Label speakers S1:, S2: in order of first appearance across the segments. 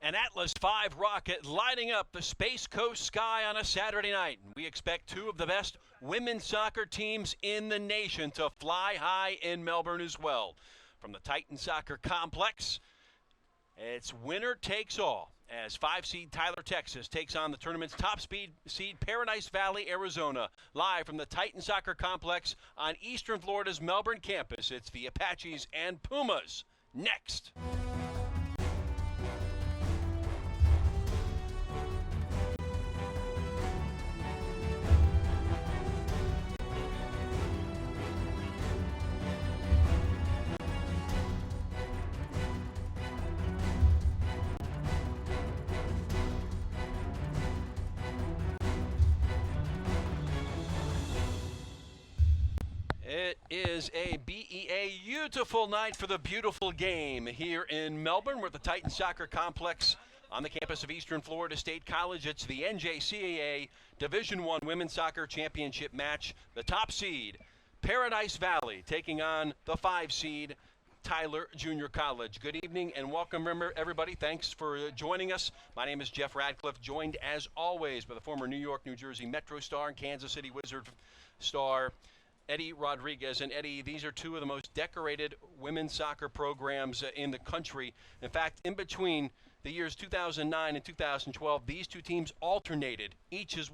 S1: An Atlas V rocket lighting up the Space Coast sky on a Saturday night. We expect two of the best women's soccer teams in the nation to fly high in Melbourne as well. From the Titan Soccer Complex, it's winner takes all as 5-seed Tyler, Texas takes on the tournament's top seed Paradise Valley, Arizona. Live from the Titan Soccer Complex on Eastern Florida's Melbourne campus, it's the Apaches and Pumas. Next. It is a beautiful night for the beautiful game here in Melbourne. We're at the Titan Soccer Complex on the campus of Eastern Florida State College. It's the NJCAA Division I Women's Soccer Championship match. The top seed, Paradise Valley, taking on the 5-seed Tyler Junior College. Good evening and welcome, everybody. Thanks for joining us. My name is Jeff Radcliffe, joined as always by the former New York, New Jersey Metro star and Kansas City Wizard star, Eddie Rodriguez. And Eddie, these are two of the most decorated women's soccer programs in the country. In fact, in between the years 2009 and 2012, these two teams alternated. Each has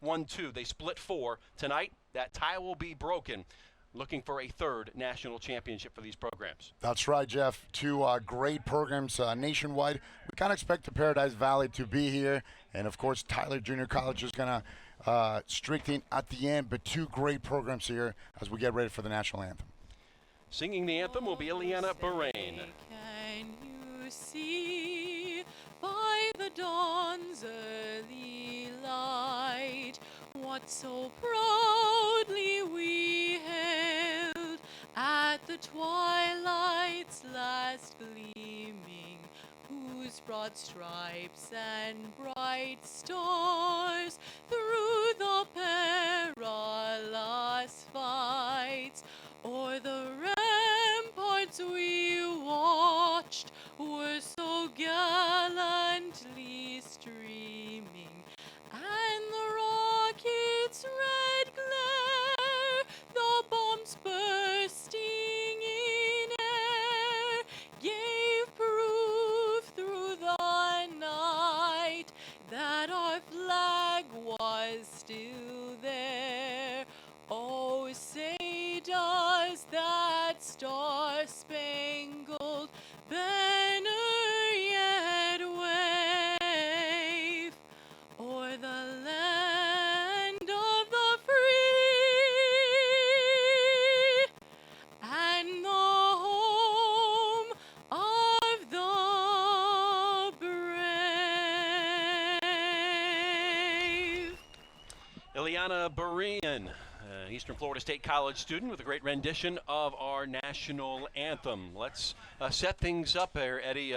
S1: won two. They split four. Tonight, that tie will be broken, looking for a third national championship for these programs.
S2: That's right, Jeff. Two great programs nationwide. We kind of expect the Paradise Valley to be here. And, of course, Tyler Junior College is going to strengthen at the end. But two great programs here as we get ready for the national anthem.
S1: Singing the anthem will be Ileana Bahrain.
S3: Can you see by the dawn's early light what so proudly we hailed at the twilight's last gleaming, whose broad stripes and bright stars through the perilous fights o'er the ramparts we watched were so gallantly streaming, and the rocket's red glare, the bombs bursting in air, gave proof through the night that our flag was still there. Oh, say does that star-spangled banner yet wave o'er the land of the free and the home of the brave.
S1: Ileana Bahrain, Eastern Florida State College student with a great rendition of our national anthem. Let's set things up there, Eddie.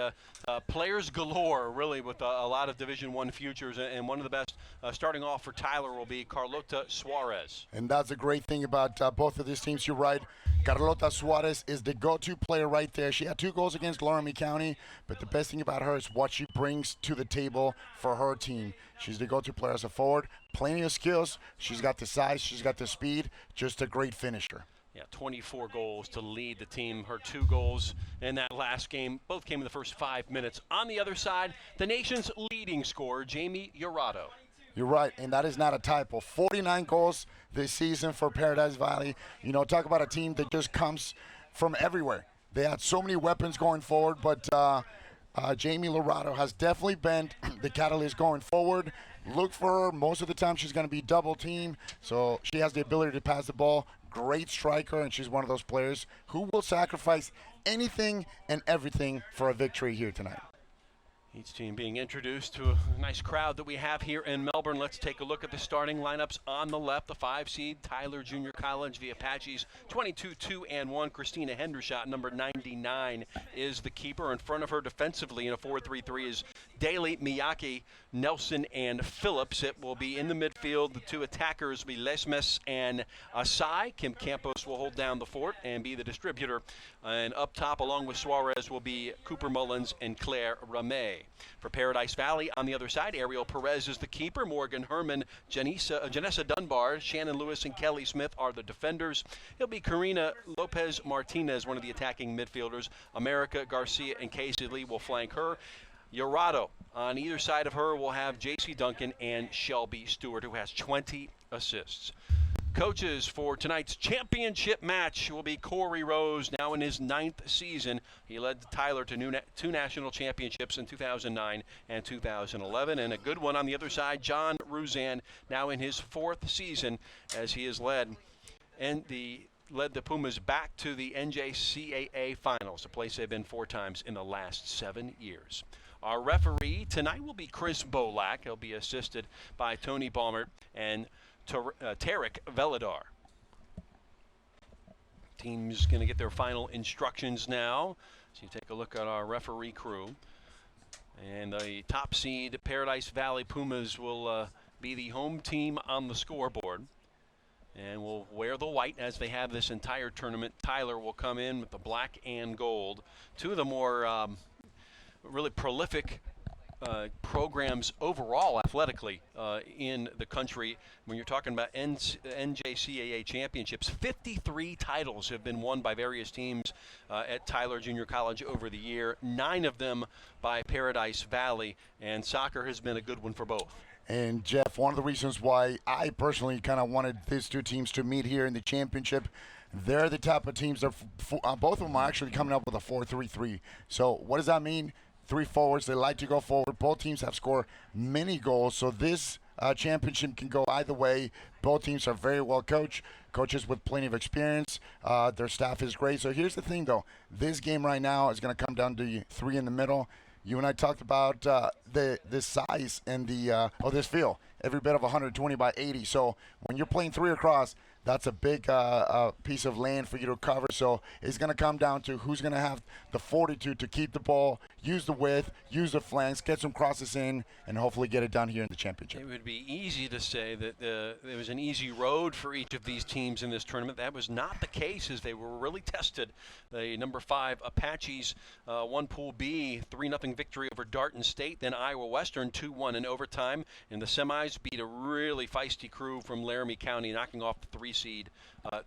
S1: Players galore, really, with a lot of Division I futures, and one of the best starting off for Tyler will be Carlota Suarez.
S2: And that's the great thing about both of these teams. You're right. Carlota Suarez is the go-to player right there. She had 2 goals against Laramie County, but the best thing about her is what she brings to the table for her team. She's the go-to player as a forward. Plenty of skills. She's got the size. She's got the speed. Just a great finisher.
S1: Yeah, 24 goals to lead the team. Her 2 goals in that last game both came in the first 5 minutes. On the other side, the nation's leading scorer, Jamie Jurado.
S2: You're right, and that is not a typo. 49 goals this season for Paradise Valley. You know, talk about a team that just comes from everywhere. They had so many weapons going forward, but Jamie Jurado has definitely been the catalyst going forward. Look for her. Most of the time she's going to be double teamed, so she has the ability to pass the ball. Great striker, and she's one of those players who will sacrifice anything and everything for a victory here tonight.
S1: Each team being introduced to a nice crowd that we have here in Melbourne. Let's take a look at the starting lineups. On the left, the 5-seed Tyler Junior College, the Apaches, 22-2-1. Christina Hendershot, number 99, is the keeper. In front of her defensively in a 4-3-3 is Daly, Miyake, Nelson, and Phillips. It will be in the midfield. The 2 attackers will be Lesmes and Asai. Kim Campos will hold down the fort and be the distributor And up top, along with Suarez, will be Cooper Mullins and Claire Ramey. For Paradise Valley, on the other side, Ariel Perez is the keeper. Morgan Herman, Janessa Dunbar, Shannon Lewis, and Kelly Smith are the defenders. It'll be Karina Lopez Martinez, one of the attacking midfielders. America Garcia and Casey Lee will flank her. Yorado, on either side of her, will have J.C. Duncan and Shelby Stewart, who has 20 assists. Coaches for tonight's championship match will be Corey Rose, now in his 9th season. He led Tyler to two national championships in 2009 and 2011. And a good one on the other side, John Ruzan, now in his 4th season as he has led the Pumas back to the NJCAA finals, a place they've been 4 times in the last 7 years. Our referee tonight will be Chris Bolak. He'll be assisted by Tony Baumert and Tarek Veladar. Team's going to get their final instructions now. So you take a look at our referee crew. And the top seed Paradise Valley Pumas will be the home team on the scoreboard. And will wear the white as they have this entire tournament. Tyler will come in with the black and gold. Two of the more really prolific programs overall athletically in the country. When you're talking about NJCAA championships, 53 titles have been won by various teams at Tyler Junior College over the year, 9 of them by Paradise Valley, and soccer has been a good one for both.
S2: And Jeff, one of the reasons why I personally kind of wanted these two teams to meet here in the championship, they're the type of teams that both of them are actually coming up with a 4-3-3. So what does that mean? 3 forwards, they like to go forward. Both teams have scored many goals, so this championship can go either way. Both teams are very well coached, coaches with plenty of experience. Their staff is great. So here's the thing, though. This game right now is going to come down to 3 in the middle. You and I talked about the size and this field, every bit of 120 by 80. So when you're playing 3 across, that's a big piece of land for you to cover. So it's going to come down to who's going to have the fortitude to keep the ball, use the width, use the flanks, get some crosses in, and hopefully get it done here in the championship.
S1: It would be easy to say that there was an easy road for each of these teams in this tournament. That was not the case, as they were really tested. The number 5 Apaches won Pool B, 3-0 victory over Darton State. Then Iowa Western 2-1 in overtime. In the semis, beat a really feisty crew from Laramie County, knocking off the 3 seed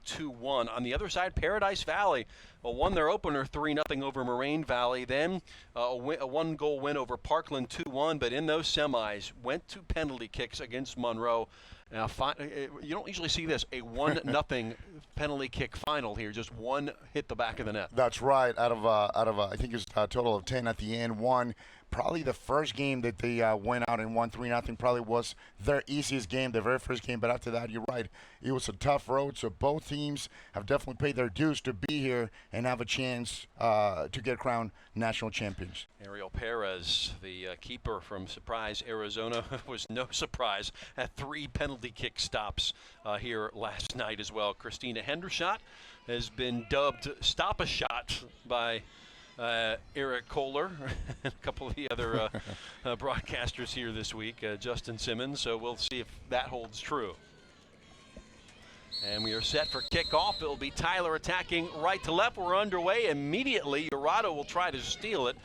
S1: 2-1. On the other side, Paradise Valley won their opener 3-0 over Moraine Valley. Then a 1-goal win over Parkland 2-1. But in those semis, went to penalty kicks against Monroe. Now, you don't usually see this, a 1-0 penalty kick final here. Just one hit the back of the net.
S2: That's right. Out of I think it was a total of 10 at the end. One, probably the first game that they went out and won 3-0 probably was their easiest game, their very first game. But after that, you're right, it was a tough road. So both teams have definitely paid their dues to be here and have a chance to get crowned national champions.
S1: Ariel Perez, the keeper from Surprise, Arizona, was no surprise at 3 penalty kick stops here last night as well. Christina Hendershot has been dubbed Stop-A-Shot by Eric Kohler and a couple of the other broadcasters here this week, Justin Simmons, so we'll see if that holds true. And we are set for kickoff. It'll be Tyler attacking right to left. We're underway immediately. Yorado will try to steal it,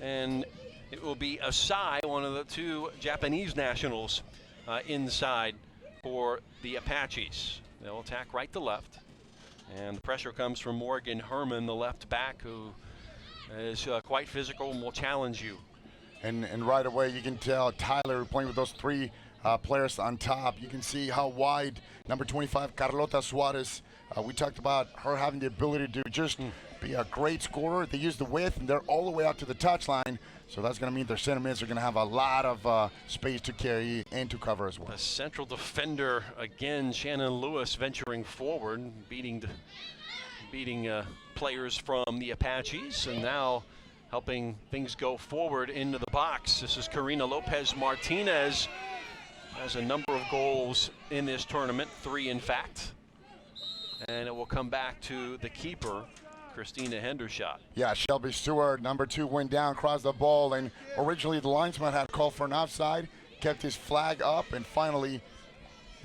S1: and it will be Asai, one of the 2 Japanese nationals, inside for the Apaches. They'll attack right to left, and the pressure comes from Morgan Herman, the left back, who is quite physical and will challenge you.
S2: And right away you can tell Tyler playing with those 3 players on top. You can see how wide number 25 Carlota Suarez, we talked about her having the ability to just be a great scorer. They use the width and they're all the way out to the touchline, so that's going to mean their center mids are going to have a lot of space to carry and to cover as well.
S1: The central defender again, Shannon Lewis, venturing forward, beating players from the Apaches, and now helping things go forward into the box. This is Karina Lopez Martinez, has a number of goals in this tournament, 3 in fact, and it will come back to the keeper, Christina Hendershot.
S2: Yeah, Shelby Stewart, number 2, went down, crossed the ball, and originally the linesman had called for an offside, kept his flag up, and finally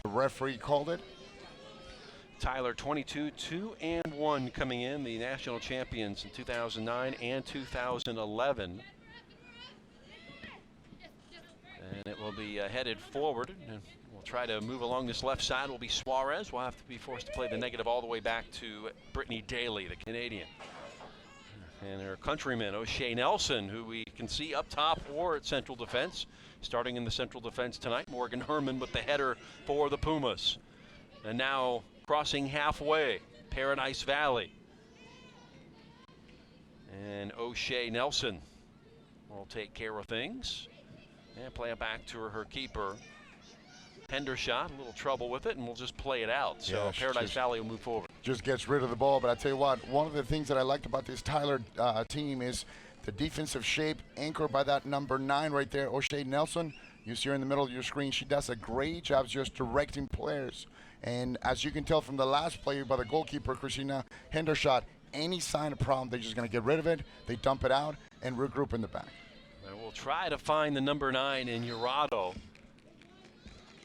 S2: the referee called it.
S1: Tyler 22, 2-1 coming in, the national champions in 2009 and 2011. And it will be headed forward, and we'll try to move along this left side. Will be Suarez. We'll have to be forced to play the negative all the way back to Brittany Daly, the Canadian. And her countryman, O'Shea Nelson, who we can see up top or at central defense. Starting in the central defense tonight, Morgan Herman with the header for the Pumas. And now crossing halfway, Paradise Valley. And O'Shea Nelson will take care of things. And play it back to her keeper. Hendershot, a little trouble with it, and we'll just play it out. So
S2: Yeah,
S1: Paradise Valley will move forward.
S2: Just gets rid of the ball, but I tell you what, one of the things that I liked about this Tyler team is the defensive shape, anchored by that number 9 right there, O'Shea Nelson. You see her in the middle of your screen. She does a great job just directing players. And as you can tell from the last play by the goalkeeper, Christina Hendershot, any sign of problem, they're just going to get rid of it. They dump it out and regroup in the back.
S1: And we'll try to find the number 9 in Urado.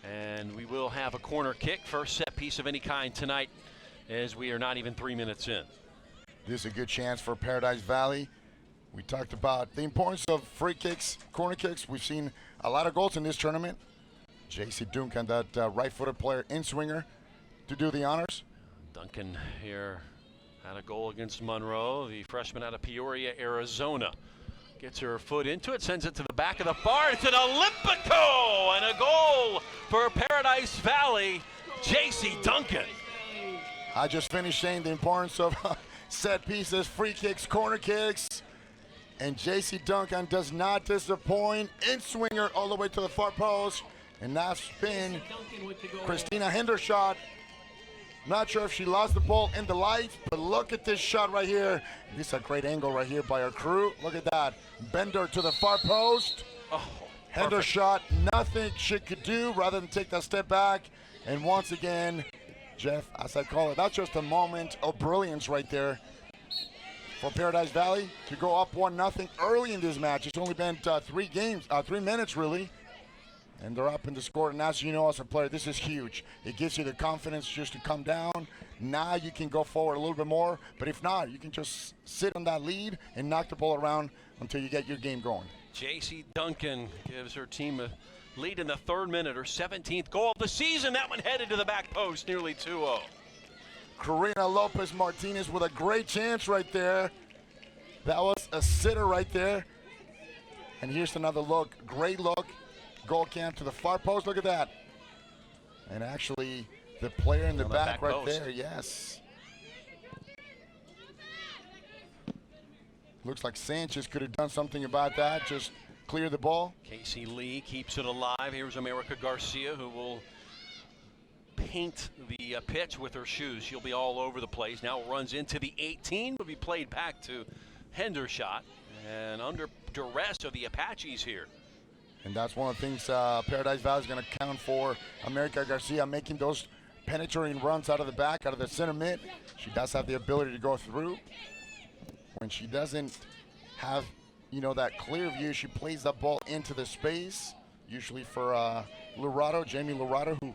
S1: And we will have a corner kick, first set piece of any kind tonight, as we are not even 3 minutes in.
S2: This is a good chance for Paradise Valley. We talked about the importance of free kicks, corner kicks. We've seen a lot of goals in this tournament. JC Duncan, that right-footed player, in-swinger, to do the honors.
S1: Duncan here had a goal against Monroe, the freshman out of Peoria, Arizona. Gets her foot into it, sends it to the back of the bar. It's an Olympico, and a goal for Paradise Valley, JC Duncan.
S2: I just finished saying the importance of set pieces, free kicks, corner kicks. And JC Duncan does not disappoint. In-swinger all the way to the far post. And that spin, Christina Hendershot. Not sure if she lost the ball in the lights, but look at this shot right here. This is a great angle right here by our crew. Look at that. Bender to the far post.
S1: Oh,
S2: Hendershot, nothing she could do rather than take that step back. And once again, Jeff, as I call it, that's just a moment of brilliance right there for Paradise Valley to go up 1-0 early in this match. It's only been 3 minutes really. And they're up in the score, and as you know, as a player, this is huge. It gives you the confidence just to come down. Now you can go forward a little bit more, but if not, you can just sit on that lead and knock the ball around until you get your game going.
S1: JC Duncan gives her team a lead in the 3rd minute, her 17th goal of the season. That one headed to the back post, nearly 2-0.
S2: Karina Lopez Martinez with a great chance right there. That was a sitter right there. And here's another look, great look. Goal camp to the far post, look at that. And actually, the player in the back right
S1: post
S2: there, yes. Looks like Sanchez could have done something about that, just clear the ball.
S1: Casey Lee keeps it alive. Here's America Garcia, who will paint the pitch with her shoes. She'll be all over the place. Now runs into the 18, will be played back to Hendershot. And under duress of the Apaches here.
S2: And that's one of the things Paradise Valley is going to count for. America Garcia making those penetrating runs out of the back, out of the center mid. She does have the ability to go through. When she doesn't have, that clear view, she plays that ball into the space. Usually for Jamie Lurado, who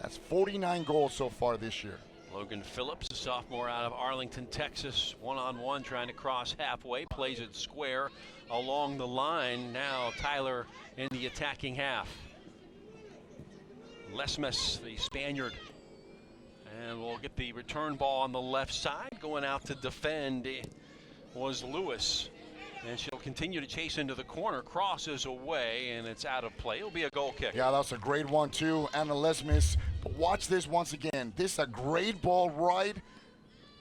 S2: has 49 goals so far this year.
S1: Logan Phillips, a sophomore out of Arlington, Texas, one-on-one trying to cross halfway, plays it square along the line. Now Tyler in the attacking half. Lesmes, the Spaniard, and we'll get the return ball on the left side. Going out to defend was Lewis, and she'll continue to chase into the corner, crosses away, and it's out of play. It'll be a goal kick.
S2: Yeah, that's a great one too, Anna Lesmes. But watch this once again. This is a great ball right.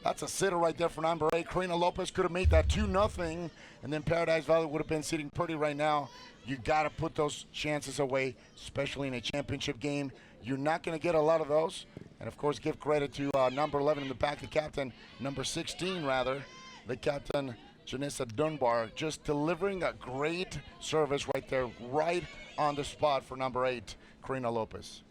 S2: That's a sitter right there for number 8. Karina Lopez could have made that 2-0, and then Paradise Valley would have been sitting pretty right now. You got to put those chances away, especially in a championship game. You're not going to get a lot of those. And, of course, give credit to number 11 in the back, the captain, number 16, rather, the captain, Janessa Dunbar, just delivering a great service right there, right on the spot for number 8, Karina Lopez.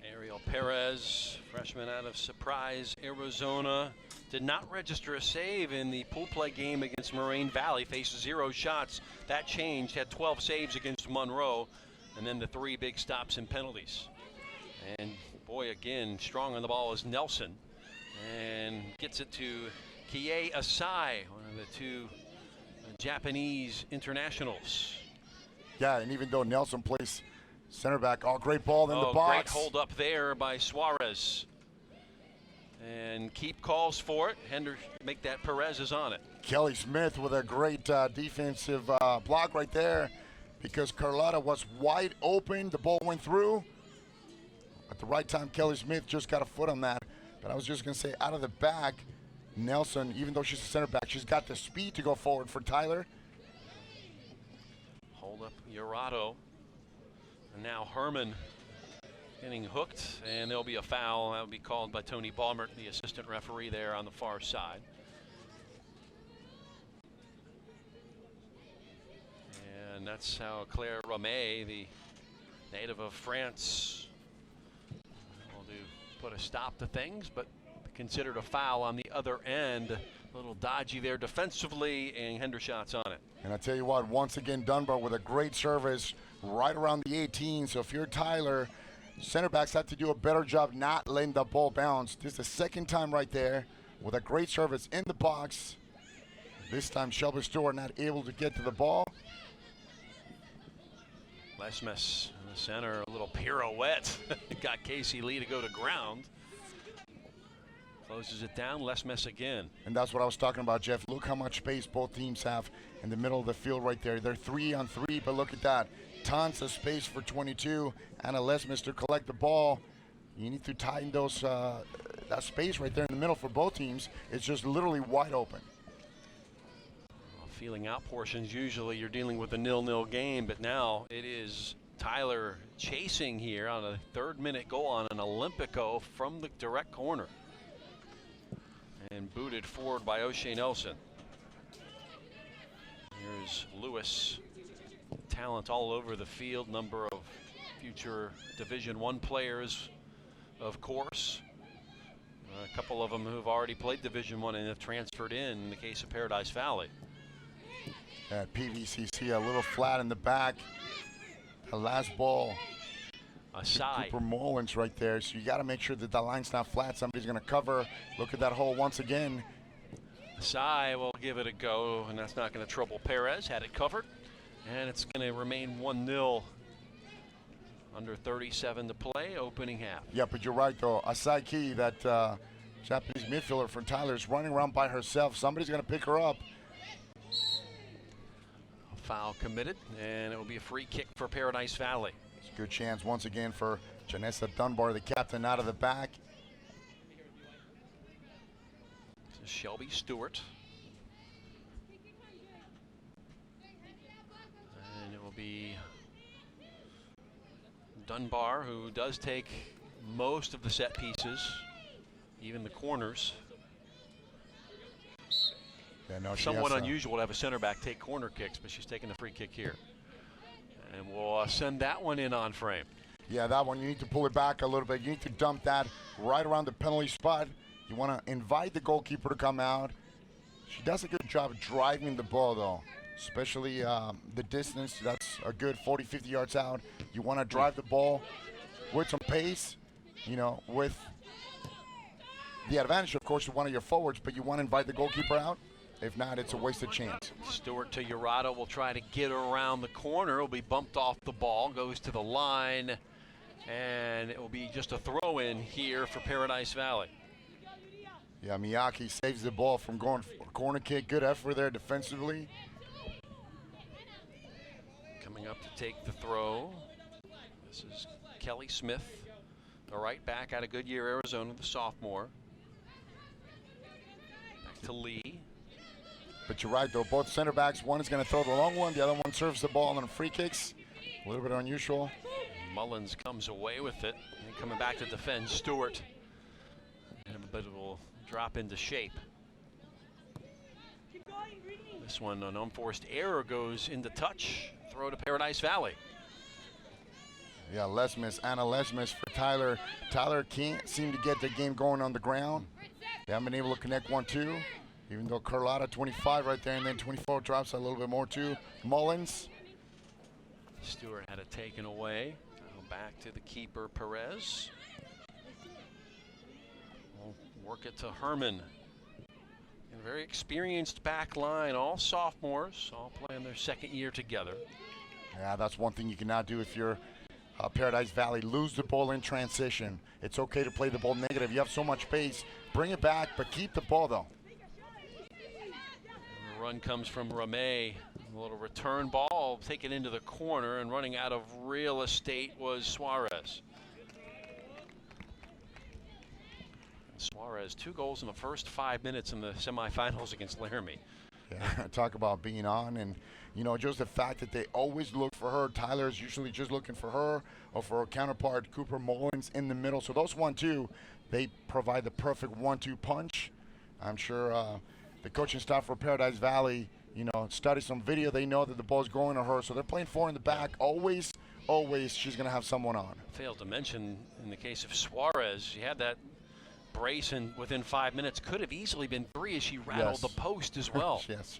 S1: Ariel Perez, freshman out of Surprise, Arizona, did not register a save in the pool play game against Moraine Valley. Faced 0 shots. That changed. Had 12 saves against Monroe, and then the 3 big stops and penalties. And Boy, again, strong on the ball is Nelson. And gets it to Kie Asai, one of the two Japanese internationals.
S2: Yeah, and even though Nelson plays center back, great ball in the box.
S1: Great hold up there by Suarez. And keep calls for it. Make that Perez is on it.
S2: Kelly Smith with a great defensive block right there because Carlotta was wide open. The ball went through. At the right time, Kelly Smith just got a foot on that. But I was just going to say, out of the back, Nelson, even though she's a center back, she's got the speed to go forward for Tyler.
S1: Hold up Urato. And now Herman getting hooked, and there'll be a foul. That will be called by Tony Balmert, the assistant referee there on the far side. And that's how Claire Romay, the native of France, will put a stop to things, but considered a foul on the other end. A little dodgy there defensively, and Hendershot's on it.
S2: And I tell you what, once again, Dunbar with a great service right around the 18. So if you're Tyler, center backs have to do a better job not letting the ball bounce. This is the second time right there with a great service in the box. This time Shelby Stewart not able to get to the ball.
S1: Lesmes in the center, a little pirouette. Got Casey Lee to go to ground. Closes it down, Lesmes again.
S2: And that's what I was talking about, Jeff. Look how much space both teams have in the middle of the field right there. They're 3-on-3, but look at that. Tons of space for 22. Anna Lesmes to collect the ball. You need to tighten those that space right there in the middle for both teams. It's just literally wide open.
S1: Feeling out portions, usually you're dealing with a 0-0 game, but now it is Tyler chasing here on a 3rd-minute goal on an Olympico from the direct corner. And booted forward by O'Shea Nelson. Here's Lewis. Talent all over the field. Number of future Division I players, of course. A couple of them who've already played Division I and have transferred in the case of Paradise Valley.
S2: At PVCC, a little flat in the back. The last ball.
S1: Asai.
S2: Cooper Mullins right there, so you got to make sure that the line's not flat. Somebody's going to cover. Look at that hole once again.
S1: Asai will give it a go, and that's not going to trouble Perez. Had it covered, and it's going to remain 1-0. Under 37 to play, opening half.
S2: Yeah, but you're right, though. Asai Ki, that Japanese midfielder from Tyler, is running around by herself. Somebody's going to pick her up.
S1: Foul committed, and it will be a free kick for Paradise Valley.
S2: Good chance once again for Janessa Dunbar, the captain, out of the back.
S1: This is Shelby Stewart. And it will be Dunbar, who does take most of the set pieces, even the corners.
S2: Yeah, no,
S1: somewhat unusual to have a center back take corner kicks, but she's taking the free kick here. And we'll send that one in on frame.
S2: Yeah, that one, you need to pull it back a little bit. You need to dump that right around the penalty spot. You want to invite the goalkeeper to come out. She does a good job driving the ball, though, especially the distance. That's a good 40, 50 yards out. You want to drive the ball with some pace, you know, with the advantage, of course, of one of your forwards, but you want to invite the goalkeeper out. If not, it's a wasted chance.
S1: Stewart to Urato will try to get around the corner. Will be bumped off the ball, goes to the line, and it will be just a throw-in here for Paradise Valley.
S2: Yeah, Miyake saves the ball from going for a corner kick. Good effort there defensively.
S1: Coming up to take the throw. This is Kelly Smith, the right back out of Goodyear, Arizona, the sophomore. Back to Lee.
S2: But you're right, though. Both center backs, one is going to throw the long one. The other one serves the ball on free kicks. A little bit unusual.
S1: Mullins comes away with it. And coming back to defend Stewart. And a bit will drop into shape. This one, an unforced error, goes into touch. Throw to Paradise Valley.
S2: Yeah, Lesmes, Anna Lesmes for Tyler. Tyler can't seem to get the game going on the ground. They haven't been able to connect 1-2. Even though Carlotta 25 right there, and then 24 drops a little bit more too. Mullins.
S1: Stewart had it taken away. Now back to the keeper, Perez. Work it to Herman. And a very experienced back line, all sophomores, all playing their second year together.
S2: Yeah, that's one thing you cannot do if you're Paradise Valley. Lose the ball in transition. It's okay to play the ball negative. You have so much pace. Bring it back, but keep the ball, though.
S1: And the run comes from Ramey. A little return ball, take it into the corner, and running out of real estate was Suarez. Suarez, 2 goals in the first 5 minutes in the semifinals against Laramie.
S2: Yeah, talk about being on, and you know, just the fact that they always look for her. Tyler is usually just looking for her or for her counterpart, Cooper Mullins, in the middle. So those 1-2, they provide the perfect 1-2 punch. I'm sure the coaching staff for Paradise Valley, you know, study some video. They know that the ball's going to her, so they're playing 4 in the back. Always, she's going to have someone on.
S1: Failed to mention, in the case of Suarez, she had that brace, and within 5 minutes could have easily been 3 as she rattled the post as well.
S2: Yes,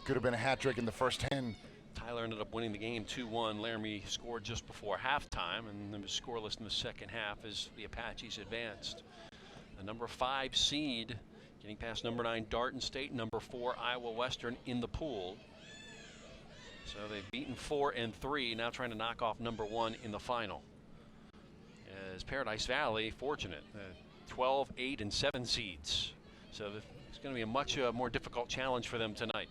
S2: could have been a hat trick in the first 10.
S1: Tyler ended up winning the game 2-1. Laramie scored just before halftime, and it was scoreless in the second half as the Apaches advanced. The number 5 seed getting past number 9 Darton State, number 4 Iowa Western in the pool. So they've beaten 4 and 3, now trying to knock off number 1 in the final. As Paradise Valley, fortunate, 12, 8, and 7 seeds. So it's going to be a much more difficult challenge for them tonight.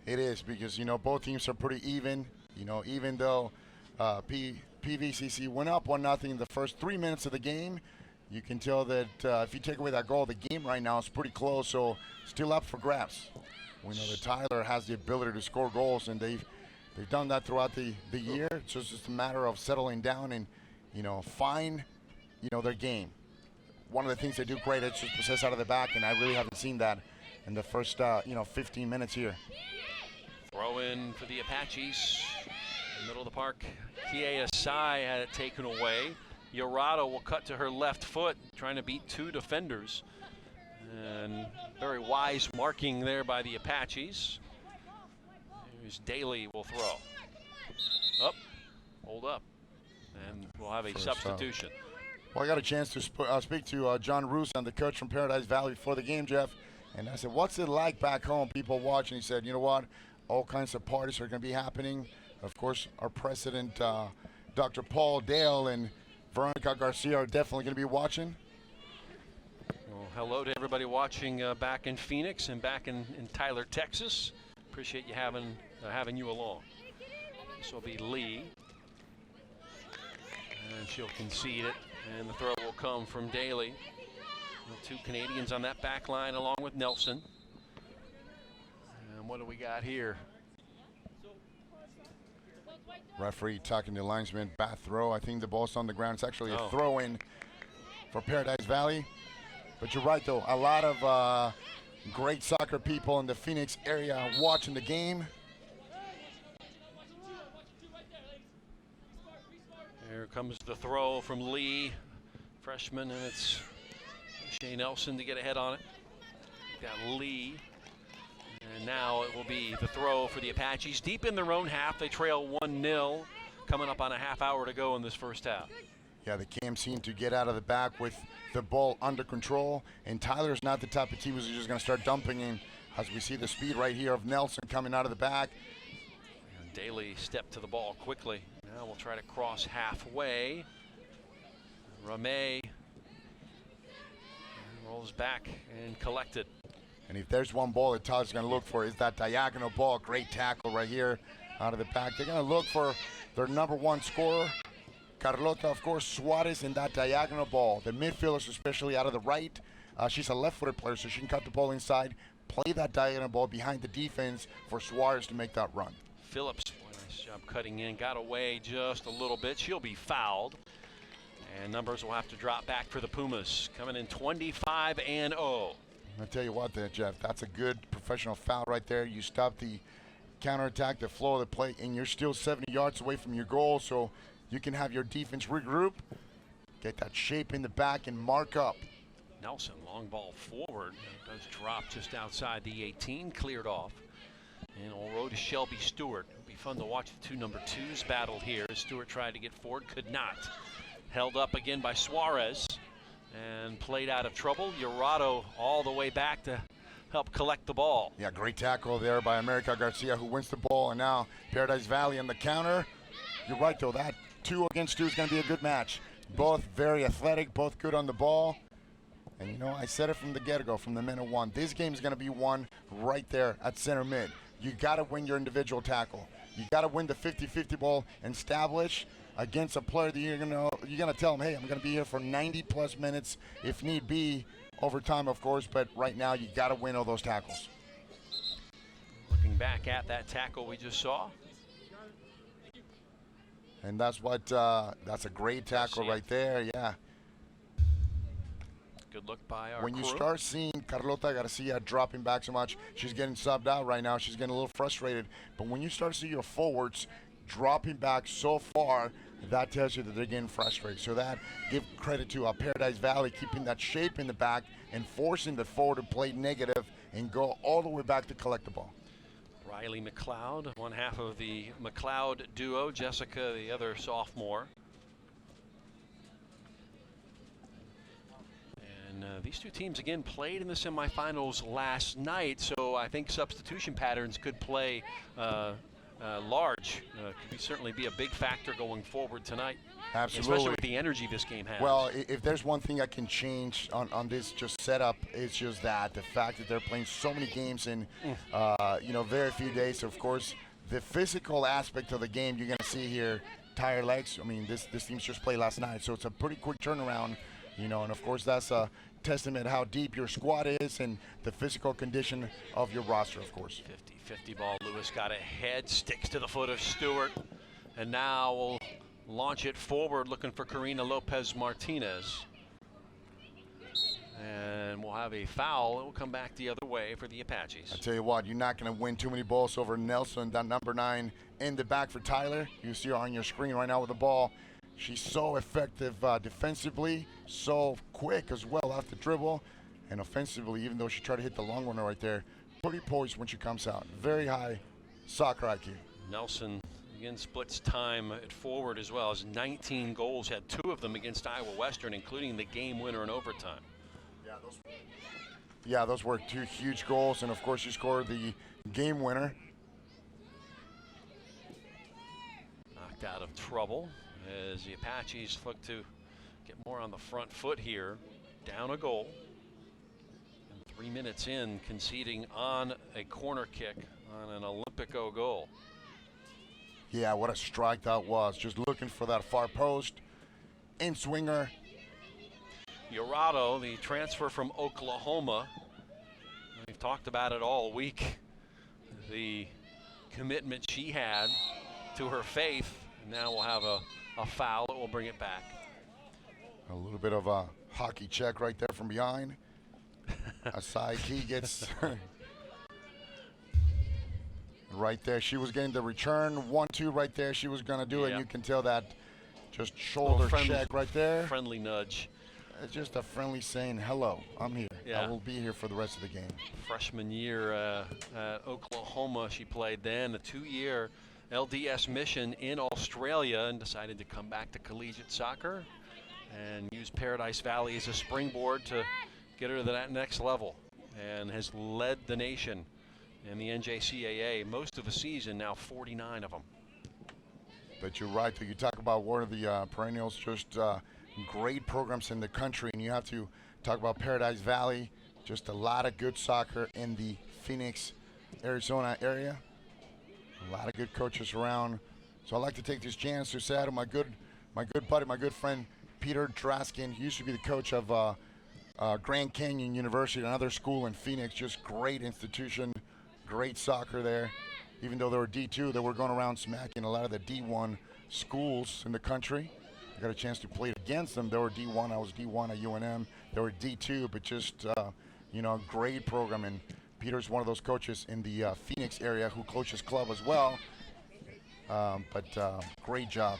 S2: It is, because, you know, both teams are pretty even. You know, even though PVCC went up 1-0 in the first 3 minutes of the game, you can tell that if you take away that goal, the game right now is pretty close, so still up for grabs. We know that Tyler has the ability to score goals, and they've done that throughout the year. It's just a matter of settling down and, you know, find, you know, their game. One of the things they do great is just possess out of the back, and I really haven't seen that in the first, 15 minutes here.
S1: Throw in for the Apaches. In the middle of the park, Kie Asai had it taken away. Yorado will cut to her left foot, trying to beat 2 defenders. And very wise marking there by the Apaches. Here's Daly will throw. Up, hold up. And we'll have a substitution.
S2: Well, I got a chance to speak to John Rusan, the coach from Paradise Valley, before the game, Jeff. And I said, what's it like back home, people watching? He said, you know what? All kinds of parties are going to be happening. Of course, our president, Dr. Paul Dale, and Veronica Garcia are definitely going to be watching.
S1: Well, hello to everybody watching back in Phoenix and back in Tyler, Texas. Appreciate you having you along. This will be Lee. And she'll concede it. And the throw will come from Daly. 2 Canadians on that back line along with Nelson. And what do we got here?
S2: Referee talking to linesman, bat throw. I think the ball's on the ground. It's actually a throw in for Paradise Valley. But you're right, though. A lot of great soccer people in the Phoenix area watching the game.
S1: Here comes the throw from Lee, freshman, and it's Shea Nelson to get ahead on it. Got Lee. And now it will be the throw for the Apaches. Deep in their own half, they trail 1-0, coming up on a half hour to go in this first half.
S2: Yeah, the Cam seem to get out of the back with the ball under control, and Tyler's not the type of team who's just going to start dumping in, as we see the speed right here of Nelson coming out of the back.
S1: And Daly stepped to the ball quickly. Now we'll try to cross halfway. Ramey rolls back and collected.
S2: And if there's one ball that Tyler's going to look for, is that diagonal ball. Great tackle right here out of the back. They're going to look for their number 1 scorer, Carlota, of course, Suarez, in that diagonal ball. The midfielders, especially out of the right. She's a left-footed player, so she can cut the ball inside, play that diagonal ball behind the defense for Suarez to make that run.
S1: Phillips, nice job cutting in, got away just a little bit. She'll be fouled. And numbers will have to drop back for the Pumas, coming in 25-0.
S2: I tell you what, there, Jeff, that's a good professional foul right there. You stop the counterattack, the flow of the play, and you're still 70 yards away from your goal, so you can have your defense regroup, get that shape in the back, and mark up.
S1: Nelson, long ball forward. It does drop just outside the 18, cleared off. And all road to Shelby Stewart. It'll be fun to watch the 2 number 2s battle here as Stewart tried to get forward, could not. Held up again by Suarez. and played out of trouble. Urado all the way back to help collect the ball.
S2: Yeah, great tackle there by America Garcia, who wins the ball, and now Paradise Valley on the counter. You're right, though, that 2 against 2 is going to be a good match. Both very athletic, both good on the ball. And, you know, I said it from the get-go, from the minute one. This game is going to be won right there at center mid. You got to win your individual tackle. You got to win the 50-50 ball and establish against a player that you're gonna tell him, hey, I'm going to be here for 90-plus minutes if need be, overtime, of course. But right now, you got to win all those tackles.
S1: Looking back at that tackle we just saw.
S2: And that's a great tackle right there, yeah.
S1: Good look by our
S2: When you
S1: crew.
S2: start seeing Carlota Garcia dropping back so much, she's getting subbed out right now. She's getting a little frustrated. But when you start to see your forwards dropping back so far, that tells you that they're getting frustrated. So that, give credit to Paradise Valley keeping that shape in the back and forcing the forward to play negative and go all the way back to collect the ball.
S1: Riley McLeod, one half of the McLeod duo. Jessica, the other sophomore. And these two teams, again, played in the semifinals last night, so I think substitution patterns could play large. Could certainly be a big factor going forward tonight.
S2: Absolutely.
S1: Especially with the energy this game has.
S2: Well, if there's one thing I can change on this just setup, it's just that the fact that they're playing so many games in, very few days. Of course, the physical aspect of the game you're going to see here, tired legs. I mean, this team's just played last night, so it's a pretty quick turnaround, and of course that's a testament how deep your squad is and the physical condition of your roster, of course.
S1: 50-50 ball. Lewis got ahead, sticks to the foot of Stewart, and now we'll launch it forward, looking for Karina Lopez Martinez. And we'll have a foul. It will come back the other way for the Apaches.
S2: I tell you what, you're not going to win too many balls over Nelson, that number 9 in the back for Tyler. You see her on your screen right now with the ball. She's so effective defensively, so quick as well off the dribble, and offensively, even though she tried to hit the long one right there, pretty poised when she comes out. Very high soccer IQ.
S1: Nelson again splits time at forward as well. Has 19 goals, had 2 of them against Iowa Western, including the game winner in overtime.
S2: Yeah, those were 2 huge goals, and of course she scored the game winner.
S1: Knocked out of trouble as the Apaches look to get more on the front foot here. Down a goal. And 3 minutes in, conceding on a corner kick on an Olympico goal.
S2: Yeah, what a strike that was. Just looking for that far post. In swinger.
S1: Urado, the transfer from Oklahoma. We've talked about it all week. The commitment she had to her faith. Now we'll have a foul that will bring it back.
S2: A little bit of a hockey check right there from behind. Asai Key gets right there. She was getting the return. 1-2 right there. She was going to do it. You can tell that just shoulder check right there.
S1: Friendly nudge.
S2: It's just a friendly saying, hello, I'm here.
S1: Yeah.
S2: I will be here for the rest of the game.
S1: Freshman year at Oklahoma, she played then. A 2-year LDS mission in Australia and decided to come back to collegiate soccer and use Paradise Valley as a springboard to get her to that next level, and has led the nation in the NJCAA most of the season, now 49 of them.
S2: But you're right, you talk about one of the perennials, just great programs in the country, and you have to talk about Paradise Valley, just a lot of good soccer in the Phoenix, Arizona area. A lot of good coaches around. So I'd like to take this chance to say to my good buddy, my good friend Peter Draskin. He used to be the coach of Grand Canyon University, another school in Phoenix. Just great institution, great soccer there. Even though they were D2, they were going around smacking a lot of the D1 schools in the country. I got a chance to play against them. They were D1. I was D1 at UNM. They were D2, but just great program. And Peter's one of those coaches in the Phoenix area who coaches club as well. But great job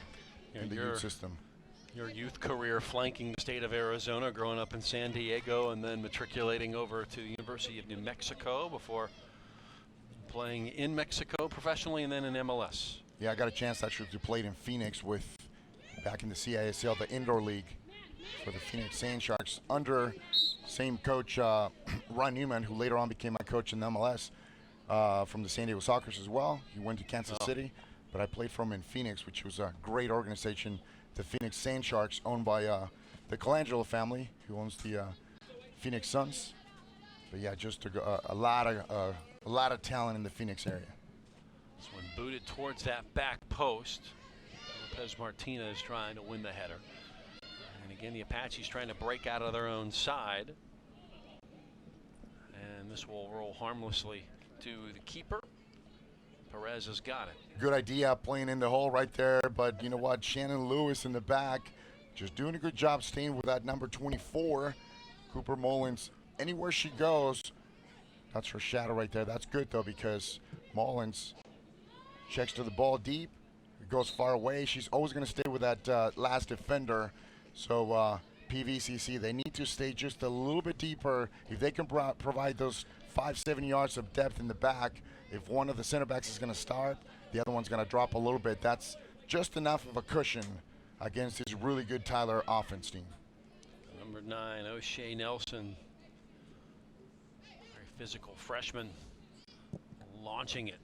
S2: in the youth system.
S1: Your youth career flanking the state of Arizona, growing up in San Diego and then matriculating over to the University of New Mexico before playing in Mexico professionally and then in MLS.
S2: Yeah, I got a chance actually to play in Phoenix back in the CISL, the indoor league. for the Phoenix Sand Sharks under same coach, Ron Newman, who later on became my coach in the MLS from the San Diego Sockers as well. He went to Kansas City, but I played for him in Phoenix, which was a great organization, the Phoenix Sand Sharks, owned by the Colangelo family, who owns the Phoenix Suns. But yeah, just a lot of talent in the Phoenix area.
S1: This one booted towards that back post. Lopez Martinez trying to win the header. And again, the Apaches trying to break out of their own side. And this will roll harmlessly to the keeper. Perez has got it.
S2: Good idea playing in the hole right there, but you know what? Shannon Lewis in the back just doing a good job staying with that number 24. Cooper Mullins, anywhere she goes, that's her shadow right there. That's good though, because Mullins checks to the ball deep. It goes far away. She's always going to stay with that last defender. So PVCC, they need to stay just a little bit deeper. If they can provide those 5-7 yards of depth in the back, if one of the center backs is going to start, the other one's going to drop a little bit. That's just enough of a cushion against this really good Tyler offense team.
S1: Number 9, O'Shea Nelson. Very physical freshman. Launching it.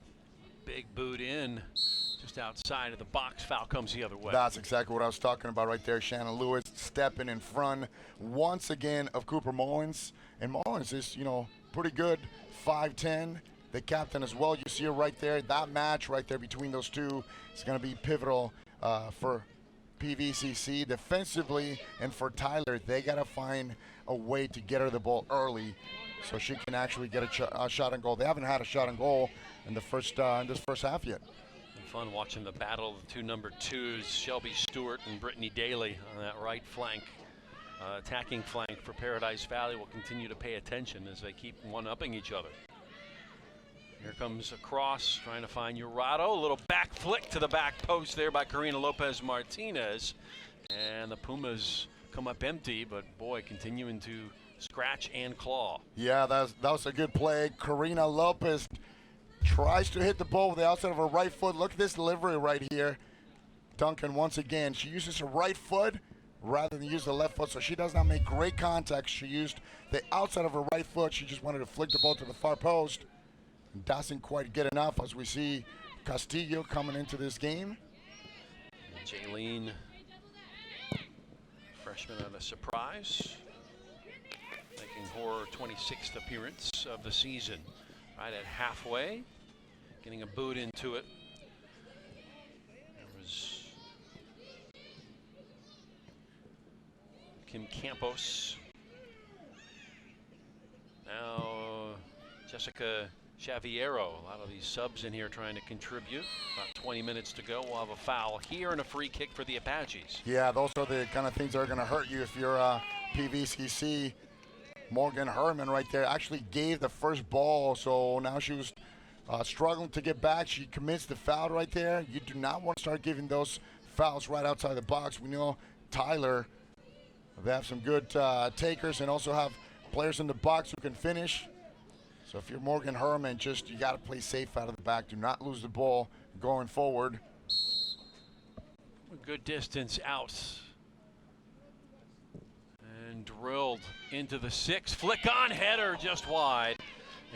S1: Big boot in. Just outside of the box. Foul comes the other way.
S2: That's exactly what I was talking about right there. Shannon Lewis stepping in front once again of Cooper Mullins. And Mullins is, you know, pretty good. 5'10". The captain as well. You see her right there. That match right there between those two is going to be pivotal for PVCC defensively, and for Tyler, they got to find a way to get her the ball early so she can actually get a shot on goal. They haven't had a shot on goal in the in this first half yet.
S1: And fun watching the battle of the two number 2s, Shelby Stewart and Brittany Daly on that right flank. Attacking flank for Paradise Valley will continue to pay attention as they keep one-upping each other. Here comes a cross, trying to find Urado. A little back flick to the back post there by Karina Lopez Martinez. And the Pumas come up empty, but boy, continuing to scratch and claw.
S2: Yeah, that was a good play. Karina Lopez tries to hit the ball with the outside of her right foot. Look at this delivery right here. Duncan, once again, she uses her right foot rather than use the left foot, so she does not make great contact. She used the outside of her right foot. She just wanted to flick the ball to the far post. Doesn't quite get enough as we see Castillo coming into this game.
S1: Jaylene, freshman on a surprise, making her 26th appearance of the season. Right at halfway, getting a boot into it. There was Kim Campos. Now Jessica Xaviero. A lot of these subs in here trying to contribute. About 20 minutes to go. We'll have a foul here and a free kick for the Apaches.
S2: Yeah, those are the kind of things that are going to hurt you if you're PVCC. Morgan Herman right there actually gave the first ball, so now she was struggling to get back. She commits the foul right there. You do not want to start giving those fouls right outside the box. We know Tyler, they have some good takers and also have players in the box who can finish. So if you're Morgan Herman, you got to play safe out of the back. Do not lose the ball going forward.
S1: A good distance out. And drilled into the 6. Flick on header just wide.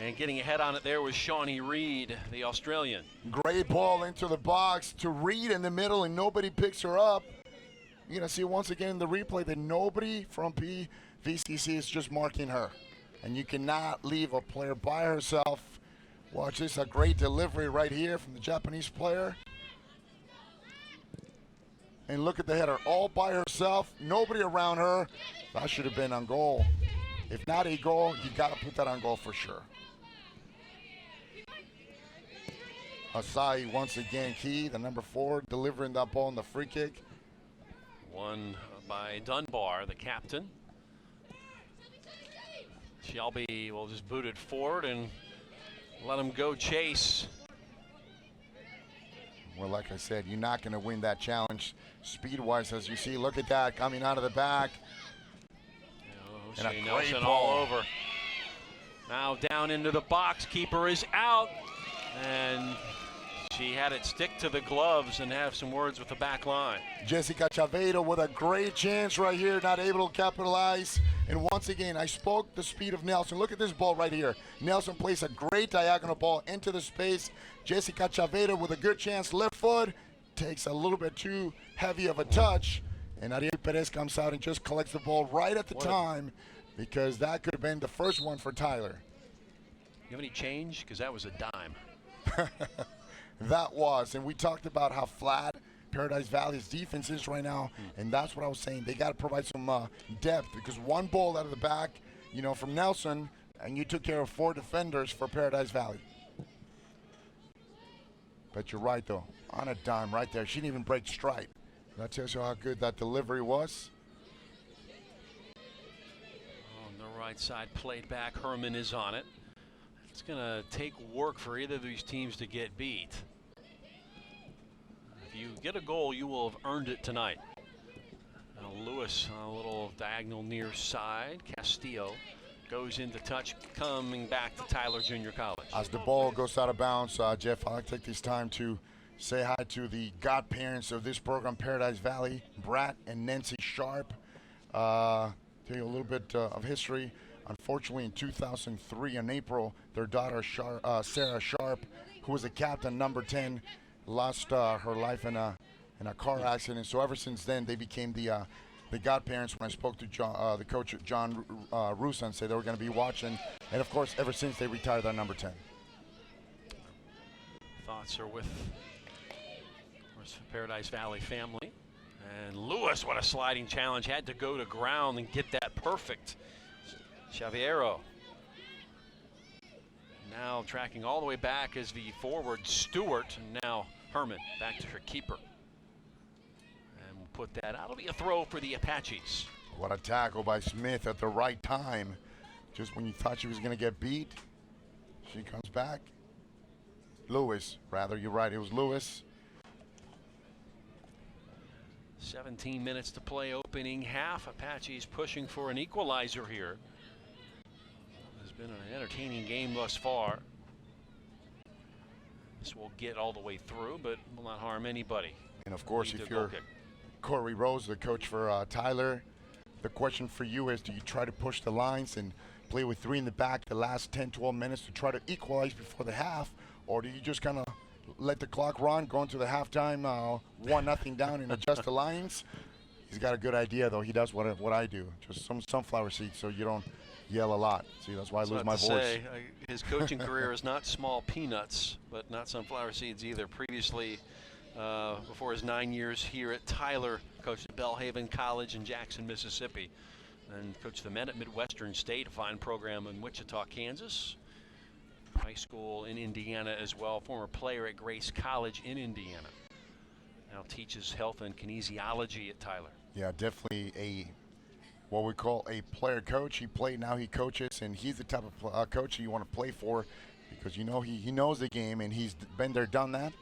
S1: And getting a head on it there was Shawnee Reed, the Australian.
S2: Great ball into the box to Reed in the middle, and nobody picks her up. You're going to see once again in the replay that nobody from PVCC is just marking her. And you cannot leave a player by herself. Watch this, a great delivery right here from the Japanese player. And look at the header, all by herself, nobody around her. That should have been on goal. If not a goal, you got to put that on goal for sure. Asai once again key, the number 4, delivering that ball in the free kick.
S1: Won by Dunbar, the captain. Shelby will just boot it forward and let him go chase.
S2: Well, like I said, you're not going to win that challenge speed-wise, as you see. Look at that coming out of the back.
S1: And a Nelson all over. Now down into the box. Keeper is out. And She had it stick to the gloves and have some words with the back line.
S2: Jessica Chavedo with a great chance right here, not able to capitalize. And once again, I spoke the speed of Nelson. Look at this ball right here. Nelson plays a great diagonal ball into the space. Jessica Chavedo with a good chance, left foot, takes a little bit too heavy of a touch. And Ariel Perez comes out and just collects the ball right at the time, because that could have been the first one for Tyler.
S1: You have any change? Because that was a dime.
S2: That was, and we talked about how flat Paradise Valley's defense is right now, and that's what I was saying. They got to provide some depth, because one ball out of the back, you know, from Nelson, and you took care of 4 defenders for Paradise Valley. But you're right, though. On a dime right there. She didn't even break stride. That tells you how good that delivery was.
S1: On the right side, played back. Herman is on it. It's going to take work for either of these teams to get beat. If you get a goal, you will have earned it tonight. Now Lewis on a little diagonal near side. Castillo goes into touch, coming back to Tyler Junior College.
S2: As the ball goes out of bounds, Jeff, I'd like to take this time to say hi to the godparents of this program, Paradise Valley, Brat and Nancy Sharp. Tell you a little bit of history. Unfortunately, in 2003, in April, their daughter, Sarah Sharp, who was a captain, number 10, lost her life in a car accident. So ever since then, they became the godparents. When I spoke to the coach, John Rusan, said they were going to be watching. And, of course, ever since they retired that number 10.
S1: Thoughts are with Paradise Valley family. And Lewis, what a sliding challenge, had to go to ground and get that perfect. Chaviero now tracking all the way back as the forward Stewart, and now Herman back to her keeper. And we'll put that out. It'll be a throw for the Apaches.
S2: What a tackle by Smith at the right time. Just when you thought she was going to get beat, she comes back. Lewis, rather, you're right, it was Lewis.
S1: 17 minutes to play opening half. Apaches pushing for an equalizer here. It's been an entertaining game thus far. This will get all the way through, but will not harm anybody.
S2: And of course, if you're Corey Rose, the coach for Tyler, the question for you is, do you try to push the lines and play with 3 in the back the last 10, 12 minutes to try to equalize before the half, or do you just kind of let the clock run, go into the halftime, 1-0 down, and adjust the lines? He's got a good idea, though. He does what I do, just some sunflower seeds, so you don't yell a lot. See, that's why I lose my voice.
S1: His coaching career is not small peanuts, but not sunflower seeds either. Previously, before his 9 years here at Tyler, coached at Belhaven College in Jackson, Mississippi, and coached the men at Midwestern State, a fine program in Wichita, Kansas. High school in Indiana as well. Former player at Grace College in Indiana. Now teaches health and kinesiology at Tyler.
S2: Yeah, definitely what we call a player coach. He played, now he coaches, and he's the type of coach you want to play for, because you know he knows the game, and he's been there, done that.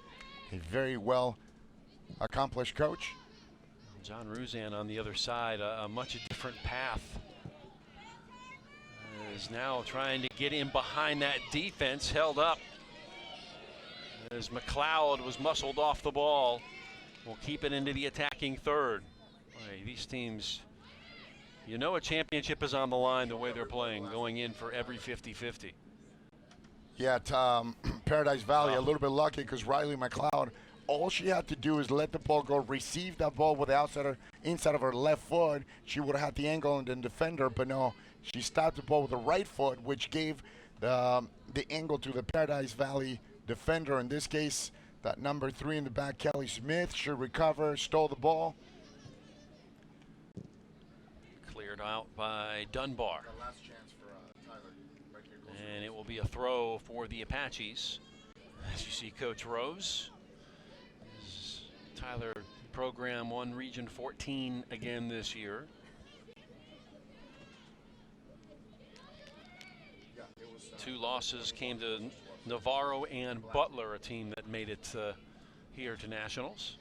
S2: A very well accomplished coach.
S1: John Ruzan on the other side, a much different path. Is now trying to get in behind that defense, held up as McLeod was muscled off the ball. Will keep it into the attacking third. Boy, these teams, you know, a championship is on the line the way they're playing, going in for every 50-50.
S2: Yeah, Paradise Valley a little bit lucky, because Riley McLeod, all she had to do is let the ball go, receive that ball with the inside of her left foot. She would have had the angle and then defend her, but no, she stopped the ball with the right foot, which gave the angle to the Paradise Valley defender. In this case, that number 3 in the back, Kelly Smith, should recover, stole the ball.
S1: Cleared out by Dunbar.
S2: Last chance for Tyler. Right here,
S1: and it will be a throw for the Apaches. As you see, Coach Rose. Tyler program won Region 14 again this year. Two losses came to Navarro and Butler, a team that made it here to Nationals.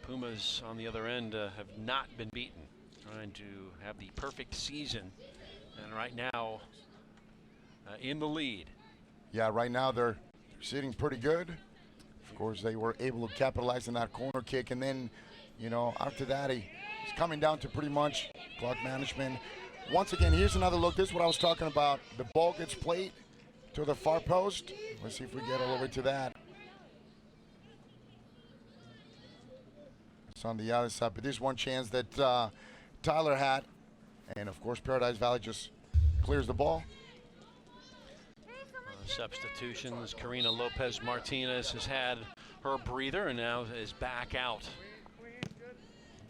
S1: Pumas on the other end have not been beaten, trying to have the perfect season, and right now in the lead.
S2: Yeah, right now they're sitting pretty good. Of course, they were able to capitalize on that corner kick, and then, you know, after that, he's coming down to pretty much clock management. Once again, here's another look. This is what I was talking about. The ball gets played to the far post. Let's see if we get all the way to that. It's on the other side, but there's one chance that Tyler had, and of course, Paradise Valley just clears the ball.
S1: Substitutions. Karina Lopez Martinez has had her breather and now is back out.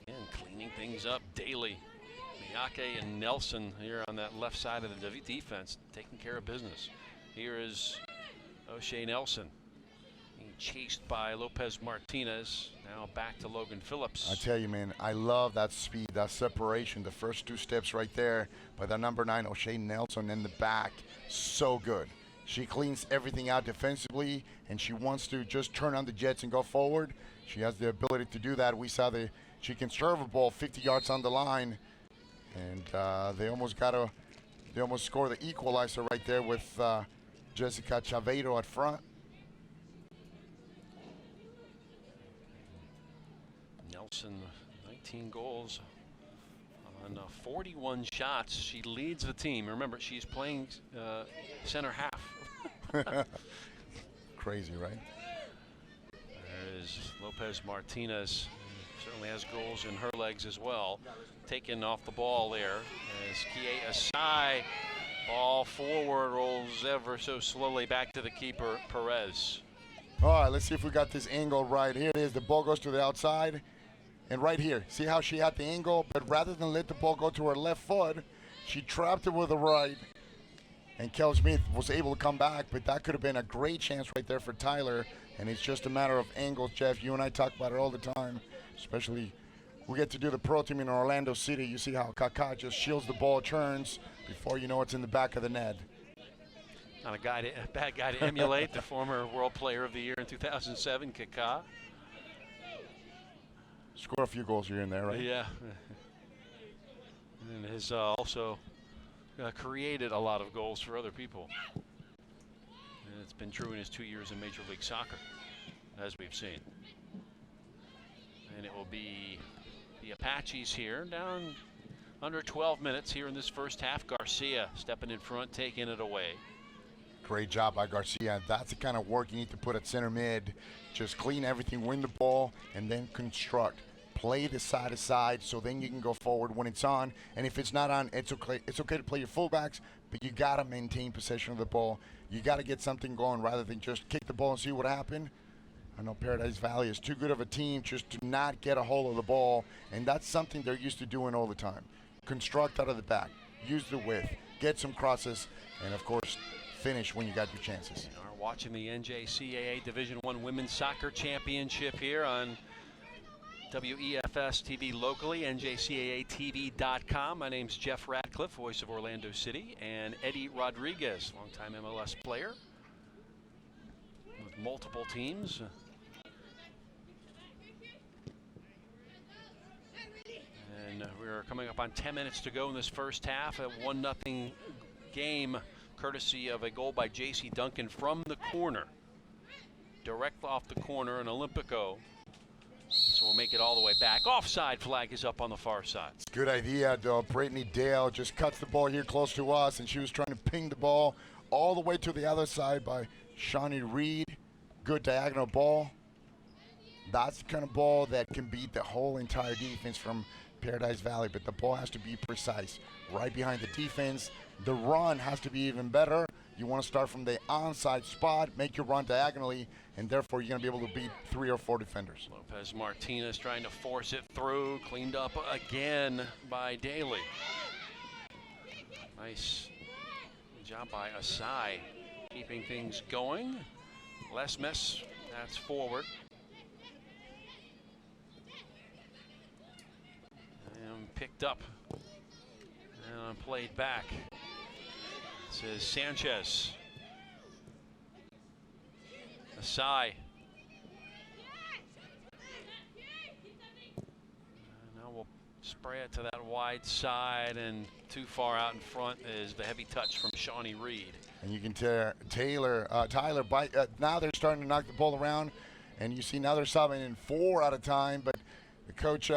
S1: Again, cleaning things up daily. Miyake and Nelson here on that left side of the defense, taking care of business. Here is O'Shea Nelson being chased by Lopez Martinez. Now back to Logan Phillips.
S2: I tell you, man, I love that speed, that separation, the first two steps right there by the number 9, O'Shea Nelson, in the back. So good. She cleans everything out defensively, and she wants to just turn on the jets and go forward. She has the ability to do that. We saw she can serve a ball 50 yards on the line, and they almost score the equalizer right there with Jessica Chaveiro at front.
S1: Nelson, 19 goals on 41 shots. She leads the team. Remember, she's playing center half.
S2: Crazy, right?
S1: There is Lopez Martinez. Certainly has goals in her legs as well. Taken off the ball there as Kie Asai. Ball forward, rolls ever so slowly back to the keeper, Perez.
S2: All right, let's see if we got this angle right. Here it is. The ball goes to the outside. And right here, see how she had the angle, but rather than let the ball go to her left foot, she trapped it with the right. And Kel Smith was able to come back, but that could have been a great chance right there for Tyler. And it's just a matter of angles, Jeff. You and I talk about it all the time, especially we get to do the pro team in Orlando City. You see how Kaká just shields the ball, turns, before you know it's in the back of the net.
S1: Not a bad guy to emulate, the former World Player of the Year in 2007, Kaká.
S2: Score a few goals here and there, right?
S1: Yeah. And has also created a lot of goals for other people. And it's been true in his 2 years in Major League Soccer, as we've seen. And it will be the Apaches here, down under 12 minutes here in this first half. Garcia stepping in front, taking it away.
S2: Great job by Garcia. That's the kind of work you need to put at center mid. Just clean everything, win the ball, and then construct. Play the side to side, so then you can go forward when it's on. And if it's not on, it's okay. It's okay to play your fullbacks, but you gotta maintain possession of the ball. You gotta get something going rather than just kick the ball and see what happened. I know Paradise Valley is too good of a team just to not get a hold of the ball, and that's something they're used to doing all the time. Construct out of the back, use the width, get some crosses, and of course, finish when you got your chances.
S1: We are watching the NJCAA Division I Women's Soccer Championship here on WEFS TV locally, NJCAATV.com. My name's Jeff Ratcliffe, voice of Orlando City, and Eddie Rodriguez, longtime MLS player with multiple teams. And we're coming up on 10 minutes to go in this first half. A 1-0 game, courtesy of a goal by J.C. Duncan from the corner. Direct off the corner, an Olympico. So we'll make it all the way back. Offside flag is up on the far side.
S2: Good idea, though. Brittany Dale just cuts the ball here close to us, and she was trying to ping the ball all the way to the other side by Shawnee Reed. Good diagonal ball. That's the kind of ball that can beat the whole entire defense from Paradise Valley, but the ball has to be precise. Right behind the defense. The run has to be even better. You want to start from the onside spot, make your run diagonally, and therefore you're going to be able to beat 3 or 4 defenders.
S1: Lopez Martinez trying to force it through, cleaned up again by Daly. Nice job by Asai, keeping things going. Les Miss, that's forward. And picked up and played back. This is Sanchez. Asai. Now we'll spray it to that wide side, and too far out in front is the heavy touch from Shawnee Reed.
S2: And you can Tyler, now they're starting to knock the ball around, and you see now they're subbing in 4 at a time, but the coach,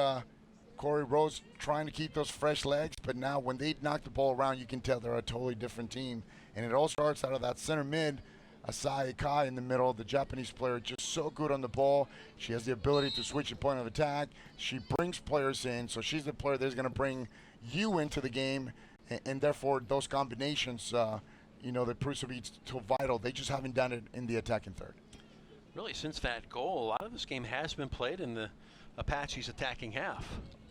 S2: Corey Rose, trying to keep those fresh legs, but now when they knock the ball around, you can tell they're a totally different team. And it all starts out of that center mid, Asai Kai in the middle, the Japanese player, just so good on the ball. She has the ability to switch the point of attack. She brings players in, so she's the player that's going to bring you into the game, and therefore those combinations, they prove to be so vital. They just haven't done it in the attacking third.
S1: Really, since that goal, a lot of this game has been played in the Apaches attacking half.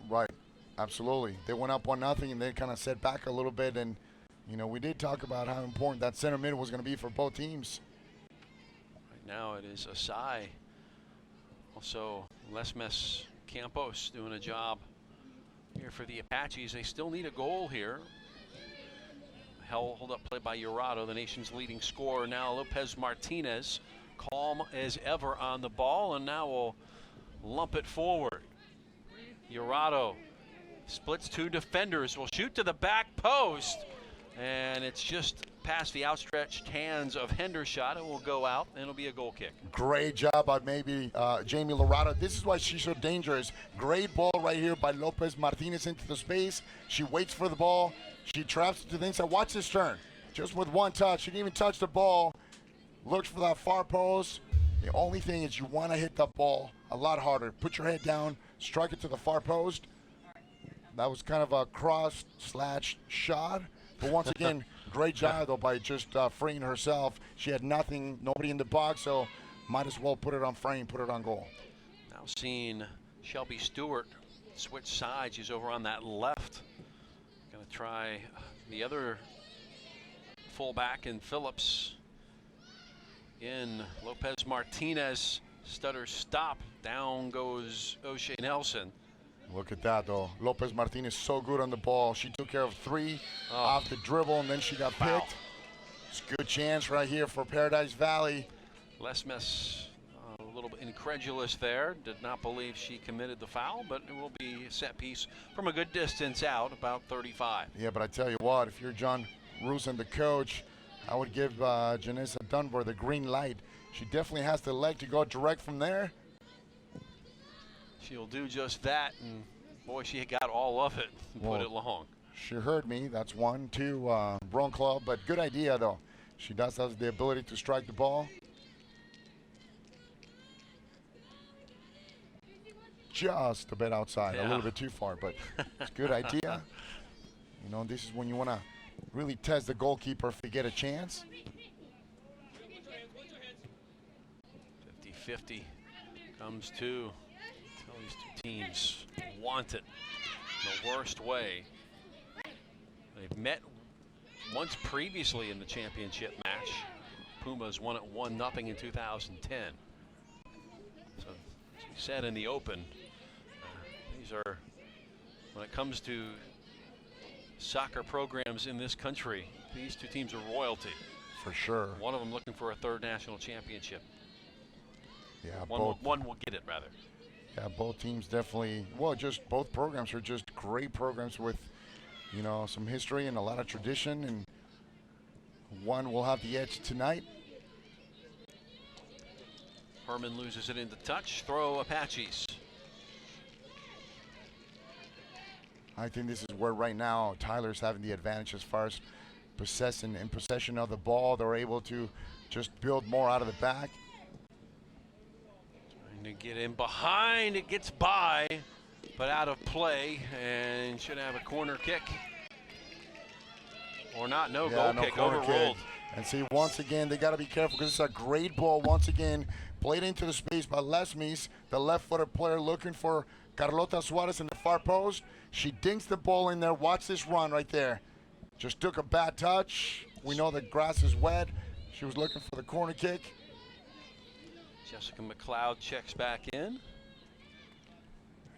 S2: Right, absolutely. They went up 1-0, and they kind of set back a little bit, and we did talk about how important that center mid was going to be for both teams.
S1: Right now it is Asai. Also, Lesmes Campos doing a job here for the Apaches. They still need a goal here. Hold up play by Urado, the nation's leading scorer. Now Lopez Martinez, calm as ever on the ball, and now we'll lump it forward. Urado splits 2 defenders, will shoot to the back post, and it's just past the outstretched hands of Hendershot. It will go out, and it'll be a goal kick.
S2: Great job by Jamie Lorado. This is why she's so dangerous. Great ball right here by Lopez Martinez into the space. She waits for the ball. She traps it to the inside. Watch this turn. Just with one touch. She didn't even touch the ball. Looks for that far post. The only thing is you want to hit the ball a lot harder. Put your head down. Strike it to the far post. That was kind of a cross/shot. But once again, great job, though, by just freeing herself. She had nothing, nobody in the box, so might as well put it on frame, put it on goal.
S1: Now seeing Shelby Stewart switch sides. She's over on that left. Going to try the other fullback in Phillips. In Lopez Martinez, stutter stop. Down goes O'Shea Nelson.
S2: Look at that, though. Lopez Martinez so good on the ball. She took care of 3 off the dribble, and then she got picked. It's a good chance right here for Paradise Valley.
S1: Lesmes a little bit incredulous there. Did not believe she committed the foul, but it will be a set piece from a good distance out, about 35.
S2: Yeah, but I tell you what, if you're John Rusin, the coach, I would give Janessa Dunbar the green light. She definitely has the leg to go direct from there.
S1: She'll do just that, and boy, she got all of it and put it long.
S2: She heard me. That's 1, 2, wrong club, but good idea, though. She does have the ability to strike the ball. Just a bit outside, a little bit too far, but it's a good idea. This is when you want to really test the goalkeeper if they get a chance.
S1: 50-50 comes to these 2 teams want it in the worst way. They've met once previously in the championship match. Pumas won it 1-0 in 2010. So, as we said in the open, these are, when it comes to soccer programs in this country, these 2 teams are royalty.
S2: For sure.
S1: One of them looking for a 3rd national championship.
S2: Yeah,
S1: one will get it, rather.
S2: Yeah, both teams definitely, just both programs are just great programs with, some history and a lot of tradition, and one will have the edge tonight.
S1: Herman loses it into touch. Throw Apaches.
S2: I think this is where right now Tyler's having the advantage as far as possession of the ball. They're able to just build more out of the back.
S1: To get in behind, it gets by, but out of play, and should have a corner kick. Or not, goal kick, overruled.
S2: And see, once again, they got to be careful because it's a great ball. Once again, played into the space by Lesmes, the left-footed player looking for Carlota Suarez in the far post. She dinks the ball in there. Watch this run right there. Just took a bad touch. We know the grass is wet. She was looking for the corner kick.
S1: Jessica McLeod checks back in.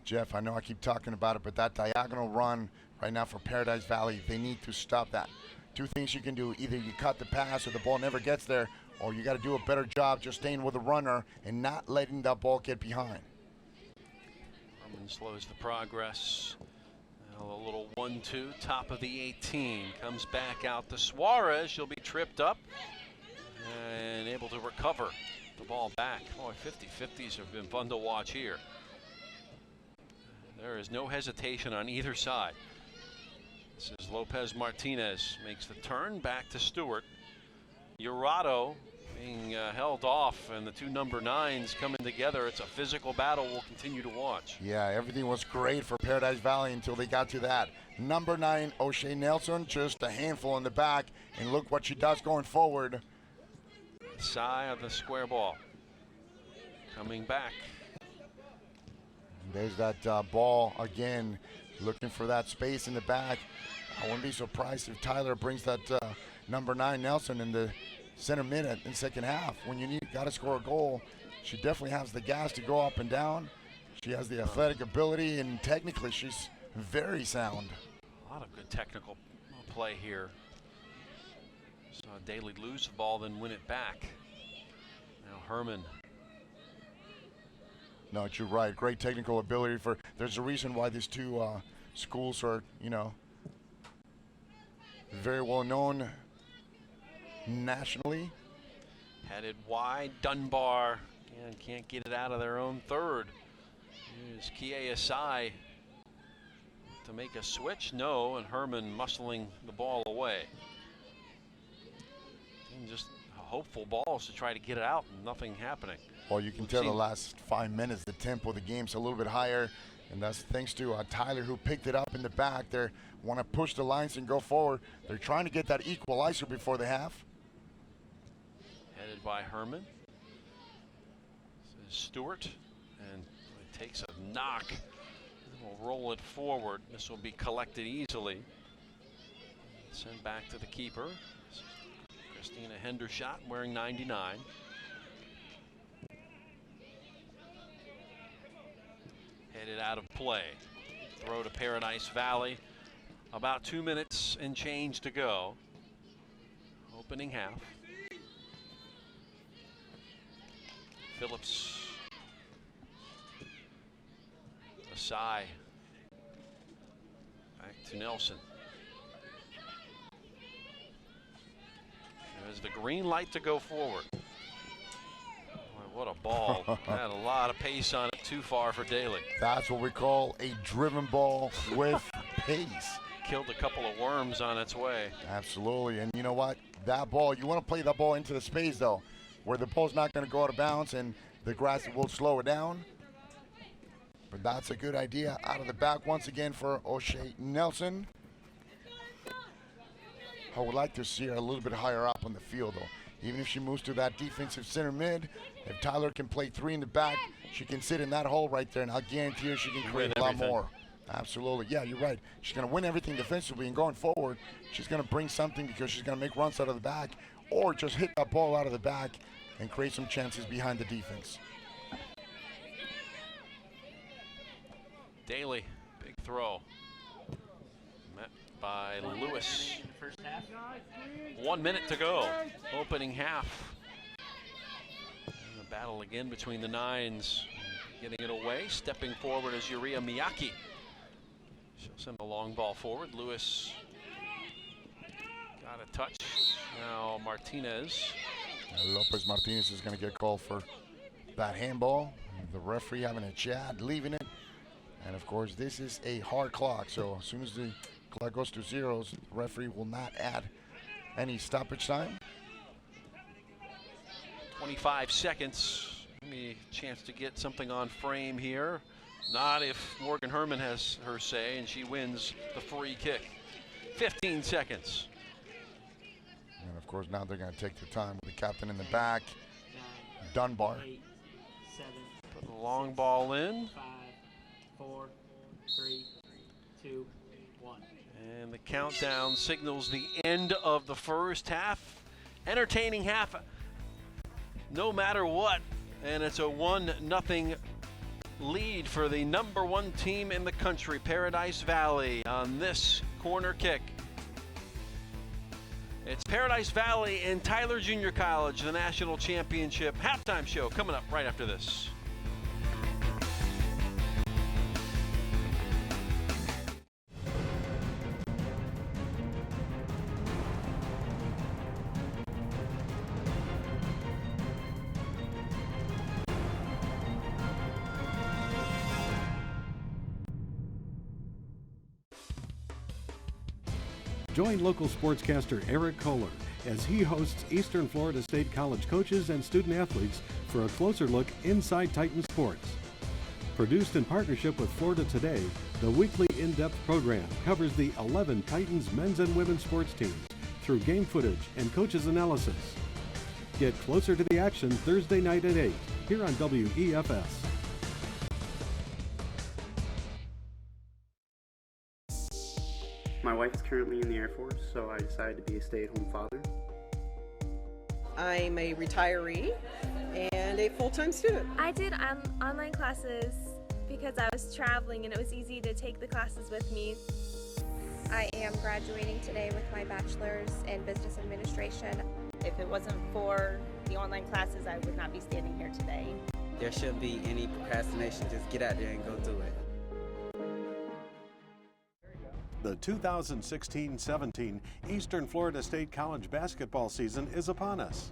S2: Jeff, I know I keep talking about it, but that diagonal run right now for Paradise Valley, they need to stop that. 2 things you can do. Either you cut the pass or the ball never gets there, or you got to do a better job just staying with the runner and not letting that ball get behind.
S1: Herman slows the progress. A little 1-2, top of the 18. Comes back out to Suarez. She'll be tripped up and able to recover the ball back. Boy, 50-50s have been fun to watch here. There is no hesitation on either side. This is Lopez Martinez makes the turn back to Stewart. Jurado being held off, and the two number 9s coming together. It's a physical battle we'll continue to watch.
S2: Yeah, everything was great for Paradise Valley until they got to that. Number 9, O'Shea Nelson, just a handful in the back, and look what she does going forward.
S1: Sai of the square ball. Coming back.
S2: There's that ball again, looking for that space in the back. I wouldn't be surprised if Tyler brings that number 9 Nelson in the center mid in second half. When you got to score a goal, she definitely has the gas to go up and down. She has the athletic ability, and technically she's very sound.
S1: A lot of good technical play here. Saw Daly lose the ball, then win it back. Now Herman.
S2: No, you're right. Great technical ability. There's a reason why these two schools are, very well known nationally.
S1: Headed wide, Dunbar. Again, can't get it out of their own third. Here's Kie Asai to make a switch. No, and Herman muscling the ball away. And just hopeful balls to try to get it out, and nothing happening.
S2: Well, you can tell the last 5 minutes, the tempo of the game's a little bit higher, and that's thanks to Tyler, who picked it up in the back. They want to push the lines and go forward. They're trying to get that equalizer before the half.
S1: Headed by Herman. This is Stewart, and it takes a knock. We'll roll it forward. This will be collected easily. Sent back to the keeper. Christina Hendershot wearing 99. Headed out of play. Throw to Paradise Valley. About 2 minutes and change to go. Opening half. Phillips. Asai. Back to Nelson. There's the green light to go forward. Boy, what a ball. Had a lot of pace on it, too far for Daly.
S2: That's what we call a driven ball with pace.
S1: Killed a couple of worms on its way.
S2: Absolutely, and you know what? That ball, you want to play that ball into the space, though, where the ball's not going to go out of bounds and the grass will slow it down. But that's a good idea. Out of the back once again for O'Shea Nelson. I would like to see her a little bit higher up on the field, though. Even if she moves to that defensive center mid, if Tyler can play 3 in the back, she can sit in that hole right there, and I'll guarantee her she can create a lot more. Absolutely. Yeah, you're right. She's going to win everything defensively, and going forward, she's going to bring something because she's going to make runs out of the back or just hit that ball out of the back and create some chances behind the defense.
S1: Daly, big throw. Met by Lewis. 1 minute to go. Opening half. And the battle again between the 9s. Getting it away. Stepping forward is Yuria Miyake. She'll send the long ball forward. Lewis got a touch. Now Martinez.
S2: Lopez Martinez is going to get called for that handball. The referee having a chat, leaving it. And of course, this is a hard clock. So as soon as the clock goes to zeros, the referee will not add any stoppage time.
S1: 25 seconds. Maybe a chance to get something on frame here. Not if Morgan Herman has her say and she wins the free kick. 15 seconds.
S2: And of course, now they're going to take their time with the captain in the back. Dunbar.
S4: 8, 7,
S1: Put the long ball in.
S4: 5, 4, 3, 2, 1.
S1: And the countdown signals the end of the first half. Entertaining half, no matter what. And it's a 1-0 lead for the number 1 team in the country, Paradise Valley, on this corner kick. It's Paradise Valley and Tyler Junior College, the national championship halftime show coming up right after this.
S5: Join local sportscaster Eric Kohler as he hosts Eastern Florida State College coaches and student athletes for a closer look inside Titan sports. Produced in partnership with Florida Today, the weekly in-depth program covers the 11 Titans men's and women's sports teams through game footage and coaches' analysis. Get closer to the action Thursday night at 8 here on WEFS.
S6: My wife is currently in the Air Force, so I decided to be a stay-at-home father.
S7: I'm a retiree and a full-time student.
S8: I did online classes because I was traveling and it was easy to take the classes with me.
S9: I am graduating today with my bachelor's in business administration.
S10: If it wasn't for the online classes, I would not be standing here today.
S11: There shouldn't be any procrastination. Just get out there and go do it.
S5: The 2016-17 Eastern Florida State College basketball season is upon us.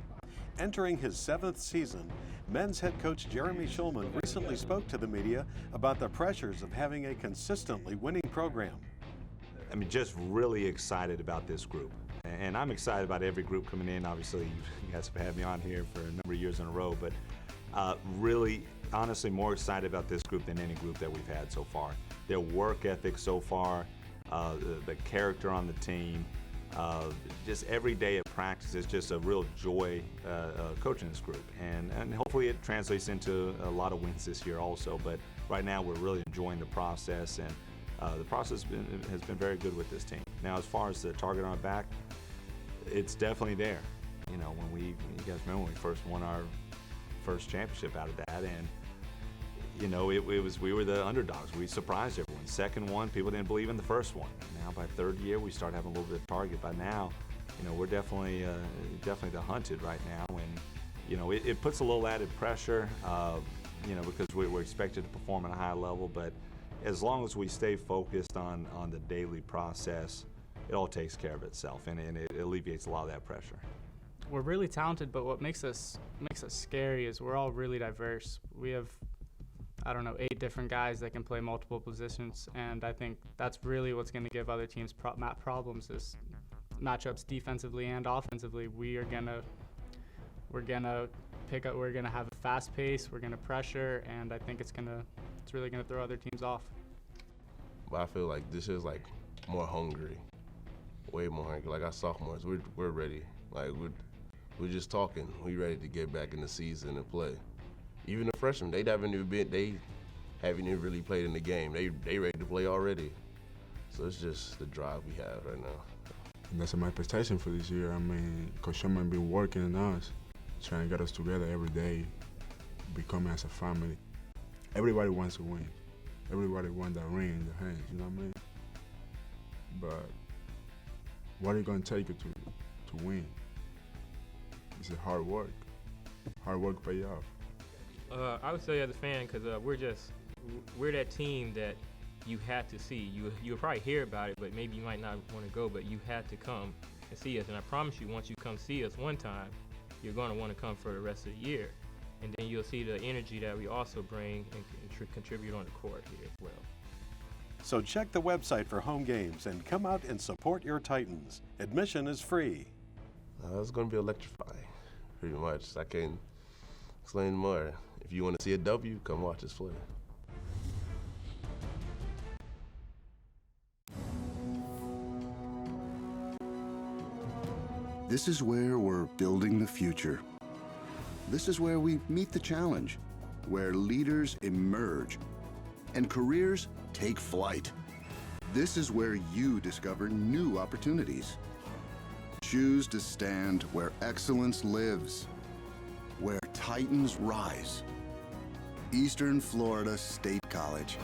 S5: Entering his 7th season, men's head coach Jeremy Schulman recently spoke to the media about the pressures of having a consistently winning program.
S12: I mean, just really excited about this group. And I'm excited about every group coming in. Obviously, you guys have had me on here for a number of years in a row, but really, honestly, more excited about this group than any group that we've had so far. Their work ethic so far, the character on the team, just every day at practice is just a real joy coaching this group. And hopefully it translates into a lot of wins this year also. But right now we're really enjoying the process, and the process has been very good with this team. Now, as far as the target on our back, it's definitely there. You know, you guys remember when we first won our first championship out of that, and you know, we were the underdogs. We surprised everyone. Second one, people didn't believe in the first one. Now by third year, we start having a little bit of target. By now, you know, we're definitely the hunted right now, and you know, it puts a little added pressure, you know, because we're expected to perform at a high level. But as long as we stay focused on the daily process, it all takes care of itself, and it alleviates a lot of that pressure.
S4: We're really talented, but what makes us scary is we're all really diverse. We have, I don't know, 8 different guys that can play multiple positions, and I think that's really what's going to give other teams problems is matchups defensively and offensively. We're gonna pick up. We're gonna have a fast pace. We're gonna pressure, and I think it's really gonna throw other teams off.
S13: But I feel like this is like more hungry, way more hungry. Like our sophomores, we're ready. Like we're just talking. We ready to get back in the season and play. Even the freshmen, they haven't even really played in the game. They ready to play already. So it's just the drive we have right now.
S14: And that's my expectation for this year. I mean, Coach Sherman been working on us, trying to get us together every day, becoming as a family. Everybody wants to win. Everybody wants that ring in their hands, you know what I mean? But what are you going to take it to win? It's hard work. Hard work pay off.
S15: I would say as a fan, because we're that team that you had to see. You'll probably hear about it, but maybe you might not want to go, but you had to come and see us. And I promise you, once you come see us one time, you're going to want to come for the rest of the year. And then you'll see the energy that we also bring and contribute on the court here as well.
S5: So check the website for home games and come out and support your Titans. Admission is free.
S13: It's going to be electrifying, pretty much. I can't explain more. If you want to see a W, come watch us play.
S16: This is where we're building the future. This is where we meet the challenge, where leaders emerge and careers take flight. This is where you discover new opportunities. Choose to stand where excellence lives, where Titans rise. Eastern Florida State College.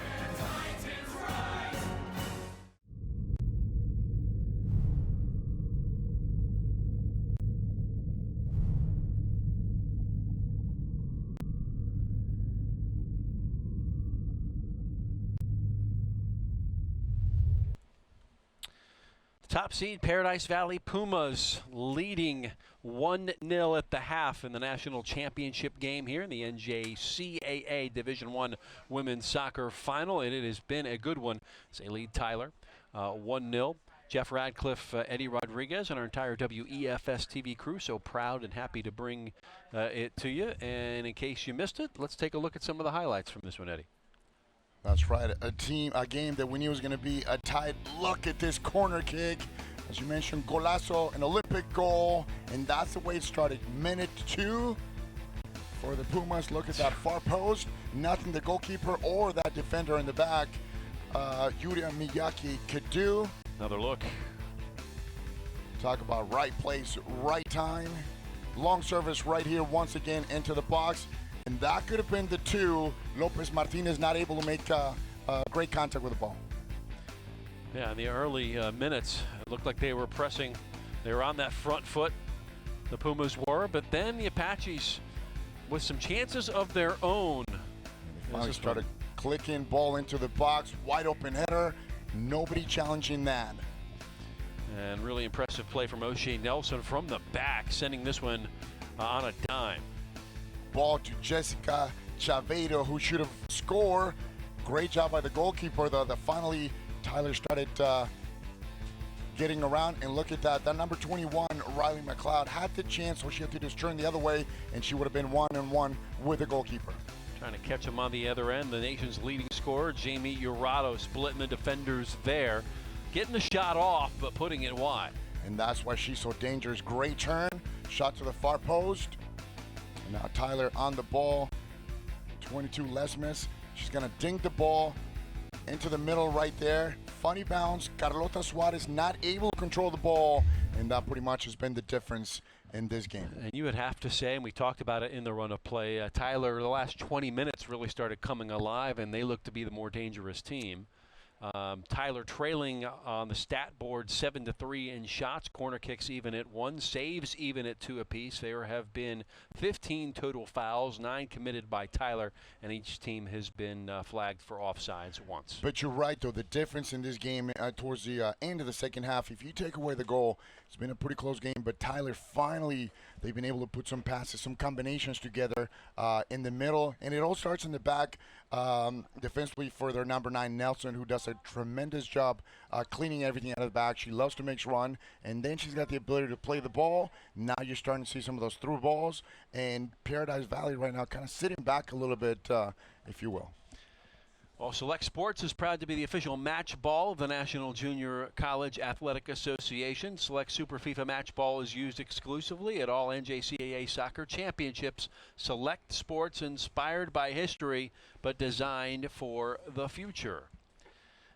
S1: Top seed Paradise Valley Pumas leading 1-0 at the half in the national championship game here in the NJCAA Division I Women's Soccer Final, and it has been a good one. They lead Tyler 1-0. Jeff Radcliffe, Eddie Rodriguez, and our entire WEFS TV crew. So proud and happy to bring it to you. And in case you missed it, let's take a look at some of the highlights from this one, Eddie.
S2: That's right. A game that we knew was going to be a tight. Look at this corner kick. As you mentioned, golazo, an Olympic goal, and that's the way it started. Minute 2 for the Pumas. Look at that far post. Nothing the goalkeeper or that defender in the back, Yuria Miyake, could do.
S1: Another look.
S2: Talk about right place, right time. Long service right here once again into the box. And that could have been the 2. Lopez Martinez not able to make great contact with the ball.
S1: Yeah, in the early minutes, it looked like they were pressing. They were on that front foot, the Pumas were, but then the Apaches, with some chances of their own.
S2: Finally started clicking, ball into the box, wide open header. Nobody challenging that.
S1: And really impressive play from O'Shea Nelson from the back, sending this one on a dime.
S2: Ball to Jessica Chavedo, who should have scored. Great job by the goalkeeper, though. Finally, Tyler started getting around, and look at that. That number 21, Riley McLeod, had the chance, so she had to just turn the other way, and she would have been 1-on-1 with the goalkeeper.
S1: Trying to catch him on the other end. The nation's leading scorer, Jamie Urado, splitting the defenders there. Getting the shot off, but putting it wide.
S2: And that's why she's so dangerous. Great turn, shot to the far post. And now Tyler on the ball. 22 Lesmes. She's going to dink the ball into the middle right there. Funny bounce. Carlota Suarez not able to control the ball. And that pretty much has been the difference in this game.
S1: And you would have to say, and we talked about it in the run of play, Tyler, the last 20 minutes really started coming alive, and they look to be the more dangerous team. Tyler trailing on the stat board 7-3 in shots, corner kicks even at 1, saves even at 2 apiece. There have been 15 total fouls, 9 committed by Tyler, and each team has been flagged for offsides once.
S2: But you're right, though. The difference in this game towards the end of the second half, if you take away the goal, it's been a pretty close game, but Tyler finally, they've been able to put some passes, some combinations together in the middle, and it all starts in the back defensively for their number 9, Nelson, who does a tremendous job cleaning everything out of the back. She loves to make run, and then she's got the ability to play the ball. Now you're starting to see some of those through balls, and Paradise Valley right now kind of sitting back a little bit, if you will.
S1: Well, Select Sports is proud to be the official match ball of the National Junior College Athletic Association. Select Super FIFA Match Ball is used exclusively at all NJCAA soccer championships. Select Sports, inspired by history, but designed for the future.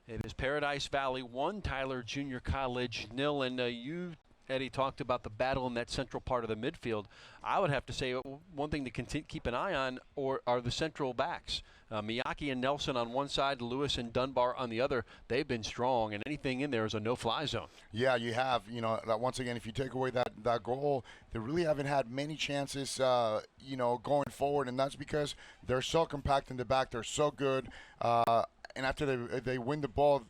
S1: It is Paradise Valley 1, Tyler Junior College 0, and you, Eddie, talked about the battle in that central part of the midfield. I would have to say one thing to keep an eye on are the central backs. Miyake and Nelson on one side, Lewis and Dunbar on the other. They've been strong, and anything in there is a no-fly zone.
S2: Yeah, you have. You know, once again, if you take away that goal, they really haven't had many chances, going forward, and that's because they're so compact in the back. They're so good, and after they win the ball,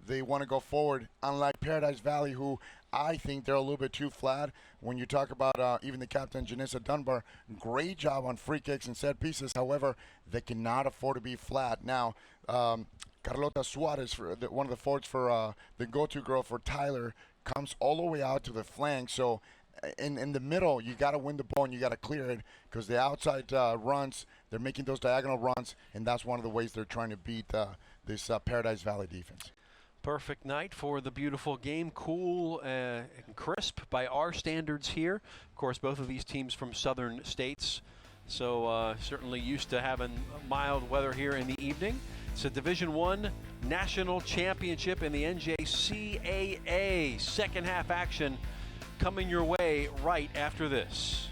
S2: they want to go forward, unlike Paradise Valley, who I think they're a little bit too flat. When you talk about even the captain, Janessa Dunbar, great job on free kicks and set pieces. However, they cannot afford to be flat. Now, Carlota Suarez, one of the forwards for the go-to girl for Tyler, comes all the way out to the flank. So in the middle, you got to win the ball and you got to clear it, because the outside runs, they're making those diagonal runs, and that's one of the ways they're trying to beat this Paradise Valley defense.
S1: Perfect night for the beautiful game. Cool and crisp by our standards here. Of course, both of these teams from southern states, so certainly used to having mild weather here in the evening. It's a Division I national championship in the NJCAA. Second half action coming your way right after this.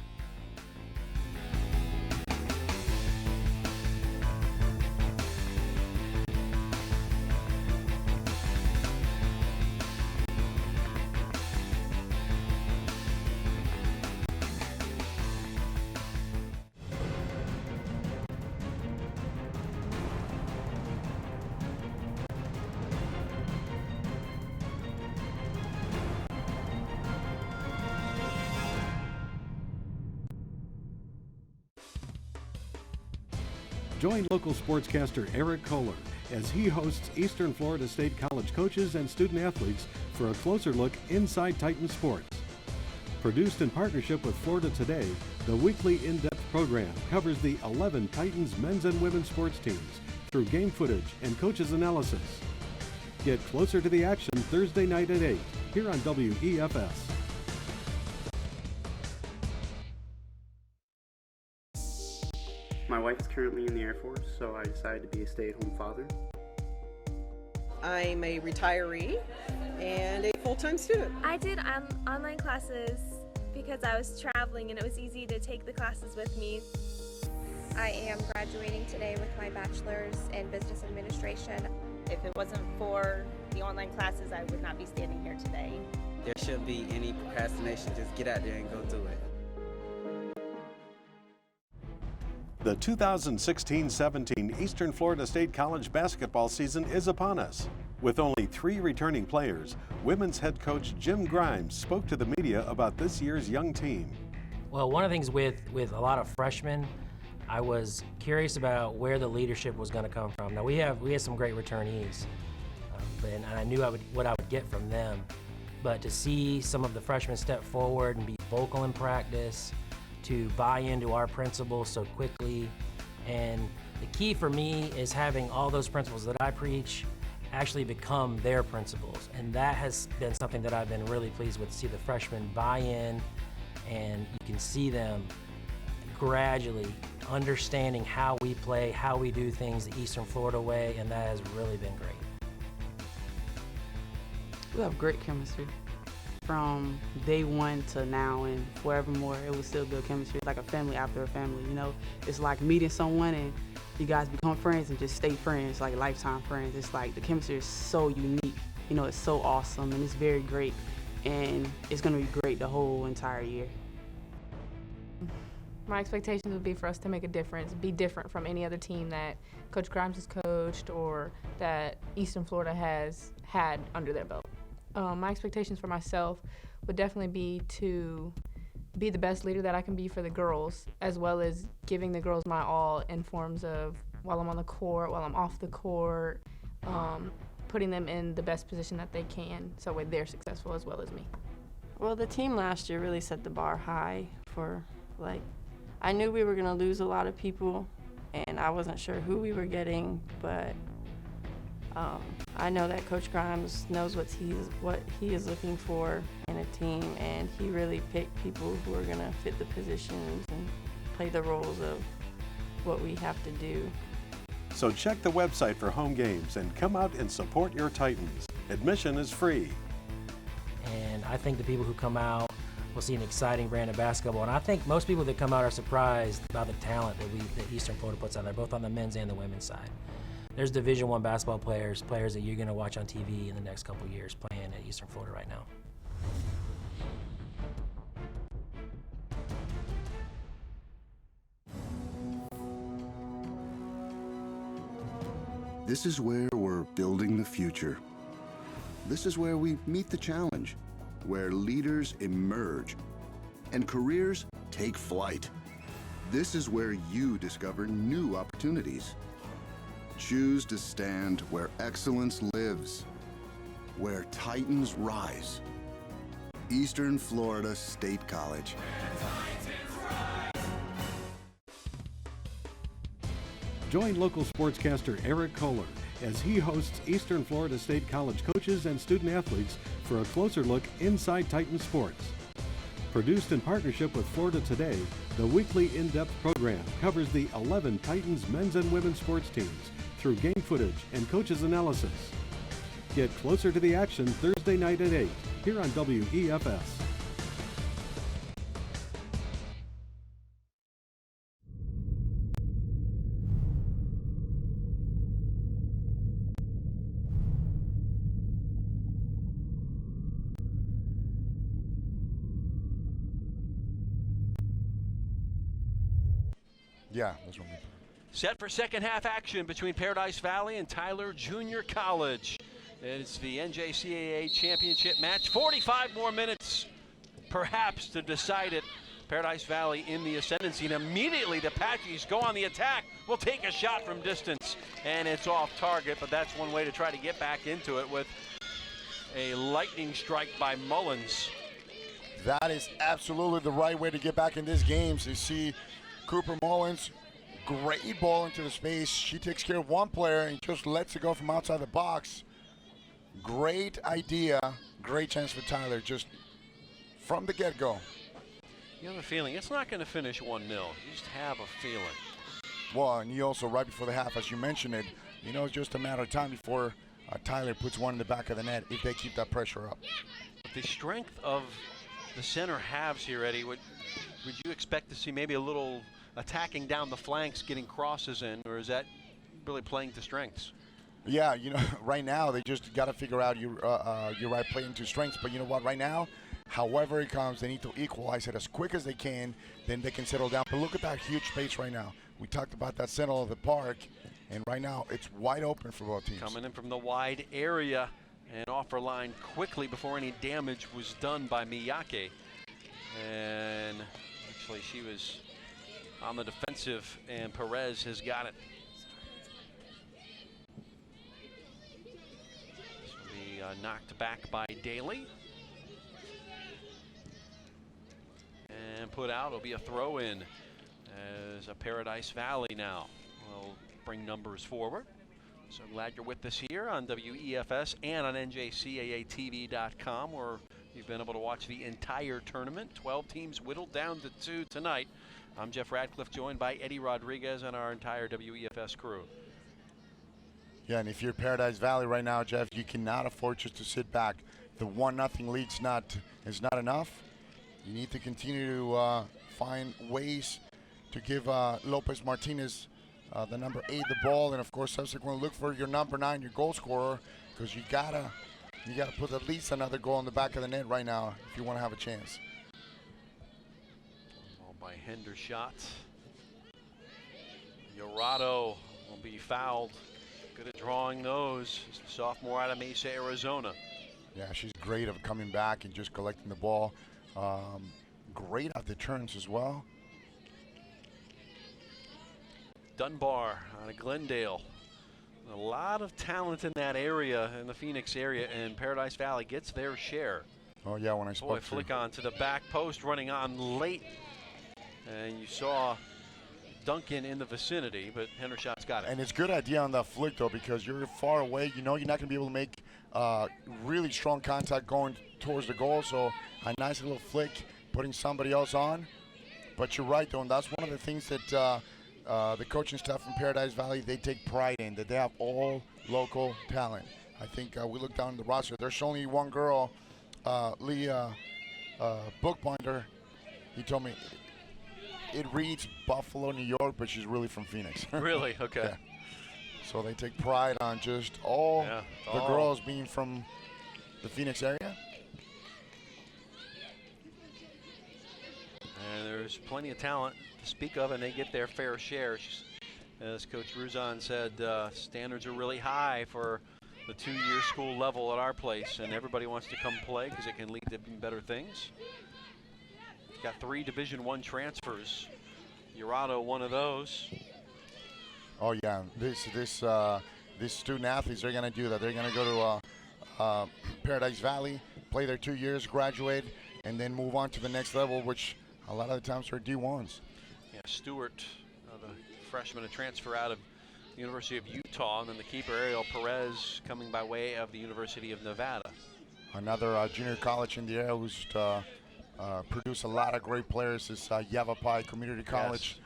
S5: Join local sportscaster Eric Kohler as he hosts Eastern Florida State College coaches and student athletes for a closer look inside Titan sports. Produced in partnership with Florida Today, the weekly in-depth program covers the 11 Titans men's and women's sports teams through game footage and coaches' analysis. Get closer to the action Thursday night at 8 here on WEFS.
S6: My wife's currently in the Air Force, so I decided to be a stay-at-home father.
S7: I'm a retiree and a full-time student.
S8: I did online classes because I was traveling and it was easy to take the classes with me.
S9: I am graduating today with my bachelor's in business administration.
S10: If it wasn't for the online classes, I would not be standing here today.
S11: There shouldn't be any procrastination. Just get out there and go do it.
S5: The 2016-17 Eastern Florida State College basketball season is upon us. With only 3 returning players, women's head coach Jim Grimes spoke to the media about this year's young team.
S17: Well, one of the things with a lot of freshmen, I was curious about where the leadership was going to come from. Now we had some great returnees, and I knew what I would get from them. But to see some of the freshmen step forward and be vocal in practice, to buy into our principles so quickly, and the key for me is having all those principles that I preach actually become their principles, and that has been something that I've been really pleased with, to see the freshmen buy in, and you can see them gradually understanding how we play, how we do things the Eastern Florida way, and that has really been great.
S18: We have great chemistry. From day one to now and forevermore, it was still good chemistry. It's like a family after a family, you know? It's like meeting someone and you guys become friends and just stay friends, like lifetime friends. It's like the chemistry is so unique, you know, it's so awesome and it's very great. And it's gonna be great the whole entire year.
S19: My expectations would be for us to make a difference, be different from any other team that Coach Grimes has coached or that Eastern Florida has had under their belt. My expectations for myself would definitely be to be the best leader that I can be for the girls, as well as giving the girls my all in forms of while I'm on the court, while I'm off the court, putting them in the best position that they can so they're successful as well as me.
S20: Well, the team last year really set the bar high for, like, I knew we were going to lose a lot of people, and I wasn't sure who we were getting, but I know that Coach Grimes knows what he is looking for in a team, and he really picked people who are going to fit the positions and play the roles of what we have to do.
S5: So check the website for home games and come out and support your Titans. Admission is free.
S17: And I think the people who come out will see an exciting brand of basketball. And I think most people that come out are surprised about the talent that Eastern Florida puts out there, both on the men's and the women's side. There's Division I basketball players that you're going to watch on TV in the next couple of years playing at Eastern Florida right now.
S16: This is where we're building the future. This is where we meet the challenge, where leaders emerge and careers take flight. This is where you discover new opportunities. Choose to stand where excellence lives, where Titans rise. Eastern Florida State College.
S5: Join local sportscaster Eric Kohler as he hosts Eastern Florida State College coaches and student athletes for a closer look inside Titan sports. Produced in partnership with Florida Today, the weekly in-depth program covers the 11 Titans men's and women's sports teams through game footage and coaches' analysis. Get closer to the action Thursday night at 8 here on WEFS.
S2: Yeah, that's what I mean.
S1: Set for second half action between Paradise Valley and Tyler Junior College. It's the NJCAA championship match. 45 more minutes, perhaps, to decide it. Paradise Valley in the ascendancy, and immediately the Apaches go on the attack. Will take a shot from distance, and it's off target, but that's one way to try to get back into it with a lightning strike by Mullins.
S2: That is absolutely the right way to get back in this game. So you see Cooper Mullins, great ball into the space. She takes care of one player and just lets it go from outside the box. Great idea, great chance for Tyler just from the get-go.
S1: You have a feeling it's not going to finish 1-0. You just have a feeling.
S2: Well, and you also, right before the half, as you mentioned it, you know, it's just a matter of time before Tyler puts one in the back of the net if they keep that pressure up.
S1: The strength of the center halves here, Eddie, would you expect to see maybe a little attacking down the flanks, getting crosses in, or is that really playing to strengths?
S2: Yeah, you know, right now they just got to figure out your right playing to strengths. But you know what, right now, however it comes, they need to equalize it as quick as they can, then they can settle down. But look at that huge space right now. We talked about that center of the park, and right now it's wide open for both teams.
S1: Coming in from the wide area and off her line quickly before any damage was done by Miyake. And actually she was on the defensive, and Perez has got it. This will be knocked back by Daly. And put out. It'll be a throw in as a Paradise Valley now will bring numbers forward. So glad you're with us here on WEFS and on NJCAATV.com, where you've been able to watch the entire tournament. 12 teams whittled down to 2 tonight. I'm Jeff Radcliffe, joined by Eddie Rodriguez and our entire WEFS crew.
S2: Yeah, and if you're Paradise Valley right now, Jeff, you cannot afford just to sit back. The 1-0 lead's is not enough. You need to continue to find ways to give Lopez Martinez, the number 8, the ball, and of course subsequently look for your number 9, your goal scorer, because you gotta put at least another goal in the back of the net right now if you want to have a chance.
S1: Ball by Hendershot. Yorado will be fouled. Good at drawing those. Sophomore out of Mesa, Arizona.
S2: Yeah, she's great at coming back and just collecting the ball. Great at the turns as well.
S1: Dunbar out of Glendale. A lot of talent in that area, in the Phoenix area, and Paradise Valley gets their share.
S2: Oh yeah, when I spoke
S1: Boy, flick on to the back post, running on late. And you saw Duncan in the vicinity, but Hendershot's got it.
S2: And it's a good idea on that flick, though, because you're far away. You know you're not going to be able to make really strong contact going towards the goal. So a nice little flick, putting somebody else on. But you're right, though, and that's one of the things that the coaching staff from Paradise Valley, they take pride in, that they have all local talent. I think we look down the roster. There's only one girl, Leah Bookbinder. He told me it reads Buffalo, New York, but she's really from Phoenix.
S1: Really? Okay.
S2: Yeah. So they take pride on just all the girls being from the Phoenix area.
S1: And there's plenty of talent to speak of, and they get their fair share. As Coach Ruzon said, standards are really high for the 2-year school level at our place, and everybody wants to come play because it can lead to better things. Got 3 Division I transfers. Urado, one of those.
S2: Oh yeah, these student athletes, they're going to do that. They're going to go to Paradise Valley, play their 2 years, graduate, and then move on to the next level, which a lot of the times are D1s.
S1: Yeah, Stewart, the freshman, a transfer out of the University of Utah, and then the keeper, Ariel Perez, coming by way of the University of Nevada.
S2: Another junior college in the area who's produced a lot of great players is Yavapai Community College.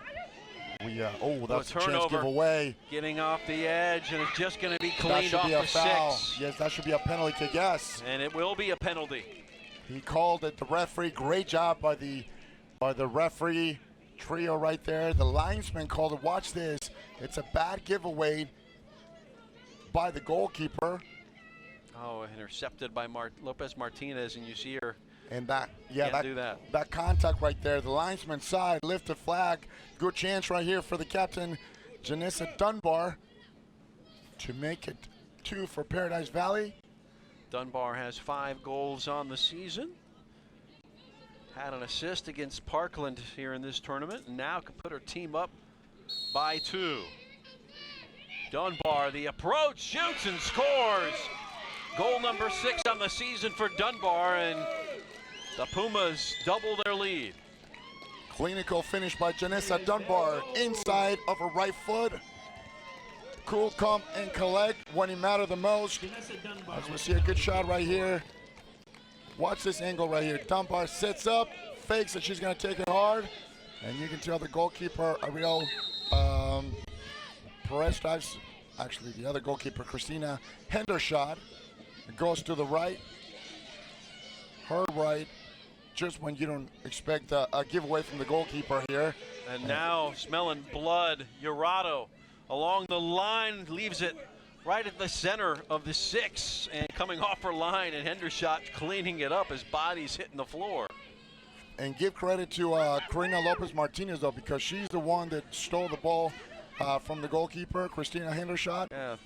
S2: Yes. That's a chance giveaway.
S1: Getting off the edge, and it's just going to be cleaned off
S2: for
S1: the
S2: foul.
S1: 6.
S2: Yes, that should be a penalty kick, yes.
S1: And it will be a penalty.
S2: He called it, the referee. Great job by the referee trio right there. The linesman called it. Watch this. It's a bad giveaway by the goalkeeper.
S1: Oh, intercepted by Lopez Martinez, and you see her.
S2: And that contact right there, the linesman side, lifted flag. Good chance right here for the captain, Janessa Dunbar, to make it 2 for Paradise Valley.
S1: Dunbar has 5 goals on the season. Had an assist against Parkland here in this tournament, and now can put her team up by 2. Dunbar, the approach, shoots and scores. Goal number 6 on the season for Dunbar, and the Pumas double their lead.
S2: Clinical finish by Janessa Dunbar, inside of her right foot. Cool, calm, and collect when it mattered the most. As we see a good shot right here. Watch this angle right here. Dunbar sits up, fakes that she's going to take it hard, and you can tell the goalkeeper, Ariel Perez drives, actually the other goalkeeper, Christina Hendershot, goes to the right, her right, just when you don't expect a giveaway from the goalkeeper here.
S1: And now smelling blood, Jurado along the line leaves it right at the center of the 6 and coming off her line, and Hendershot cleaning it up as body's hitting the floor.
S2: And give credit to Karina Lopez Martinez though, because she's the one that stole the ball from the goalkeeper, Christina Hendershot.
S1: Yeah.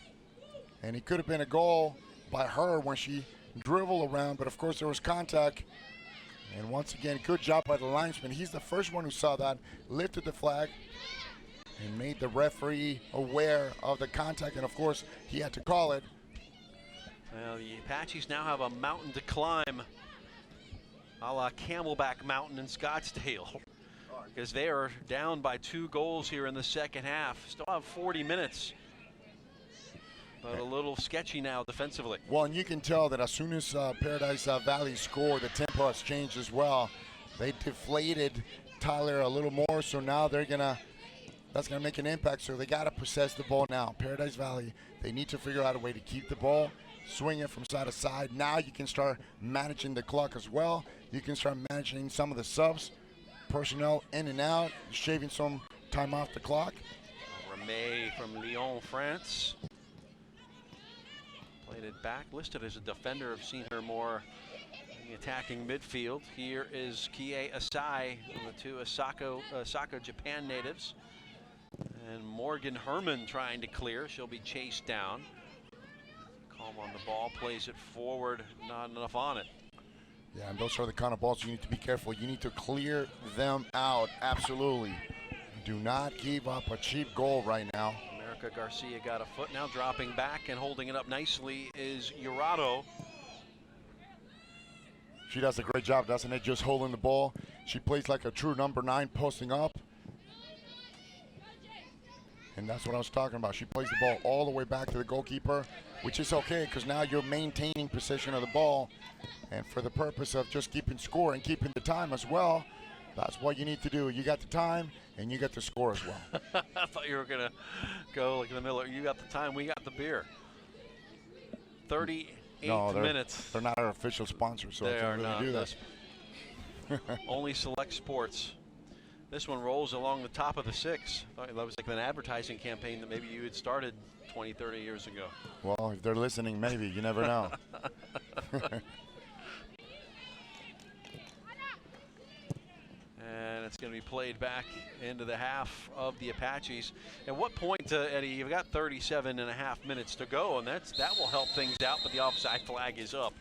S2: And it could have been a goal by her when she dribbled around, but of course there was contact. And once again, good job by the linesman. He's the first one who saw that, lifted the flag, and made the referee aware of the contact, and of course he had to call it.
S1: Well, the Apaches now have a mountain to climb, a la Camelback Mountain in Scottsdale, because they are down by 2 goals here in the second half. Still have 40 minutes, but a little sketchy now defensively.
S2: Well, and you can tell that as soon as Paradise Valley scored, the tempo has changed as well. They deflated Tyler a little more, so now that's gonna make an impact. So they gotta possess the ball now. Paradise Valley, they need to figure out a way to keep the ball, swing it from side to side. Now you can start managing the clock as well. You can start managing some of the subs, personnel in and out, shaving some time off the clock.
S1: Ramey from Lyon, France. Played it back, listed as a defender. I've seen her more in the attacking midfield. Here is Kie Asai, the 2 Osaka, Japan natives. And Morgan Herman trying to clear. She'll be chased down. Calm on the ball, plays it forward, not enough on it.
S2: Yeah, and those are the kind of balls you need to be careful. You need to clear them out, absolutely. Do not give up a cheap goal right now.
S1: America Garcia got a foot now, dropping back and holding it up nicely is Jurado.
S2: She does a great job, doesn't it? Just holding the ball. She plays like a true number 9, posting up. And that's what I was talking about. She plays the ball all the way back to the goalkeeper, which is okay because now you're maintaining possession of the ball. And for the purpose of just keeping score and keeping the time as well, that's what you need to do. You got the time and you got the score as well.
S1: I thought you were going to go like in the middle. You got the time, we got the beer. 38 minutes.
S2: They're not our official sponsor, so
S1: they
S2: I can't
S1: are
S2: really
S1: not.
S2: do that.
S1: Only Select Sports. This one rolls along the top of the 6. That was like an advertising campaign that maybe you had started 20, 30 years ago.
S2: Well, if they're listening, maybe. You never know.
S1: And it's going to be played back into the half of the Apaches. At what point, Eddie, you've got 37.5 minutes to go, and that will help things out, but the offside flag is up.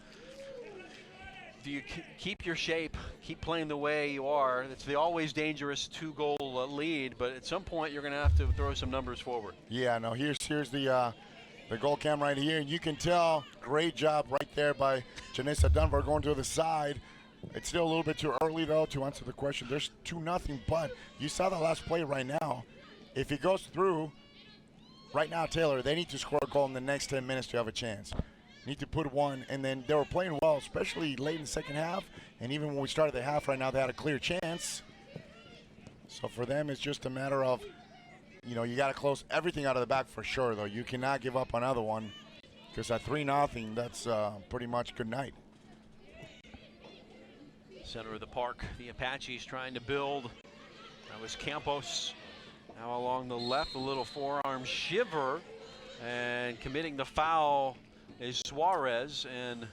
S1: Do you keep your shape, keep playing the way you are? It's the always dangerous 2-goal lead, but at some point you're going to have to throw some numbers forward.
S2: Yeah, no, here's the goal cam right here. You can tell, great job right there by Janessa Dunbar going to the side. It's still a little bit too early, though, to answer the question. There's 2-0, but you saw the last play right now. If he goes through, right now, Taylor, they need to score a goal in the next 10 minutes to have a chance. Need to put one, and then they were playing well, especially late in the second half. And even when we started the half right now, they had a clear chance. So for them, it's just a matter of, you got to close everything out of the back for sure, though. You cannot give up another one because at 3-0, that's pretty much good night.
S1: Center of the park, the Apaches trying to build. That was Campos. Now along the left, a little forearm shiver, and committing the foul is Suarez, and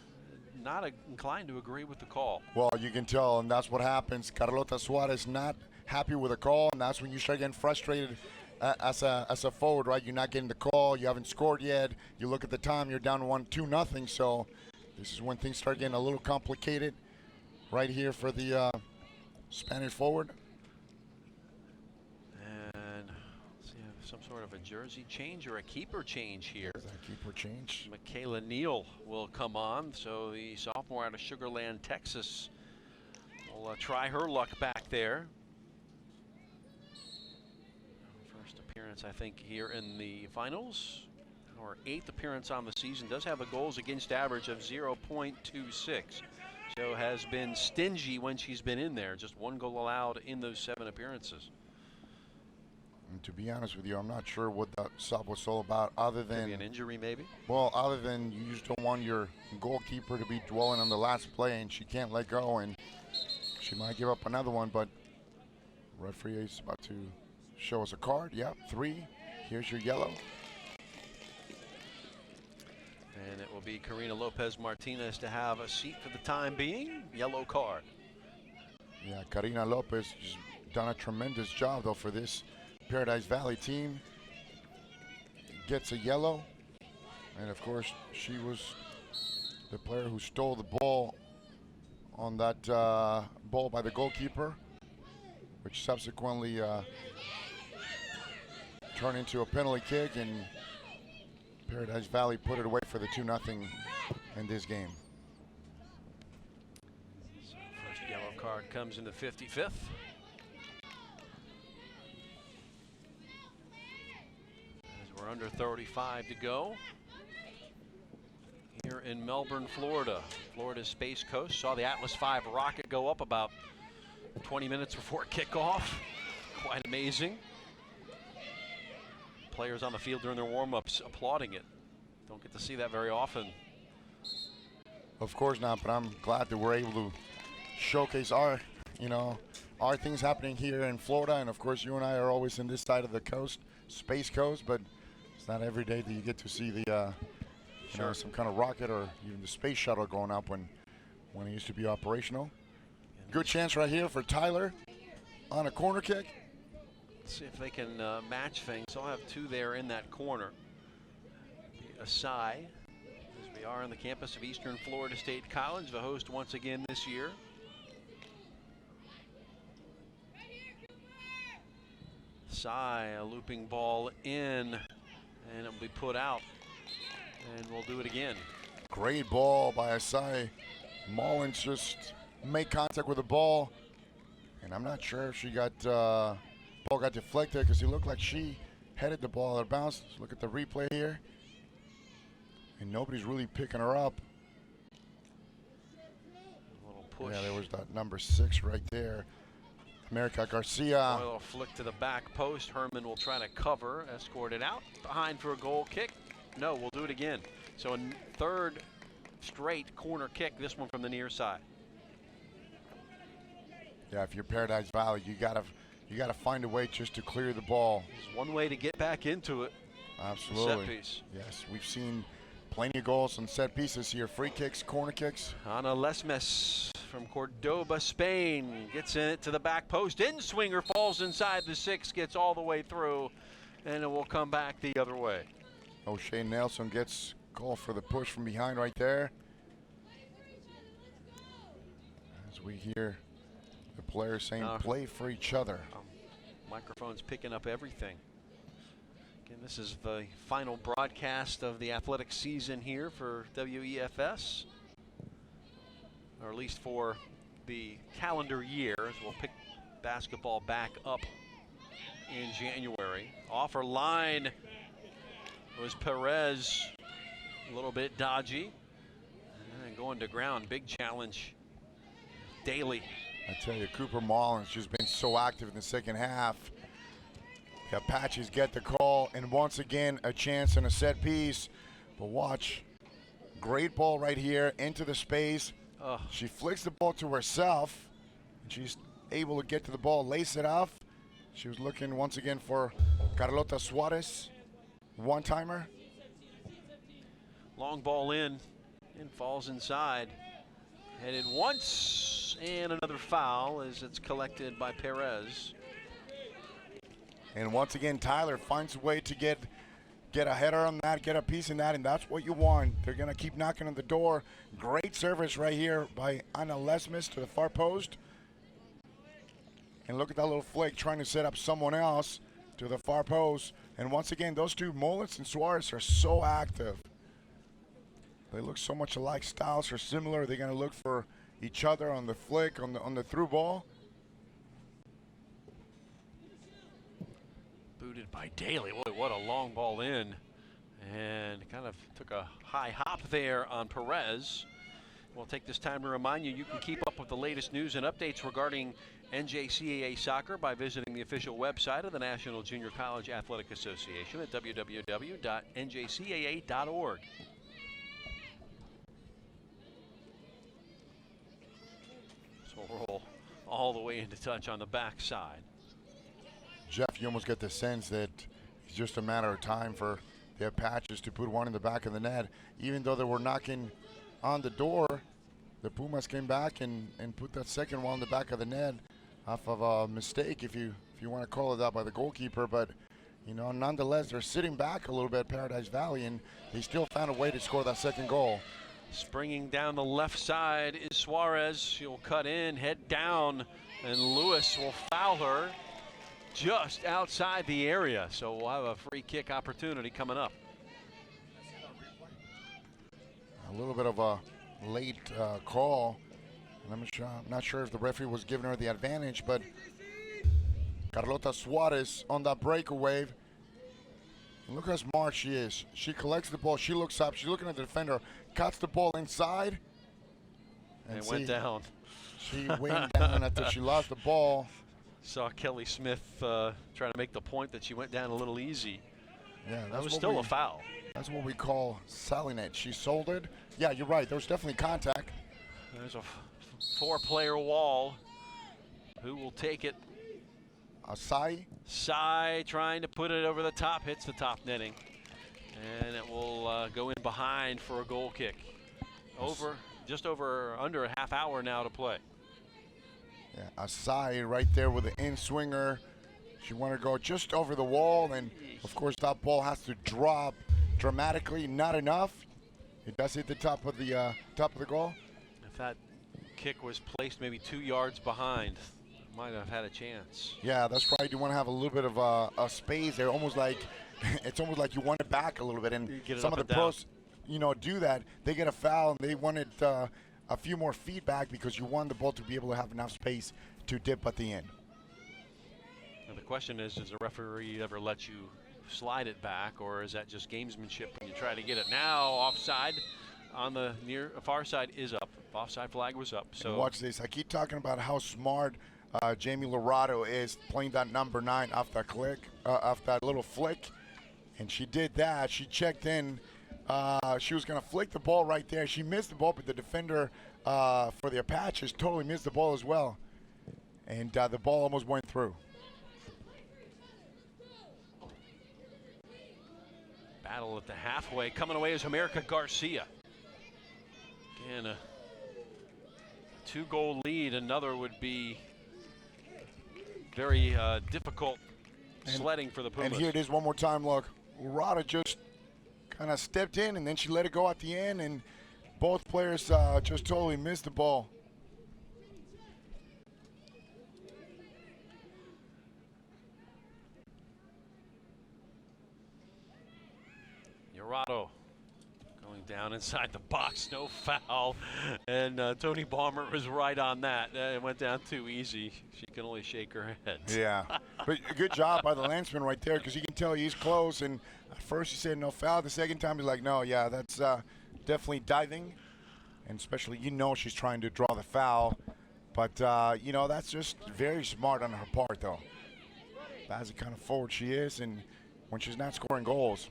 S1: not inclined to agree with the call.
S2: Well, you can tell, and that's what happens. Carlota Suarez not happy with the call, and that's when you start getting frustrated as a forward, right? You're not getting the call, you haven't scored yet. You look at the time, you're down 1-2-0, so this is when things start getting a little complicated right here for the Spanish forward.
S1: And let's see, some sort of a jersey change or a keeper change here.
S2: That keeper change.
S1: Michaela Neal will come on. So the sophomore out of Sugar Land, Texas, will try her luck back there. First appearance, I think, here in the finals. Her 8th appearance on the season. Does have a goals against average of 0.26. So has been stingy when she's been in there. Just 1 goal allowed in those 7 appearances.
S2: And to be honest with you, I'm not sure what that sub was all about, other than
S1: Could be an injury, maybe.
S2: Well, other than you just don't want your goalkeeper to be dwelling on the last play, and she can't let go, and she might give up another one. But referee is about to show us a card. Yep, 3. Here's your yellow.
S1: And it will be Karina Lopez Martinez to have a seat for the time being. Yellow card.
S2: Yeah, Karina Lopez has done a tremendous job, though, for this Paradise Valley team. Gets a yellow. And, of course, she was the player who stole the ball on that ball by the goalkeeper, which subsequently turned into a penalty kick, and Paradise Valley put it away for the 2-0 in this game.
S1: So first yellow card comes in the 55th. As we're under 35 to go here in Melbourne, Florida. Florida's Space Coast saw the Atlas V rocket go up about 20 minutes before kickoff. Quite amazing. Players on the field during their warm-ups applauding it. Don't get to see that very often.
S2: Of course not, but I'm glad that we're able to showcase our things happening here in Florida. And of course, you and I are always in this side of the coast, Space Coast, but it's not every day that you get to see the, some kind of rocket or even the space shuttle going up when it used to be operational. Good chance right here for Tyler on a corner kick.
S1: See if they can match things. I'll have 2 there in that corner. Asai, as we are on the campus of Eastern Florida State College, the host once again this year. Asai, a looping ball in, and it'll be put out. And we'll do it again.
S2: Great ball by Asai. Mullins just made contact with the ball, and I'm not sure if she got ball got deflected, because it looked like she headed the ball out of bounds. Let's look at the replay here, and nobody's really picking her up.
S1: A little push.
S2: Yeah, there was that number 6 right there, America Garcia.
S1: A little flick to the back post. Herman will try to cover, escort it out behind for a goal kick. No, we'll do it again. So a 3rd straight corner kick, this one from the near side.
S2: Yeah, if you're Paradise Valley, you gotta find a way just to clear the ball.
S1: There's one way to get back into it.
S2: Absolutely.
S1: Set piece.
S2: Yes, we've seen plenty of goals on set pieces here. Free kicks, corner kicks.
S1: Ana Lesmes from Cordoba, Spain, gets in it to the back post. In swinger, falls inside the 6, gets all the way through, and it will come back the other way.
S2: O'Shea Nelson gets called for the push from behind right there. As we hear the players saying, play for each other.
S1: Microphone's picking up everything. Again, this is the final broadcast of the athletic season here for WEFS, or at least for the calendar year, as we'll pick basketball back up in January. Offer line was Perez, a little bit dodgy. And going to ground, big challenge. Daly.
S2: I tell you, Cooper Mullins just been so active in the second half. The Apaches get the call, and once again, a chance and a set piece. But watch, great ball right here into the space. She flicks the ball to herself, and she's able to get to the ball, lace it off. She was looking once again for Carlota Suarez. One-timer.
S1: Long ball in, and falls inside. Headed once, and another foul as it's collected by Perez.
S2: And once again, Tyler finds a way to get a header on that, get a piece in that, and that's what you want. They're going to keep knocking on the door. Great service right here by Ana Lesmes to the far post. And look at that little flick trying to set up someone else to the far post. And once again, those two, Mullins and Suarez, are so active. They look so much alike. Styles are similar. They're going to look for each other on the flick, on the through ball.
S1: Booted by Daly. Boy, what a long ball in. And kind of took a high hop there on Perez. We'll take this time to remind you, you can keep up with the latest news and updates regarding NJCAA soccer by visiting the official website of the National Junior College Athletic Association at www.njcaa.org. So roll all the way into touch on the backside.
S2: Jeff, you almost get the sense that it's just a matter of time for the Apaches to put one in the back of the net. Even though they were knocking on the door, the Pumas came back and put that second one in the back of the net off of a mistake, if you want to call it that, by the goalkeeper. But, you know, nonetheless, they're sitting back a little bit at Paradise Valley, and they still found a way to score that second goal.
S1: Springing down the left side is Suarez. She'll cut in, head down, and Lewis will foul her just outside the area. So we'll have a free kick opportunity coming up.
S2: A little bit of a late call. I'm not sure if the referee was giving her the advantage, but Carlota Suarez on that breakaway. And look how smart she is. She collects the ball. She looks up. She's looking at the defender. Cuts the ball inside.
S1: And went down.
S2: She went down after she lost the ball.
S1: Saw Kelly Smith trying to make the point that she went down a little easy.
S2: Yeah,
S1: that was still a foul.
S2: That's what we call selling it. She sold it. Yeah, you're right. There was definitely contact.
S1: There's a four-player wall. Who will take it?
S2: Sai.
S1: Sai trying to put it over the top, hits the top netting. And it will go in behind for a goal kick. Under a half hour now to play.
S2: Yeah, Asai right there with the in-swinger. She wanted to go just over the wall, and of course that ball has to drop dramatically. Not enough. It does hit the top of the goal.
S1: If that kick was placed maybe 2 yards behind, might have had a chance.
S2: Yeah, that's right. You want to have a little bit of a space there, almost like it's almost like you want it back a little bit. And some of the pros, do that. They get a foul, and they wanted a few more feet back because you want the ball to be able to have enough space to dip at the end.
S1: And the question is, does the referee ever let you slide it back, or is that just gamesmanship when you try to get it? Now offside on the far side is up. Offside flag was up. So
S2: and watch this. I keep talking about how smart Jamie Lorado is playing that number 9 off that off that little flick, and she did that. She checked in. She was going to flick the ball right there. She missed the ball, but the defender for the Apaches totally missed the ball as well. And the ball almost went through.
S1: Battle at the halfway. Coming away is America Garcia. Again, a 2-goal lead. Another would be very difficult sledding for the Pumas.
S2: And here it is one more time. Look, Lorado just kind of stepped in, and then she let it go at the end, and both players just totally missed the ball.
S1: Dorado going down inside the box, no foul, and Tony Balmer was right on that. It went down too easy. She can only shake her head.
S2: Yeah, but good job by the landsman right there, because you can tell he's close, and at first he said no foul. The second time he's like, no, yeah, that's definitely diving, and especially she's trying to draw the foul, but that's just very smart on her part, though. That's the kind of forward she is, and when she's not scoring goals,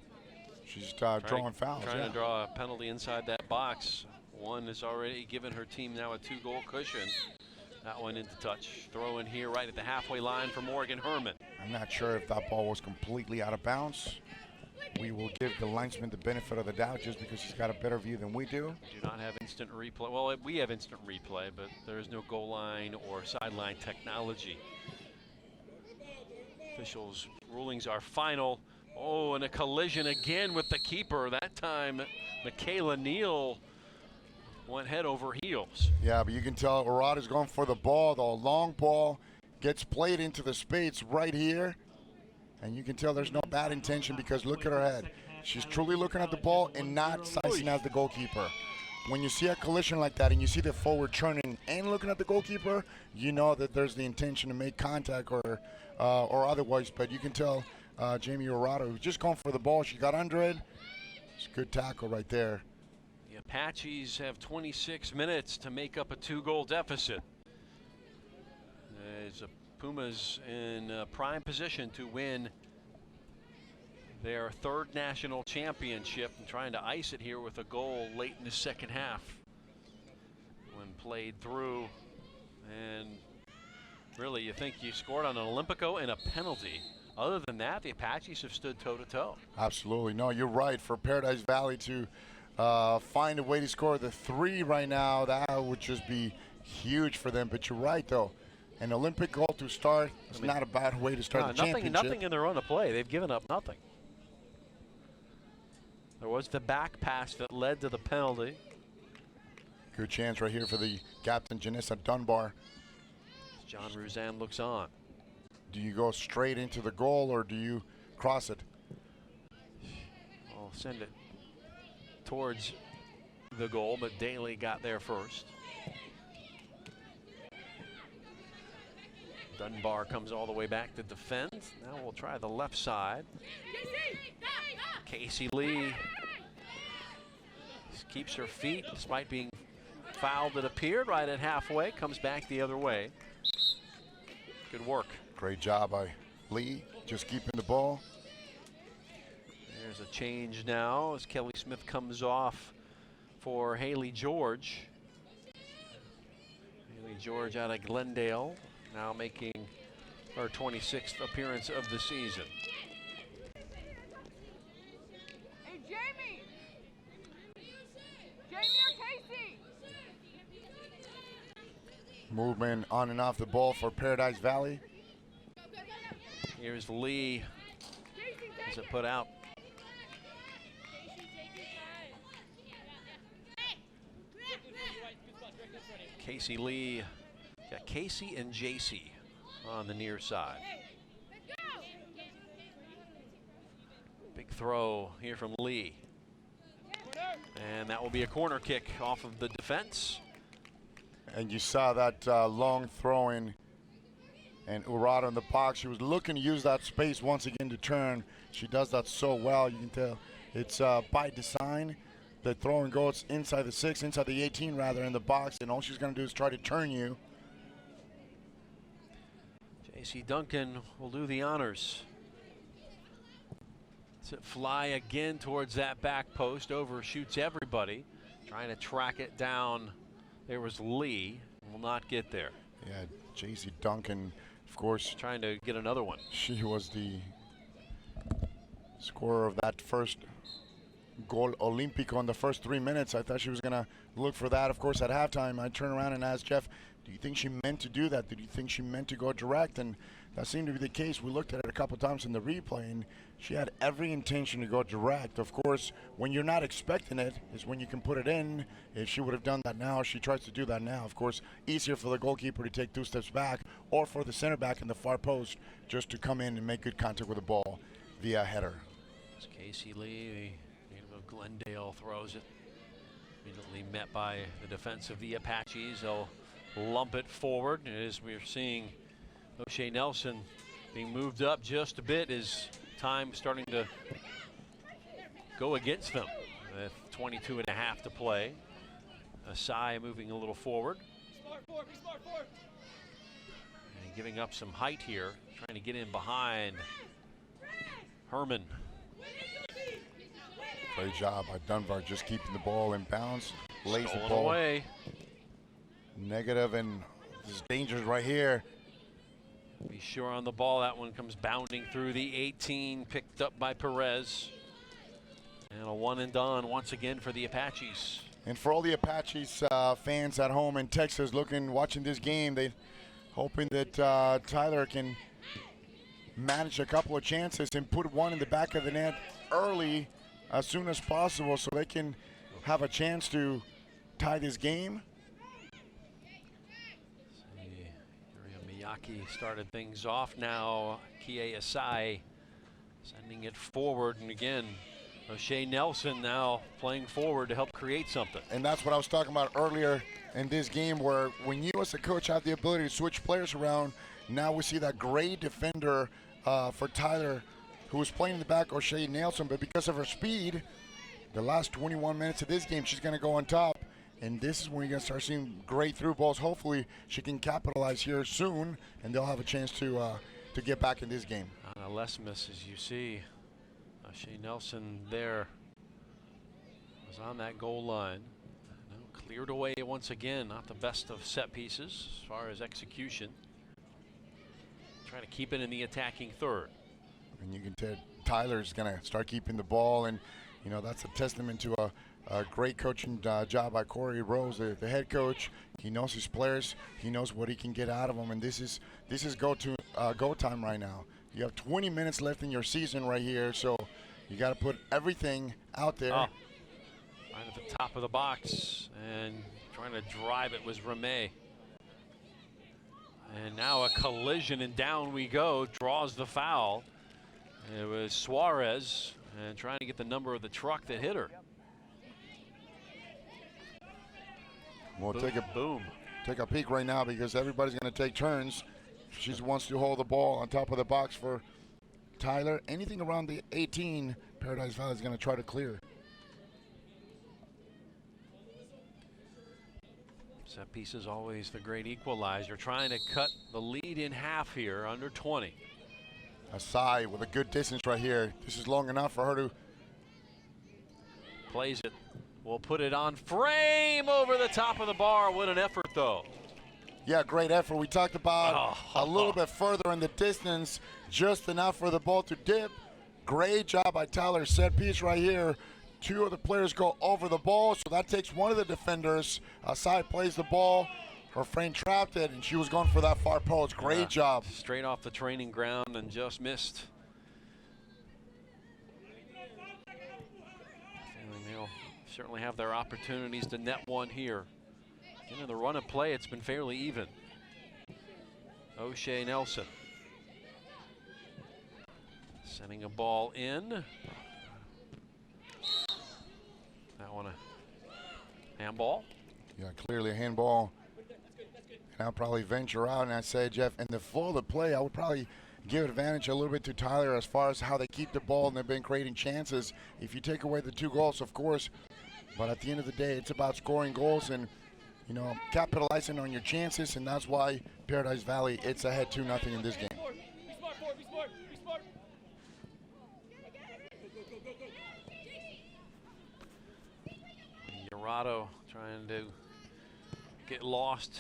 S2: she's drawing fouls.
S1: Trying to draw a penalty inside that box. One has already given her team now a 2-goal cushion. That one into touch. Throw in here right at the halfway line for Morgan Herman.
S2: I'm not sure if that ball was completely out of bounds. We will give the linesman the benefit of the doubt just because he's got a better view than we do.
S1: We do not have instant replay. Well, we have instant replay, but there is no goal line or sideline technology. Officials' rulings are final. Oh, and a collision again with the keeper. That time, Michaela Neal went head over heels.
S2: Yeah, but you can tell Oroda's going for the ball, the long ball, gets played into the space right here. And you can tell there's no bad intention because look at her head. She's truly looking at the ball and not sizing as the goalkeeper. When you see a collision like that and you see the forward turning and looking at the goalkeeper, you know that there's the intention to make contact or otherwise. But you can tell Jamie Orado, who's just going for the ball, she got under it. It's a good tackle right there.
S1: The Apaches have 26 minutes to make up a 2-goal deficit. As the Pumas in prime position to win their 3rd national championship and trying to ice it here with a goal late in the second half when played through. And really, you think you scored on an Olympico and a penalty. Other than that, the Apaches have stood toe-to-toe.
S2: Absolutely. No, you're right. For Paradise Valley to find a way to score the 3 right now, that would just be huge for them. But you're right, though. An Olympic goal to start is not a bad way to start the championship.
S1: Nothing in their run of play. They've given up nothing. There was the back pass that led to the penalty.
S2: Good chance right here for the captain, Janissa Dunbar.
S1: John Ruzan looks on.
S2: Do you go straight into the goal or do you cross it?
S1: I'll send it towards the goal, but Daly got there first. Dunbar comes all the way back to defend. Now we'll try the left side. Casey Lee keeps her feet despite being fouled, it appeared, right at halfway. Comes back the other way. Good work.
S2: Great job by Lee, just keeping the ball.
S1: There's a change now as Kelly Smith comes off for Haley George. Haley George out of Glendale, now making her 26th appearance of the season.
S21: Hey, Jamie! Jamie or Casey?
S2: Movement on and off the ball for Paradise Valley.
S1: Here's Lee as it put out. Casey Lee, got Casey and JC on the near side. Big throw here from Lee. And that will be a corner kick off of the defense.
S2: And you saw that long throw in and Urata in the box. She was looking to use that space once again to turn. She does that so well. You can tell it's by design. The throwing goes inside the 6, inside the 18 rather, in the box, and all she's going to do is try to turn you.
S1: JC Duncan will do the honors. Let's it fly again towards that back post, overshoots everybody. Trying to track it down. There was Lee, will not get there.
S2: Yeah, JC Duncan, of course.
S1: Trying to get another one.
S2: She was the scorer of that first goal Olympico in the first 3 minutes. I thought she was going to look for that. Of course, at halftime, I turned around and asked Jeff, do you think she meant to do that? Did you think she meant to go direct? And that seemed to be the case. We looked at it a couple times in the replay, and she had every intention to go direct. Of course, when you're not expecting it is when you can put it in. If she would have done that now, she tries to do that now. Of course, easier for the goalkeeper to take 2 steps back or for the center back in the far post just to come in and make good contact with the ball via header.
S1: It's Casey Lee, native of Glendale, throws it. Immediately met by the defense of the Apaches. They'll lump it forward. As we're seeing O'Shea Nelson being moved up just a bit, as time starting to go against them. With 22 and a half to play. Asai moving a little forward. And giving up some height here, trying to get in behind Herman.
S2: Great job by Dunbar, just keeping the ball in bounds. Lays the
S1: Stolen
S2: ball
S1: away.
S2: Negative, and this is dangerous right here.
S1: Be sure on the ball. That one comes bounding through the 18, picked up by Perez. And a one and done once again for the Apaches.
S2: And for all the Apaches fans at home in Texas watching this game, they hoping that Tyler can manage a couple of chances and put one in the back of the net early as soon as possible so they can have a chance to tie this game.
S1: Miyake started things off. Now Kie Asai sending it forward, and again, O'Shea Nelson now playing forward to help create something.
S2: And that's what I was talking about earlier in this game, where when you as a coach have the ability to switch players around, now we see that great defender for Tyler, who was playing in the back, O'Shea Nelson, but because of her speed, the last 21 minutes of this game, she's going to go on top. And this is when you're going to start seeing great through balls. Hopefully she can capitalize here soon, and they'll have a chance to get back in this game.
S1: Anna Lesmus, as you see, O'Shea Nelson there was on that goal line. Cleared away once again, not the best of set pieces as far as execution. Trying to keep it in the attacking third.
S2: And you can tell Tyler's going to start keeping the ball, and you know that's a testament to a great coaching job by Corey Rose, the head coach. He knows his players. He knows what he can get out of them, and this is go time right now. You have 20 minutes left in your season right here, so you got to put everything out there.
S1: Oh. Right at the top of the box, and trying to drive it was Ramey. And now a collision, and down we go. Draws the foul. It was Suarez, and trying to get the number of the truck that hit her.
S2: We'll
S1: boom.
S2: Take a peek right now, because everybody's going to take turns. She wants to hold the ball on top of the box for Tyler. Anything around the 18, Paradise Valley is going to try to clear.
S1: Set piece is always the great equalizer. Trying to cut the lead in half here, under 20.
S2: Asai with a good distance right here. This is long enough for her to.
S1: Plays it. We'll put it on frame over the top of the bar. What an effort, though.
S2: Yeah, great effort. We talked about a little bit further in the distance, just enough for the ball to dip. Great job by Tyler. Set piece right here. Two of the players go over the ball, so that takes one of the defenders. Asai plays the ball. Her friend trapped it, and she was going for that far post. Great job.
S1: Straight off the training ground and just missed. Feeling they'll certainly have their opportunities to net one here. In the run of play, it's been fairly even. O'Shea Nelson sending a ball in. That one a handball.
S2: Yeah, clearly a handball. And I'll probably venture out and I say, Jeff, in the flow of the play, I would probably give advantage a little bit to Tyler as far as how they keep the ball, and they've been creating chances. If you take away the 2 goals, of course, but at the end of the day, it's about scoring goals and, you know, capitalizing on your chances, and that's why Paradise Valley, it's ahead 2-0 in this game.
S1: Urado trying to get lost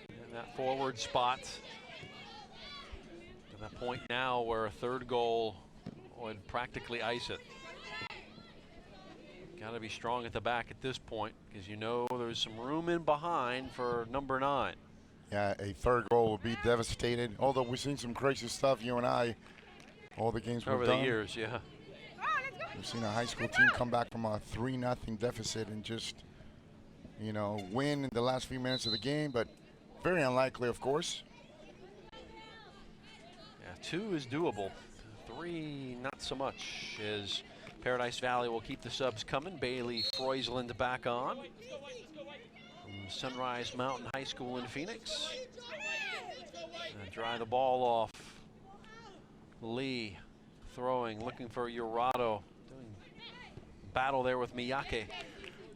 S1: in that forward spot. To that point now where a 3rd goal would practically ice it. Got to be strong at the back at this point, because you know there's some room in behind for number 9.
S2: Yeah, a 3rd goal will be devastated. Although we've seen some crazy stuff, you and I, all the games we've
S1: over
S2: done.
S1: the years, yeah.
S2: We've seen a high school team come back from a 3-0 deficit and just, you know, win in the last few minutes of the game, but very unlikely, of course.
S1: Yeah, 2 is doable. 3, not so much, as Paradise Valley will keep the subs coming. Bailey Freusland back on from Sunrise Mountain High School in Phoenix. And dry the ball off. Lee throwing, looking for Urado. Doing battle there with Miyake.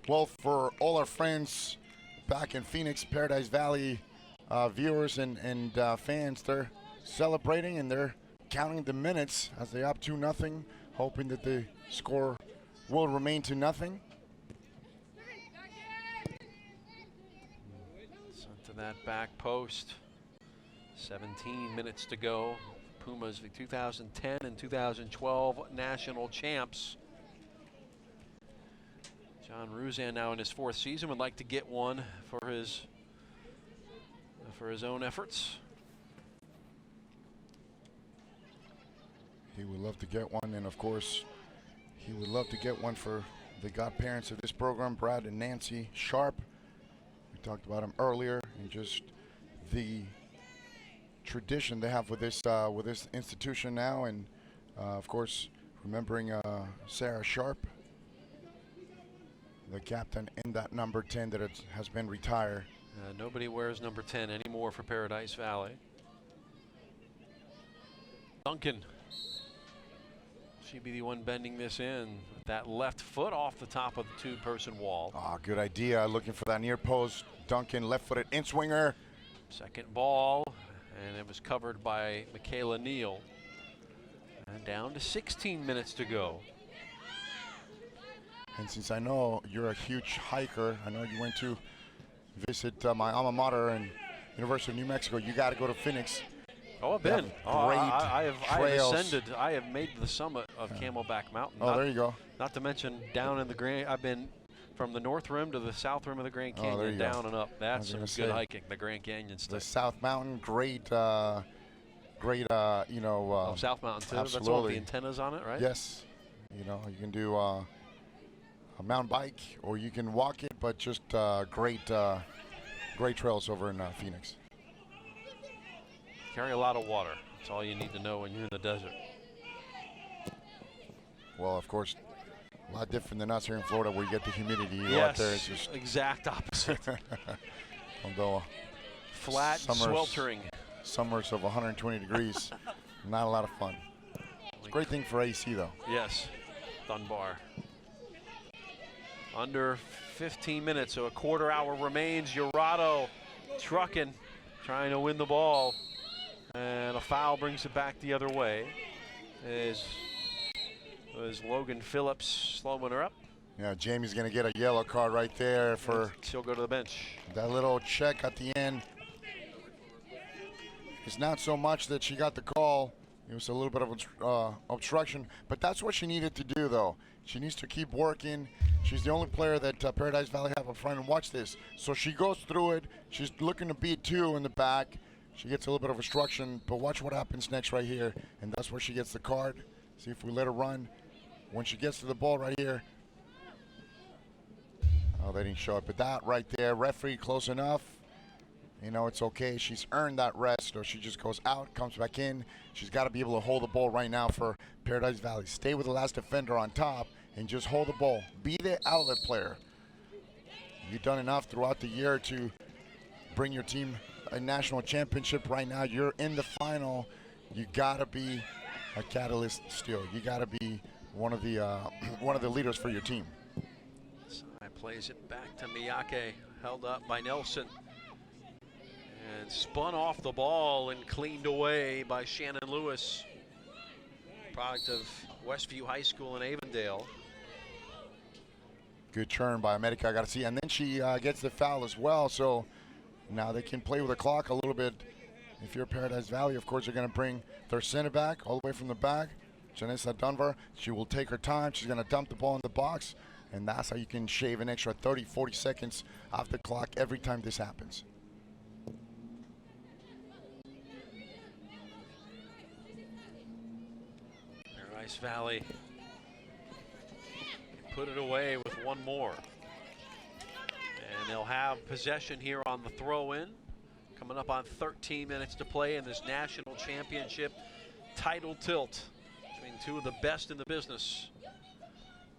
S2: Well, for all our friends back in Phoenix, Paradise Valley viewers and fans, they're celebrating and they're counting the minutes as they up 2-0, hoping that the score will remain 2-0.
S1: Sent to that back post. 17 minutes to go. Pumas, the 2010 and 2012 national champs. John Ruzan, now in his 4th season, would like to get one for his own efforts.
S2: He would love to get one, and of course, he would love to get one for the godparents of this program, Brad and Nancy Sharp. We talked about him earlier, and just the tradition they have with this institution now, and of course, remembering Sarah Sharp, the captain in that number 10 that has been retired.
S1: Nobody wears number 10 anymore for Paradise Valley. Duncan. She'd be the one bending this in. That left foot off the top of the two-person wall.
S2: Good idea. Looking for that near post. Duncan, left-footed in-swinger.
S1: Second ball, and it was covered by Michaela Neal. And down to 16 minutes to go.
S2: And since I know you're a huge hiker, I know you went to visit my alma mater and University of New Mexico. You got to go to Phoenix.
S1: Oh, I've been. I have
S2: trails.
S1: ascended. I have made the summit of Camelback Mountain.
S2: Oh, there you go.
S1: Not to mention down in the Grand. I've been from the north rim to the south rim of the Grand Canyon, down and up. That's some good hiking. The Grand Canyon stuff.
S2: The South Mountain, great. South Mountain
S1: too.
S2: Absolutely.
S1: That's all the antennas on it, right?
S2: Yes. You can do a mountain bike or you can walk it, but just great trails over in Phoenix.
S1: Carry a lot of water. That's all you need to know when you're in the desert.
S2: Well, of course, a lot different than us here in Florida where you get the humidity.
S1: Yes,
S2: out there, it's just
S1: exact opposite.
S2: Although
S1: flat, sweltering.
S2: Summers of 120 degrees, not a lot of fun. It's a great thing for AC, though.
S1: Yes, Dunbar. Under 15 minutes, so a quarter hour remains. Jurado trucking, trying to win the ball. And a foul brings it back the other way. As Logan Phillips slowing her up.
S2: Yeah, Jamie's going to get a yellow card right there for.
S1: She'll go to the bench.
S2: That little check at the end. It's not so much that she got the call. It was a little bit of obstruction, but that's what she needed to do, though. She needs to keep working. She's the only player that Paradise Valley have up front, and watch this. So she goes through it. She's looking to beat two in the back. She gets a little bit of obstruction, but watch what happens next right here, and that's where she gets the card. See if we let her run. When she gets to the ball right here. Oh, they didn't show it, but that right there, referee close enough. It's okay. She's earned that rest, or she just goes out, comes back in. She's got to be able to hold the ball right now for Paradise Valley. Stay with the last defender on top and just hold the ball. Be the outlet player. You've done enough throughout the year to bring your team a national championship. Right now, you're in the final. You got to be a catalyst still. You got to be one of the leaders for your team.
S1: Side plays it back to Miyake, held up by Nelson. And spun off the ball and cleaned away by Shannon Lewis, product of Westview High School in Avondale.
S2: Good turn by America, I got to see. And then she gets the foul as well, so now they can play with the clock a little bit. If you're Paradise Valley, of course, you're going to bring their center back all the way from the back, Janessa Dunbar. She will take her time. She's going to dump the ball in the box, and that's how you can shave an extra 30, 40 seconds off the clock every time this happens.
S1: Paradise Valley put it away with one more. And they'll have possession here on the throw-in. Coming up on 13 minutes to play in this national championship title tilt between two of the best in the business.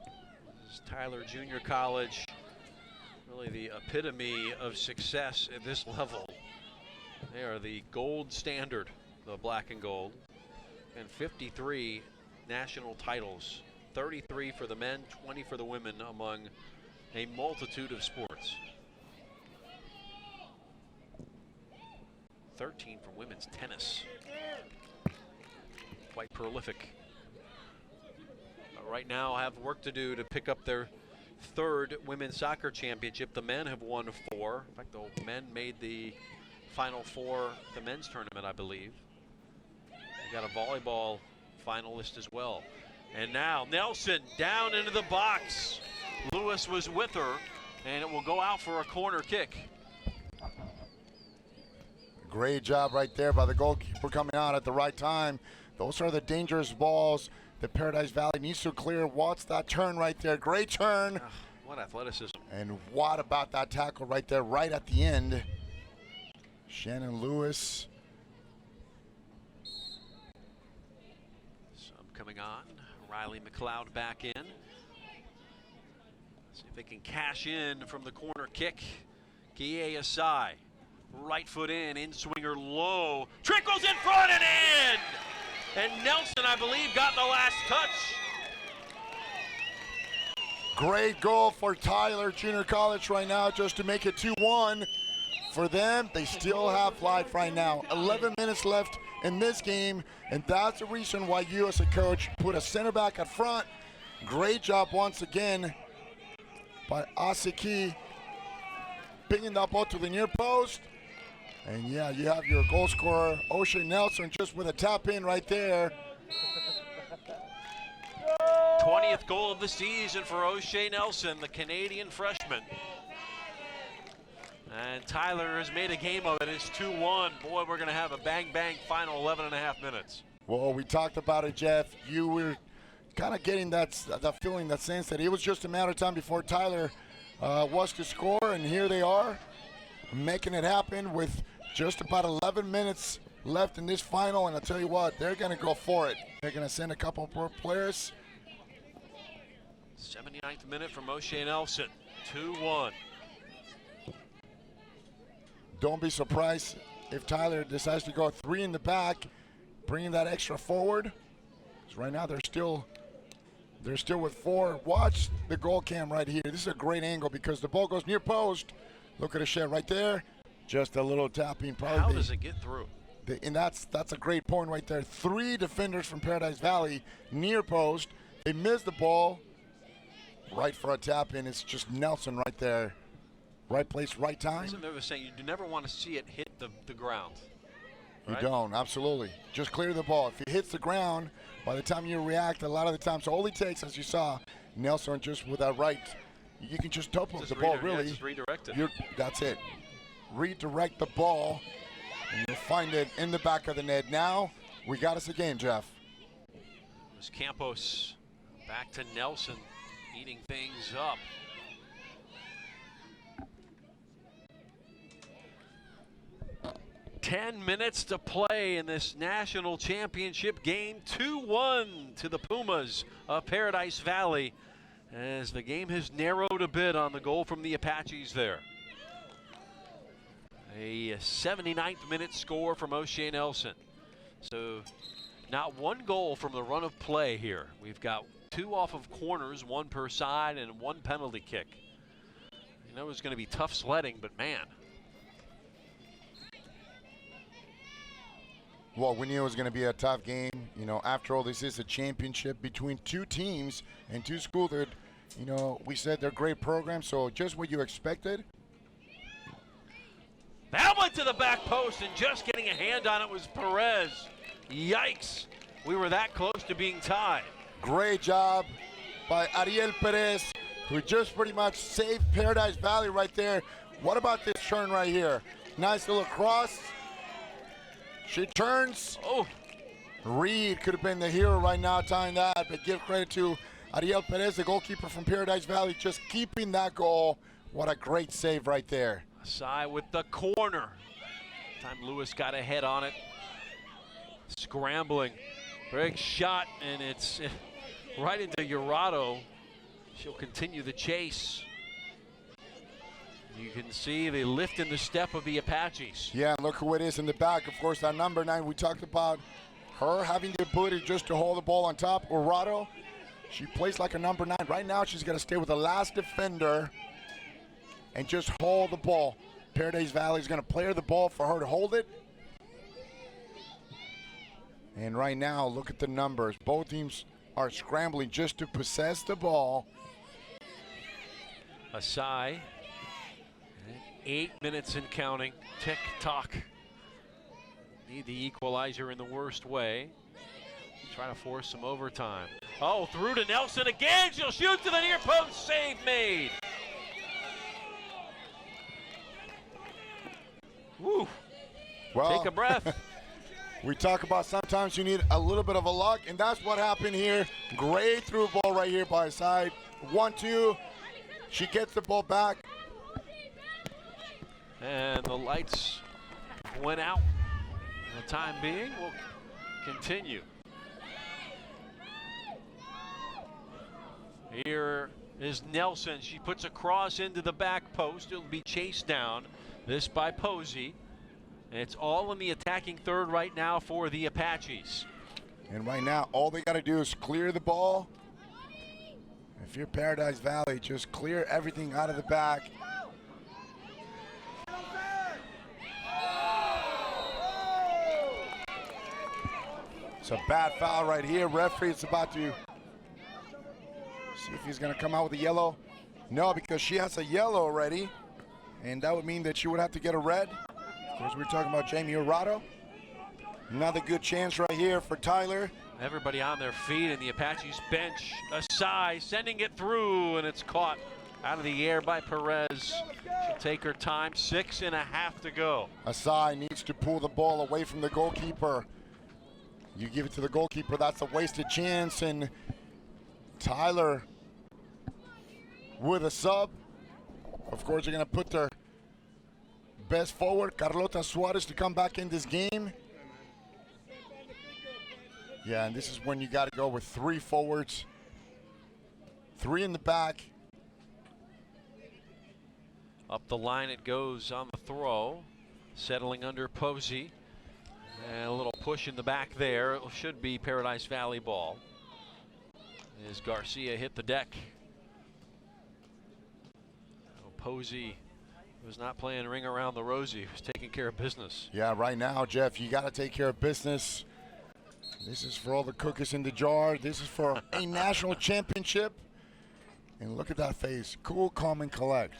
S1: This is Tyler Junior College, really the epitome of success at this level. They are the gold standard, the black and gold, and 53 national titles, 33 for the men, 20 for the women, among a multitude of sports. 13 for women's tennis. Quite prolific. But right now have work to do to pick up their third women's soccer championship. The men have won 4. In fact, the men made the Final Four, the men's tournament, I believe. We got a volleyball finalist as well. And now Nelson down into the box. Lewis was with her, and it will go out for a corner kick.
S2: Great job right there by the goalkeeper coming out at the right time. Those are the dangerous balls that Paradise Valley needs to clear. Watch that turn right there. Great turn.
S1: What athleticism.
S2: And what about that tackle right there, right at the end? Shannon Lewis
S1: coming on. Riley McLeod back in. See if they can cash in from the corner kick. Kie Asai. Right foot in swinger low. Trickles in front and in! And Nelson, I believe, got the last touch.
S2: Great goal for Tyler Junior College right now, just to make it 2-1 for them. They still have life right now. 11 minutes left in this game, and that's the reason why you as a coach put a center back up front. Great job once again by Asiki, pinging that ball to the near post. And yeah, you have your goal scorer, O'Shea Nelson, just with a tap in right there.
S1: 20th goal of the season for O'Shea Nelson, the Canadian freshman. And Tyler has made a game of it. It's 2-1. Boy, we're going to have a bang-bang final 11 and a half minutes.
S2: Well, we talked about it, Jeff. You were kind of getting that feeling, that sense that it was just a matter of time before Tyler was to score, and here they are, making it happen with just about 11 minutes left in this final. And I'll tell you what, they're going to go for it. They're going to send a couple more players.
S1: 79th minute from O'Shea Nelson, 2-1.
S2: Don't be surprised if Tyler decides to go 3 in the back, bringing that extra forward. So right now they're still with 4. Watch the goal cam right here. This is a great angle because the ball goes near post. Look at the shed right there. Just a little tapping. Probably.
S1: How does it get through?
S2: And that's a great point right there. 3 defenders from Paradise Valley near post. They missed the ball. Right for a tap in. It's just Nelson right there. Right place, right time.
S1: Isn't there the saying, you do never want to see it hit the ground?
S2: You
S1: right?
S2: don't, absolutely. Just clear the ball. If it hits the ground, by the time you react, a lot of the times, all it takes, as you saw, Nelson just with that right, you can just double the ball, really.
S1: Yeah, just redirect it.
S2: That's it. Redirect the ball, and you'll find it in the back of the net. Now, we got us a game, Jeff.
S1: It was Campos back to Nelson, eating things up. Ten minutes to play in this national championship game. 2-1 to the Pumas of Paradise Valley, as the game has narrowed a bit on the goal from the Apaches there. A 79th minute score from O'Shea Nelson. So not one goal from the run of play here. We've got 2 off of corners, 1 per side, and 1 penalty kick. You know it was going to be tough sledding, but man.
S2: Well, we knew it was going to be a tough game. You know, after all, this is a championship between 2 teams and 2 schools that, you know, we said they're great programs, so just what you expected.
S1: That went to the back post, and just getting a hand on it was Perez. Yikes. We were that close to being tied.
S2: Great job by Ariel Perez, who just pretty much saved Paradise Valley right there. What about this turn right here? Nice little cross. She turns.
S1: Oh.
S2: Reed could have been the hero right now tying that, but give credit to Ariel Perez, the goalkeeper from Paradise Valley, just keeping that goal. What a great save right there.
S1: Asai with the corner. Time Lewis got a head on it. Scrambling. Big shot, and it's right into Urado. She'll continue the chase. You can see the lift in the step of the Apaches.
S2: Yeah, look who it is in the back. Of course, that number 9, we talked about her having the ability just to hold the ball on top. Urado, she plays like a number 9. Right now, she's got to stay with the last defender and just hold the ball. Paradise Valley is going to play her the ball for her to hold it. And right now, look at the numbers. Both teams are scrambling just to possess the ball.
S1: Asai. 8 minutes and counting. Tick-tock. Need the equalizer in the worst way. Trying to force some overtime. Oh, through to Nelson again. She'll shoot to the near post. Save made. Woo.
S2: Well,
S1: take a breath.
S2: We talk about sometimes you need a little bit of a luck, and that's what happened here. Great through ball right here by side. 1-2. She gets the ball back.
S1: And the lights went out for the time being. We'll continue. Here is Nelson. She puts a cross into the back post. It'll be chased down. This by Posey. And it's all in the attacking third right now for the Apaches.
S2: And right now, all they got to do is clear the ball. If you're Paradise Valley, just clear everything out of the back. It's a bad foul right here. Referee is about to see if he's going to come out with a yellow. No, because she has a yellow already. And that would mean that she would have to get a red. Of course, we're talking about Jamie Orado. Another good chance right here for Tyler.
S1: Everybody on their feet, and the Apaches bench. Asai sending it through, and it's caught out of the air by Perez. She'll take her time. 6.5 to go.
S2: Asai needs to pull the ball away from the goalkeeper. You give it to the goalkeeper, that's a wasted chance. And Tyler with a sub. Of course, they're going to put their best forward, Carlota Suarez, to come back in this game. Yeah, and this is when you got to go with 3 forwards, 3 in the back.
S1: Up the line it goes on the throw. Settling under Posey. And a little push in the back there. It should be Paradise Valley ball. As Garcia hit the deck. Oh, Posey was not playing ring around the rosy. He was taking care of business.
S2: Yeah, right now, Jeff, you got to take care of business. This is for all the cookies in the jar. This is for a national championship. And look at that face. Cool, calm, and collect.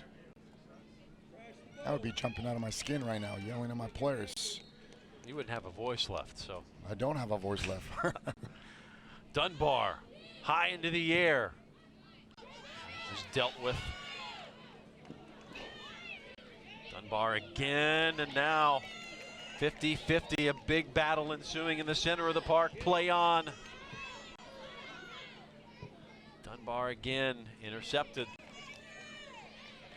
S2: I would be jumping out of my skin right now, yelling at my players.
S1: You wouldn't have a voice left, so.
S2: I don't have a voice left.
S1: Dunbar, high into the air. Was dealt with. Dunbar again, and now 50-50, a big battle ensuing in the center of the park. Play on. Dunbar again, intercepted.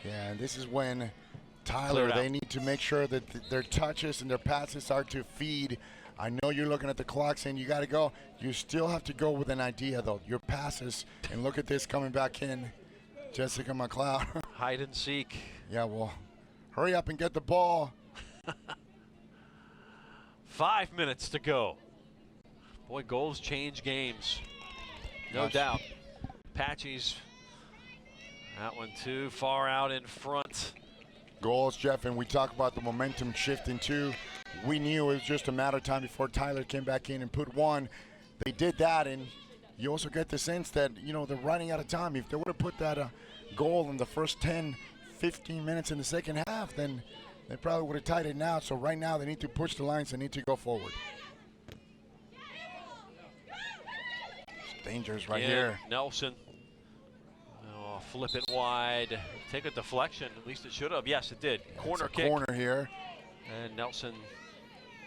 S2: Yeah, and this is when Tyler, they need to make sure that their touches and their passes are to feed. I know you're looking at the clock saying you got to go. You still have to go with an idea, though. Your passes, and look at this coming back in. Jessica McLeod.
S1: Hide and seek.
S2: Yeah, well, hurry up and get the ball.
S1: 5 minutes to go. Boy, goals change games. No doubt. Apaches, that one too far out in front.
S2: Goals, Jeff, and we talk about the momentum shifting too. We knew it was just a matter of time before Tyler came back in and put one. They did that, and you also get the sense that, you know, they're running out of time. If they would have put that goal in the first 10, 15 minutes in the second half, then they probably would have tied it now. So right now they need to push the lines. They need to go forward. It's dangerous right here.
S1: Nelson. Oh, flip it wide. Take a deflection. At least it should have. Yes, it did. Corner kick.
S2: Corner here.
S1: And Nelson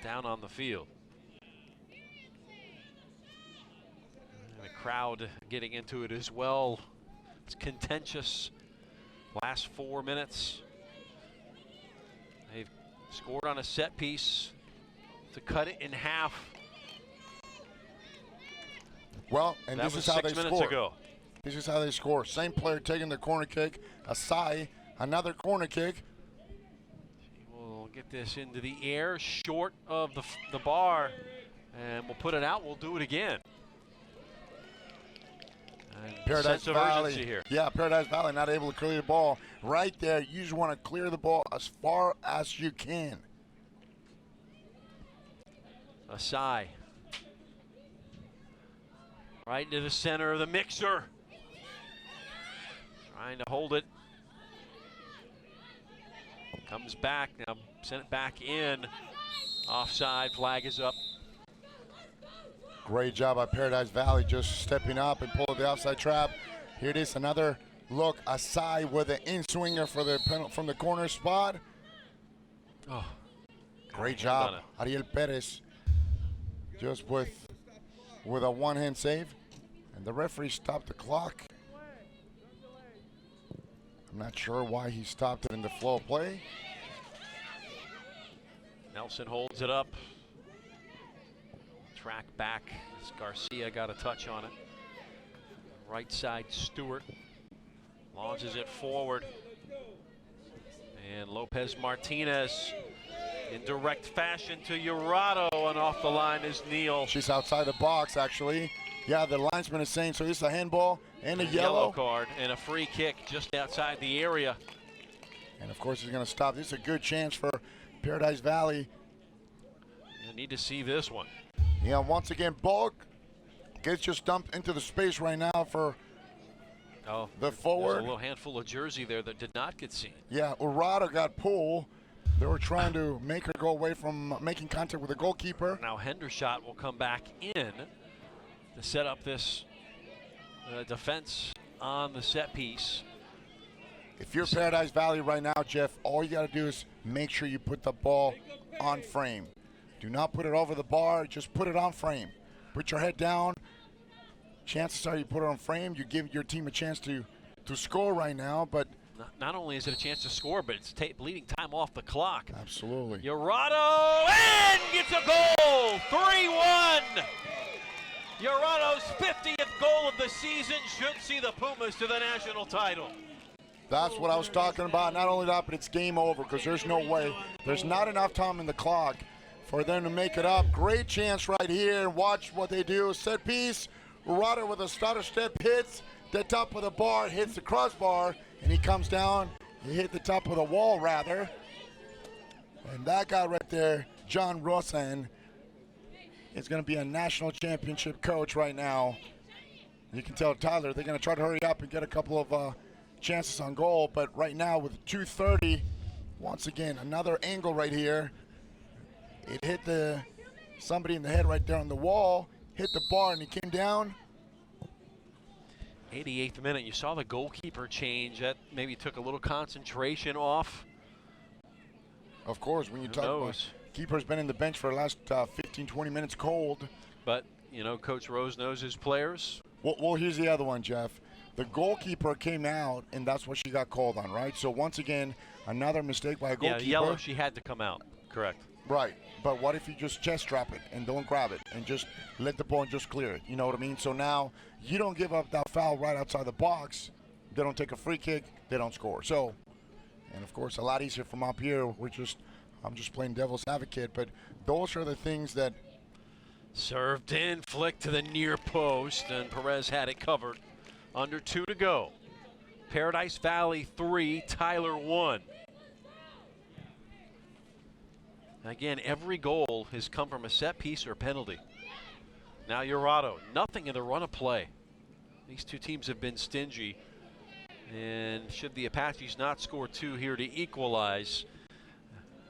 S1: down on the field. And the crowd getting into it as well. It's contentious. Last 4 minutes. They've scored on a set piece to cut it in half.
S2: Well, and
S1: that
S2: this
S1: was
S2: is how
S1: 6
S2: they
S1: minutes
S2: score.
S1: ago.
S2: This is how they score. Same player taking the corner kick. Asai, another corner kick.
S1: We'll get this into the air, short of the bar, and we'll put it out. We'll do it again. And
S2: Paradise
S1: sense of
S2: Valley.
S1: urgency here.
S2: Yeah, Paradise Valley not able to clear the ball. Right there, you just want to clear the ball as far as you can.
S1: Asai. Right into the center of the mixer. Trying to hold it. Comes back, now sent it back in. Offside, flag is up.
S2: Great job by Paradise Valley just stepping up and pulling the offside trap. Here it is, another look. Asai with an in-swinger for the from the corner spot.
S1: Oh,
S2: great job, Ariel Perez. Just with a one-hand save. And the referee stopped the clock. I'm not sure why he stopped it in the flow of play.
S1: Nelson holds it up. Track back as Garcia got a touch on it. Right side, Stewart launches it forward. And Lopez Martinez in direct fashion to Urado, and off the line is Neal.
S2: She's outside the box, actually. Yeah, the linesman is saying, so it's a handball and a yellow.
S1: Card and a free kick just outside the area.
S2: And of course, he's going to stop. This is a good chance for Paradise Valley.
S1: You need to see this one.
S2: Yeah, once again, ball gets just dumped into the space right now for the forward.
S1: There's a little handful of jersey there that did not get seen.
S2: Yeah, Urado got pulled. They were trying to make her go away from making contact with the goalkeeper.
S1: Now Hendershot will come back in to set up this defense on the set piece.
S2: If you're Paradise Valley right now, Jeff, all you got to do is make sure you put the ball on frame. Do not put it over the bar, just put it on frame. Put your head down. Chances are you put it on frame, you give your team a chance to score right now, but
S1: not only is it a chance to score, but it's bleeding time off the clock.
S2: Absolutely.
S1: Urado and gets a goal, 3-1. Urado's 50th goal of the season should see the Pumas to the national title.
S2: That's what I was talking about. Not only that, but it's game over because there's no way. There's not enough time in the clock for them to make it up. Great chance right here. Watch what they do. Set piece. Urado with a starter step hits the top of the bar, hits the crossbar, and he comes down. He hit the top of the wall, rather. And that guy right there, John Rosen, is going to be a national championship coach right now. You can tell Tyler they're going to try to hurry up and get a couple of chances on goal, but right now with 2:30, once again, another angle right here. It hit somebody in the head right there on the wall, hit the bar, and he came down.
S1: 88th minute, you saw the goalkeeper change. That maybe took a little concentration off.
S2: Of course, when you talk about keeper's been in the bench for the last 15, 20 minutes cold.
S1: But, you know, Coach Rose knows his players.
S2: Well, here's the other one, Jeff. The goalkeeper came out, and that's what she got called on, right? So once again, another mistake by a goalkeeper.
S1: Yeah, yellow, she had to come out, correct.
S2: Right, but what if you just chest drop it and don't grab it and just let the ball and just clear it? You know what I mean? So now you don't give up that foul right outside the box. They don't take a free kick. They don't score. So, and of course, a lot easier from up here. I'm just playing devil's advocate, but those are the things that.
S1: Served in, flick to the near post, and Perez had it covered. Under 2 to go. Paradise Valley 3, Tyler 1. Again, every goal has come from a set piece or penalty. Now Urado, nothing in the run of play. These two teams have been stingy. And should the Apaches not score 2 here to equalize,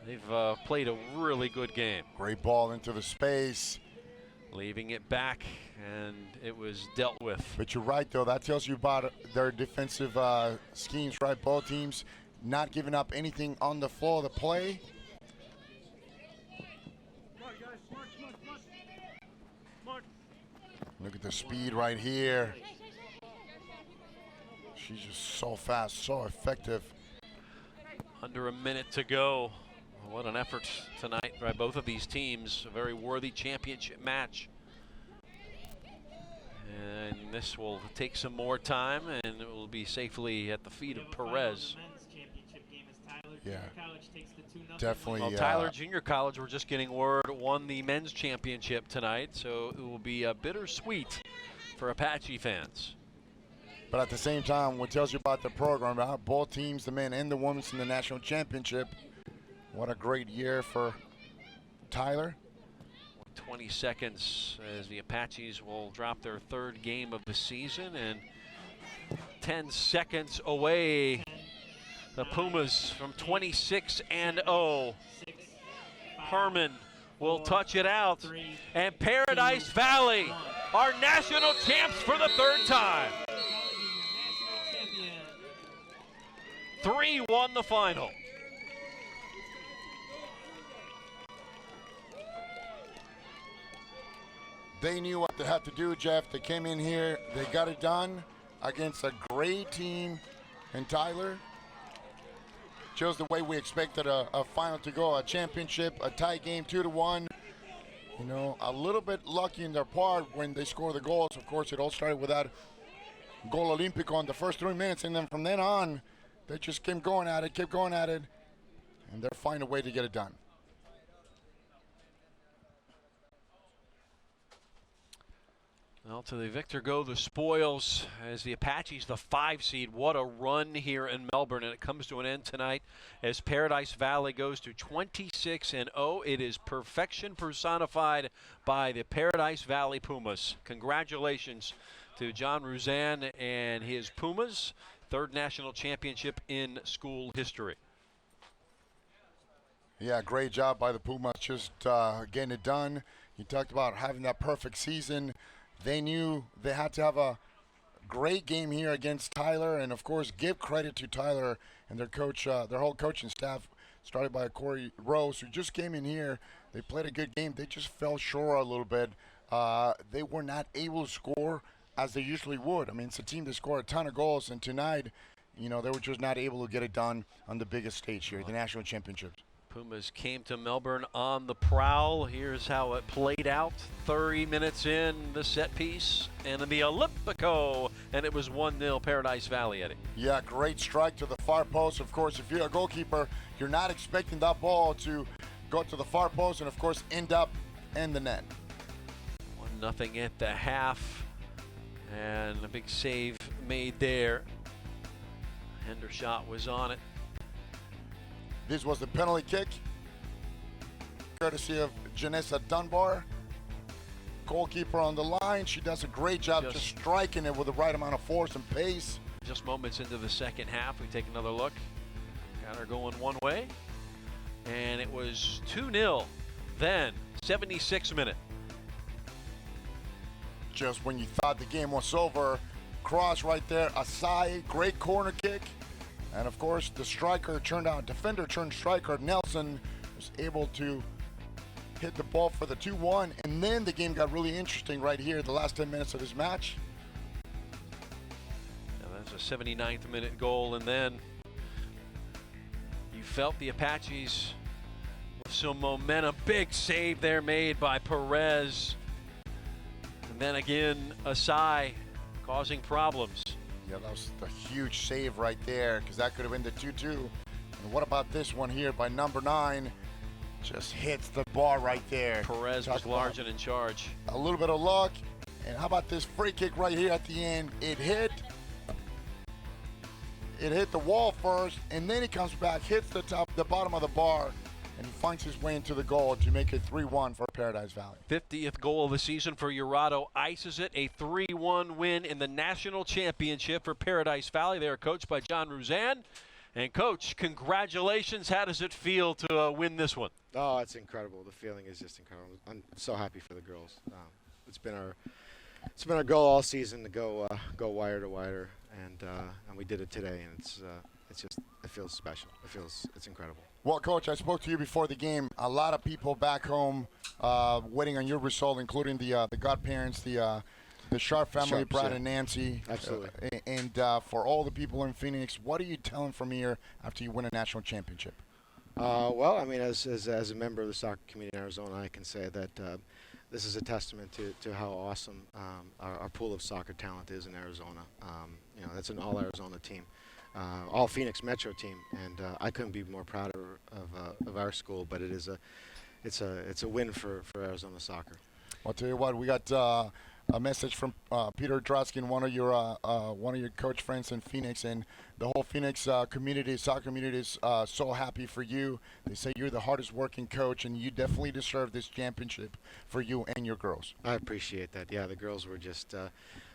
S1: they've played a really good game.
S2: Great ball into the space.
S1: Leaving it back, and it was dealt with.
S2: But you're right, though. That tells you about their defensive schemes, right? Both teams not giving up anything on the floor of the play. Look at the speed right here. She's just so fast, so effective.
S1: Under a minute to go. What an effort tonight by both of these teams. A very worthy championship match. And this will take some more time, and it will be safely at the feet of Perez.
S2: Yeah, definitely.
S1: Well, Tyler Junior College, we're just getting word, won the men's championship tonight, so it will be bittersweet for Apache fans.
S2: But at the same time, what tells you about the program, both teams, the men and the women's in the national championship. What a great year for Tyler.
S1: 20 seconds as the Apaches will drop their 3rd game of the season, and 10 seconds away. The Pumas from 26-0. Herman will touch it out, and Paradise Valley are national champs for the 3rd time. 3-1 the final.
S2: They knew what they had to do, Jeff. They came in here, they got it done against a great team in Tyler. Just the way we expected a final to go, a championship, a tie game, 2-1. You know, a little bit lucky in their part when they score the goals. Of course, it all started with that goal Olympico in the first 3 minutes, and then from then on, they just kept going at it, and they're finding a way to get it done.
S1: Well, to the victor go the spoils as the Apaches, the 5 seed. What a run here in Melbourne, and it comes to an end tonight as Paradise Valley goes to 26-0. It is perfection personified by the Paradise Valley Pumas. Congratulations to John Rouzan and his Pumas, 3rd national championship in school history.
S2: Yeah, great job by the Pumas, just getting it done. You talked about having that perfect season. They knew they had to have a great game here against Tyler, and of course give credit to Tyler and their coach, their whole coaching staff, started by Corey Rose, who just came in here. They played a good game. They just fell short a little bit. They were not able to score as they usually would. I mean, it's a team that scored a ton of goals, and tonight, you know, they were just not able to get it done on the biggest stage here, the national championships.
S1: Pumas came to Melbourne on the prowl. Here's how it played out. 30 minutes in, the set piece, and then the Olympico, and it was 1-0 Paradise Valley, Eddie.
S2: Yeah, great strike to the far post. Of course, if you're a goalkeeper, you're not expecting that ball to go to the far post and, of course, end up in the net.
S1: 1-0 at the half, and a big save made there. Hendershot was on it.
S2: This was the penalty kick, courtesy of Janessa Dunbar. Goalkeeper on the line. She does a great job just striking it with the right amount of force and pace.
S1: Just moments into the second half, we take another look. Got her going one way, and it was 2-0. Then, 76th minute.
S2: Just when you thought the game was over, cross right there, Asai, great corner kick. And of course, the striker defender turned striker, Nelson, was able to hit the ball for the 2-1. And then the game got really interesting right here, the last 10 minutes of this match.
S1: Now that's a 79th minute goal, and then you felt the Apaches with some momentum. Big save there made by Perez. And then again, Asai causing problems.
S2: Yeah, that was a huge save right there, because that could have been the 2-2. And what about this one here by number 9? Just hits the bar right there.
S1: Perez was large and in charge.
S2: A little bit of luck. And how about this free kick right here at the end? It hit the wall first, and then he comes back, hits the bottom of the bar, and he finds his way into the goal to make it 3-1 for Paradise Valley.
S1: 50th goal of the season for Urado ices it. A 3-1 win in the national championship for Paradise Valley. They are coached by John Rouzan. And Coach, congratulations. How does it feel to win this one?
S3: Oh, it's incredible. The feeling is just incredible. I'm so happy for the girls. It's been our goal all season to go wire to wire, and we did it today. And it feels special. It's incredible.
S2: Well, Coach, I spoke to you before the game. A lot of people back home waiting on your result, including the godparents, the Sharp family,
S3: Sharps,
S2: Brad
S3: yeah.
S2: and Nancy.
S3: Absolutely.
S2: And for all the people in Phoenix, what are you telling from here after you win a national championship?
S3: Well, I mean, as a member of the soccer community in Arizona, I can say that this is a testament to how awesome our pool of soccer talent is in Arizona. That's an all-Arizona team. All Phoenix Metro team, and I couldn't be more proud of our school. But it's a win for Arizona soccer.
S2: I'll tell you what, we got a message from Peter Drotsky, one of your coach friends in Phoenix, and the whole Phoenix soccer community is so happy for you. They say you're the hardest working coach, and you definitely deserve this championship for you and your girls.
S3: I appreciate that. Yeah, the girls were just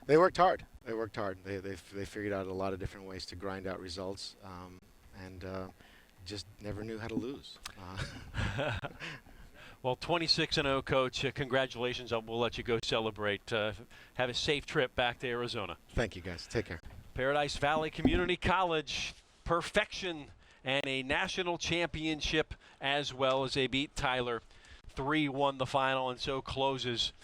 S3: they worked hard. They figured out a lot of different ways to grind out results, and just never knew how to lose.
S1: Well, 26-0, Coach. Congratulations. We'll let you go celebrate. Have a safe trip back to Arizona.
S3: Thank you, guys. Take care.
S1: Paradise Valley Community College, perfection and a national championship, as well as they beat Tyler 3-1 the final, and so closes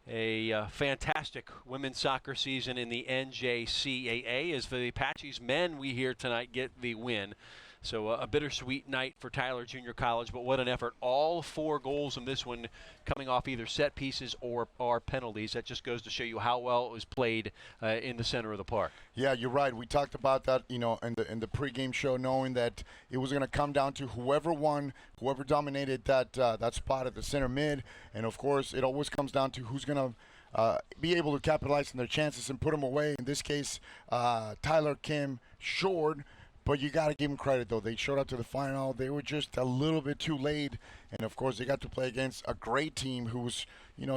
S1: a fantastic women's soccer season in the NJCAA. As for the Apaches men, we hear tonight get the win. So a bittersweet night for Tyler Junior College, but what an effort. All 4 goals in this one coming off either set pieces or penalties. That just goes to show you how well it was played in the center of the park.
S2: Yeah, you're right. We talked about that, in the pregame show, knowing that it was going to come down to whoever won, whoever dominated that spot at the center mid, and of course, it always comes down to who's going to be able to capitalize on their chances and put them away. In this case, Tyler came short, but you got to give them credit, though. They showed up to the final. They were just a little bit too late, and of course, they got to play against a great team who was,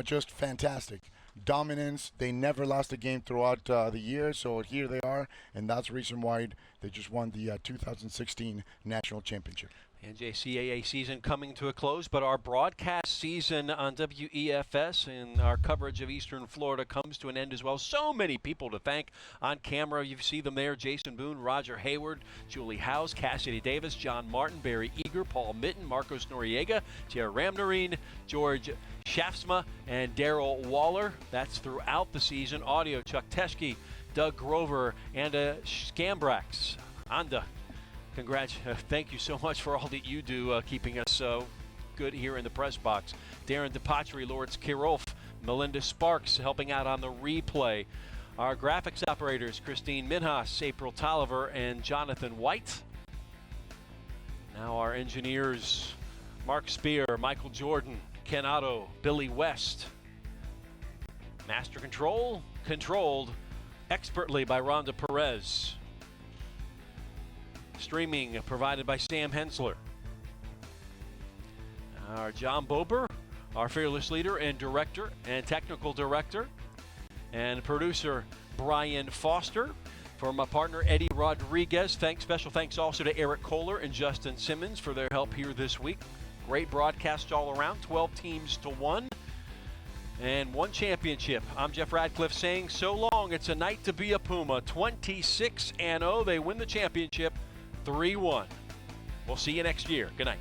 S2: just fantastic. Dominance. They never lost a game throughout the year, so here they are, and that's the reason why they just won the 2016 National Championship.
S1: NJCAA season coming to a close, but our broadcast season on WEFS and our coverage of Eastern Florida comes to an end as well. So many people to thank on camera. You see them there: Jason Boone, Roger Hayward, Julie House, Cassidy Davis, John Martin, Barry Eager, Paul Mitten, Marcos Noriega, Tierra Ramnarine, George Shafsma, and Daryl Waller. That's throughout the season. Audio: Chuck Teschke, Doug Grover, and Scambrax. Anda. Thank you so much for all that you do, keeping us good here in the press box. Darren DePatry, Lawrence Kirolf, Melinda Sparks helping out on the replay. Our graphics operators, Christine Minhas, April Tolliver, and Jonathan White. Now our engineers, Mark Spear, Michael Jordan, Ken Otto, Billy West. Master control, controlled expertly by Rhonda Perez. Streaming provided by Sam Hensler. Our John Bober, our fearless leader and director and technical director, and producer Brian Foster. For my partner Eddie Rodriguez, special thanks also to Eric Kohler and Justin Simmons for their help here this week. Great broadcast all around, 12 teams to 1 and 1 championship. I'm Jeff Radcliffe saying so long. It's a night to be a Puma. 26-0, they win the championship 3-1. We'll see you next year. Good night.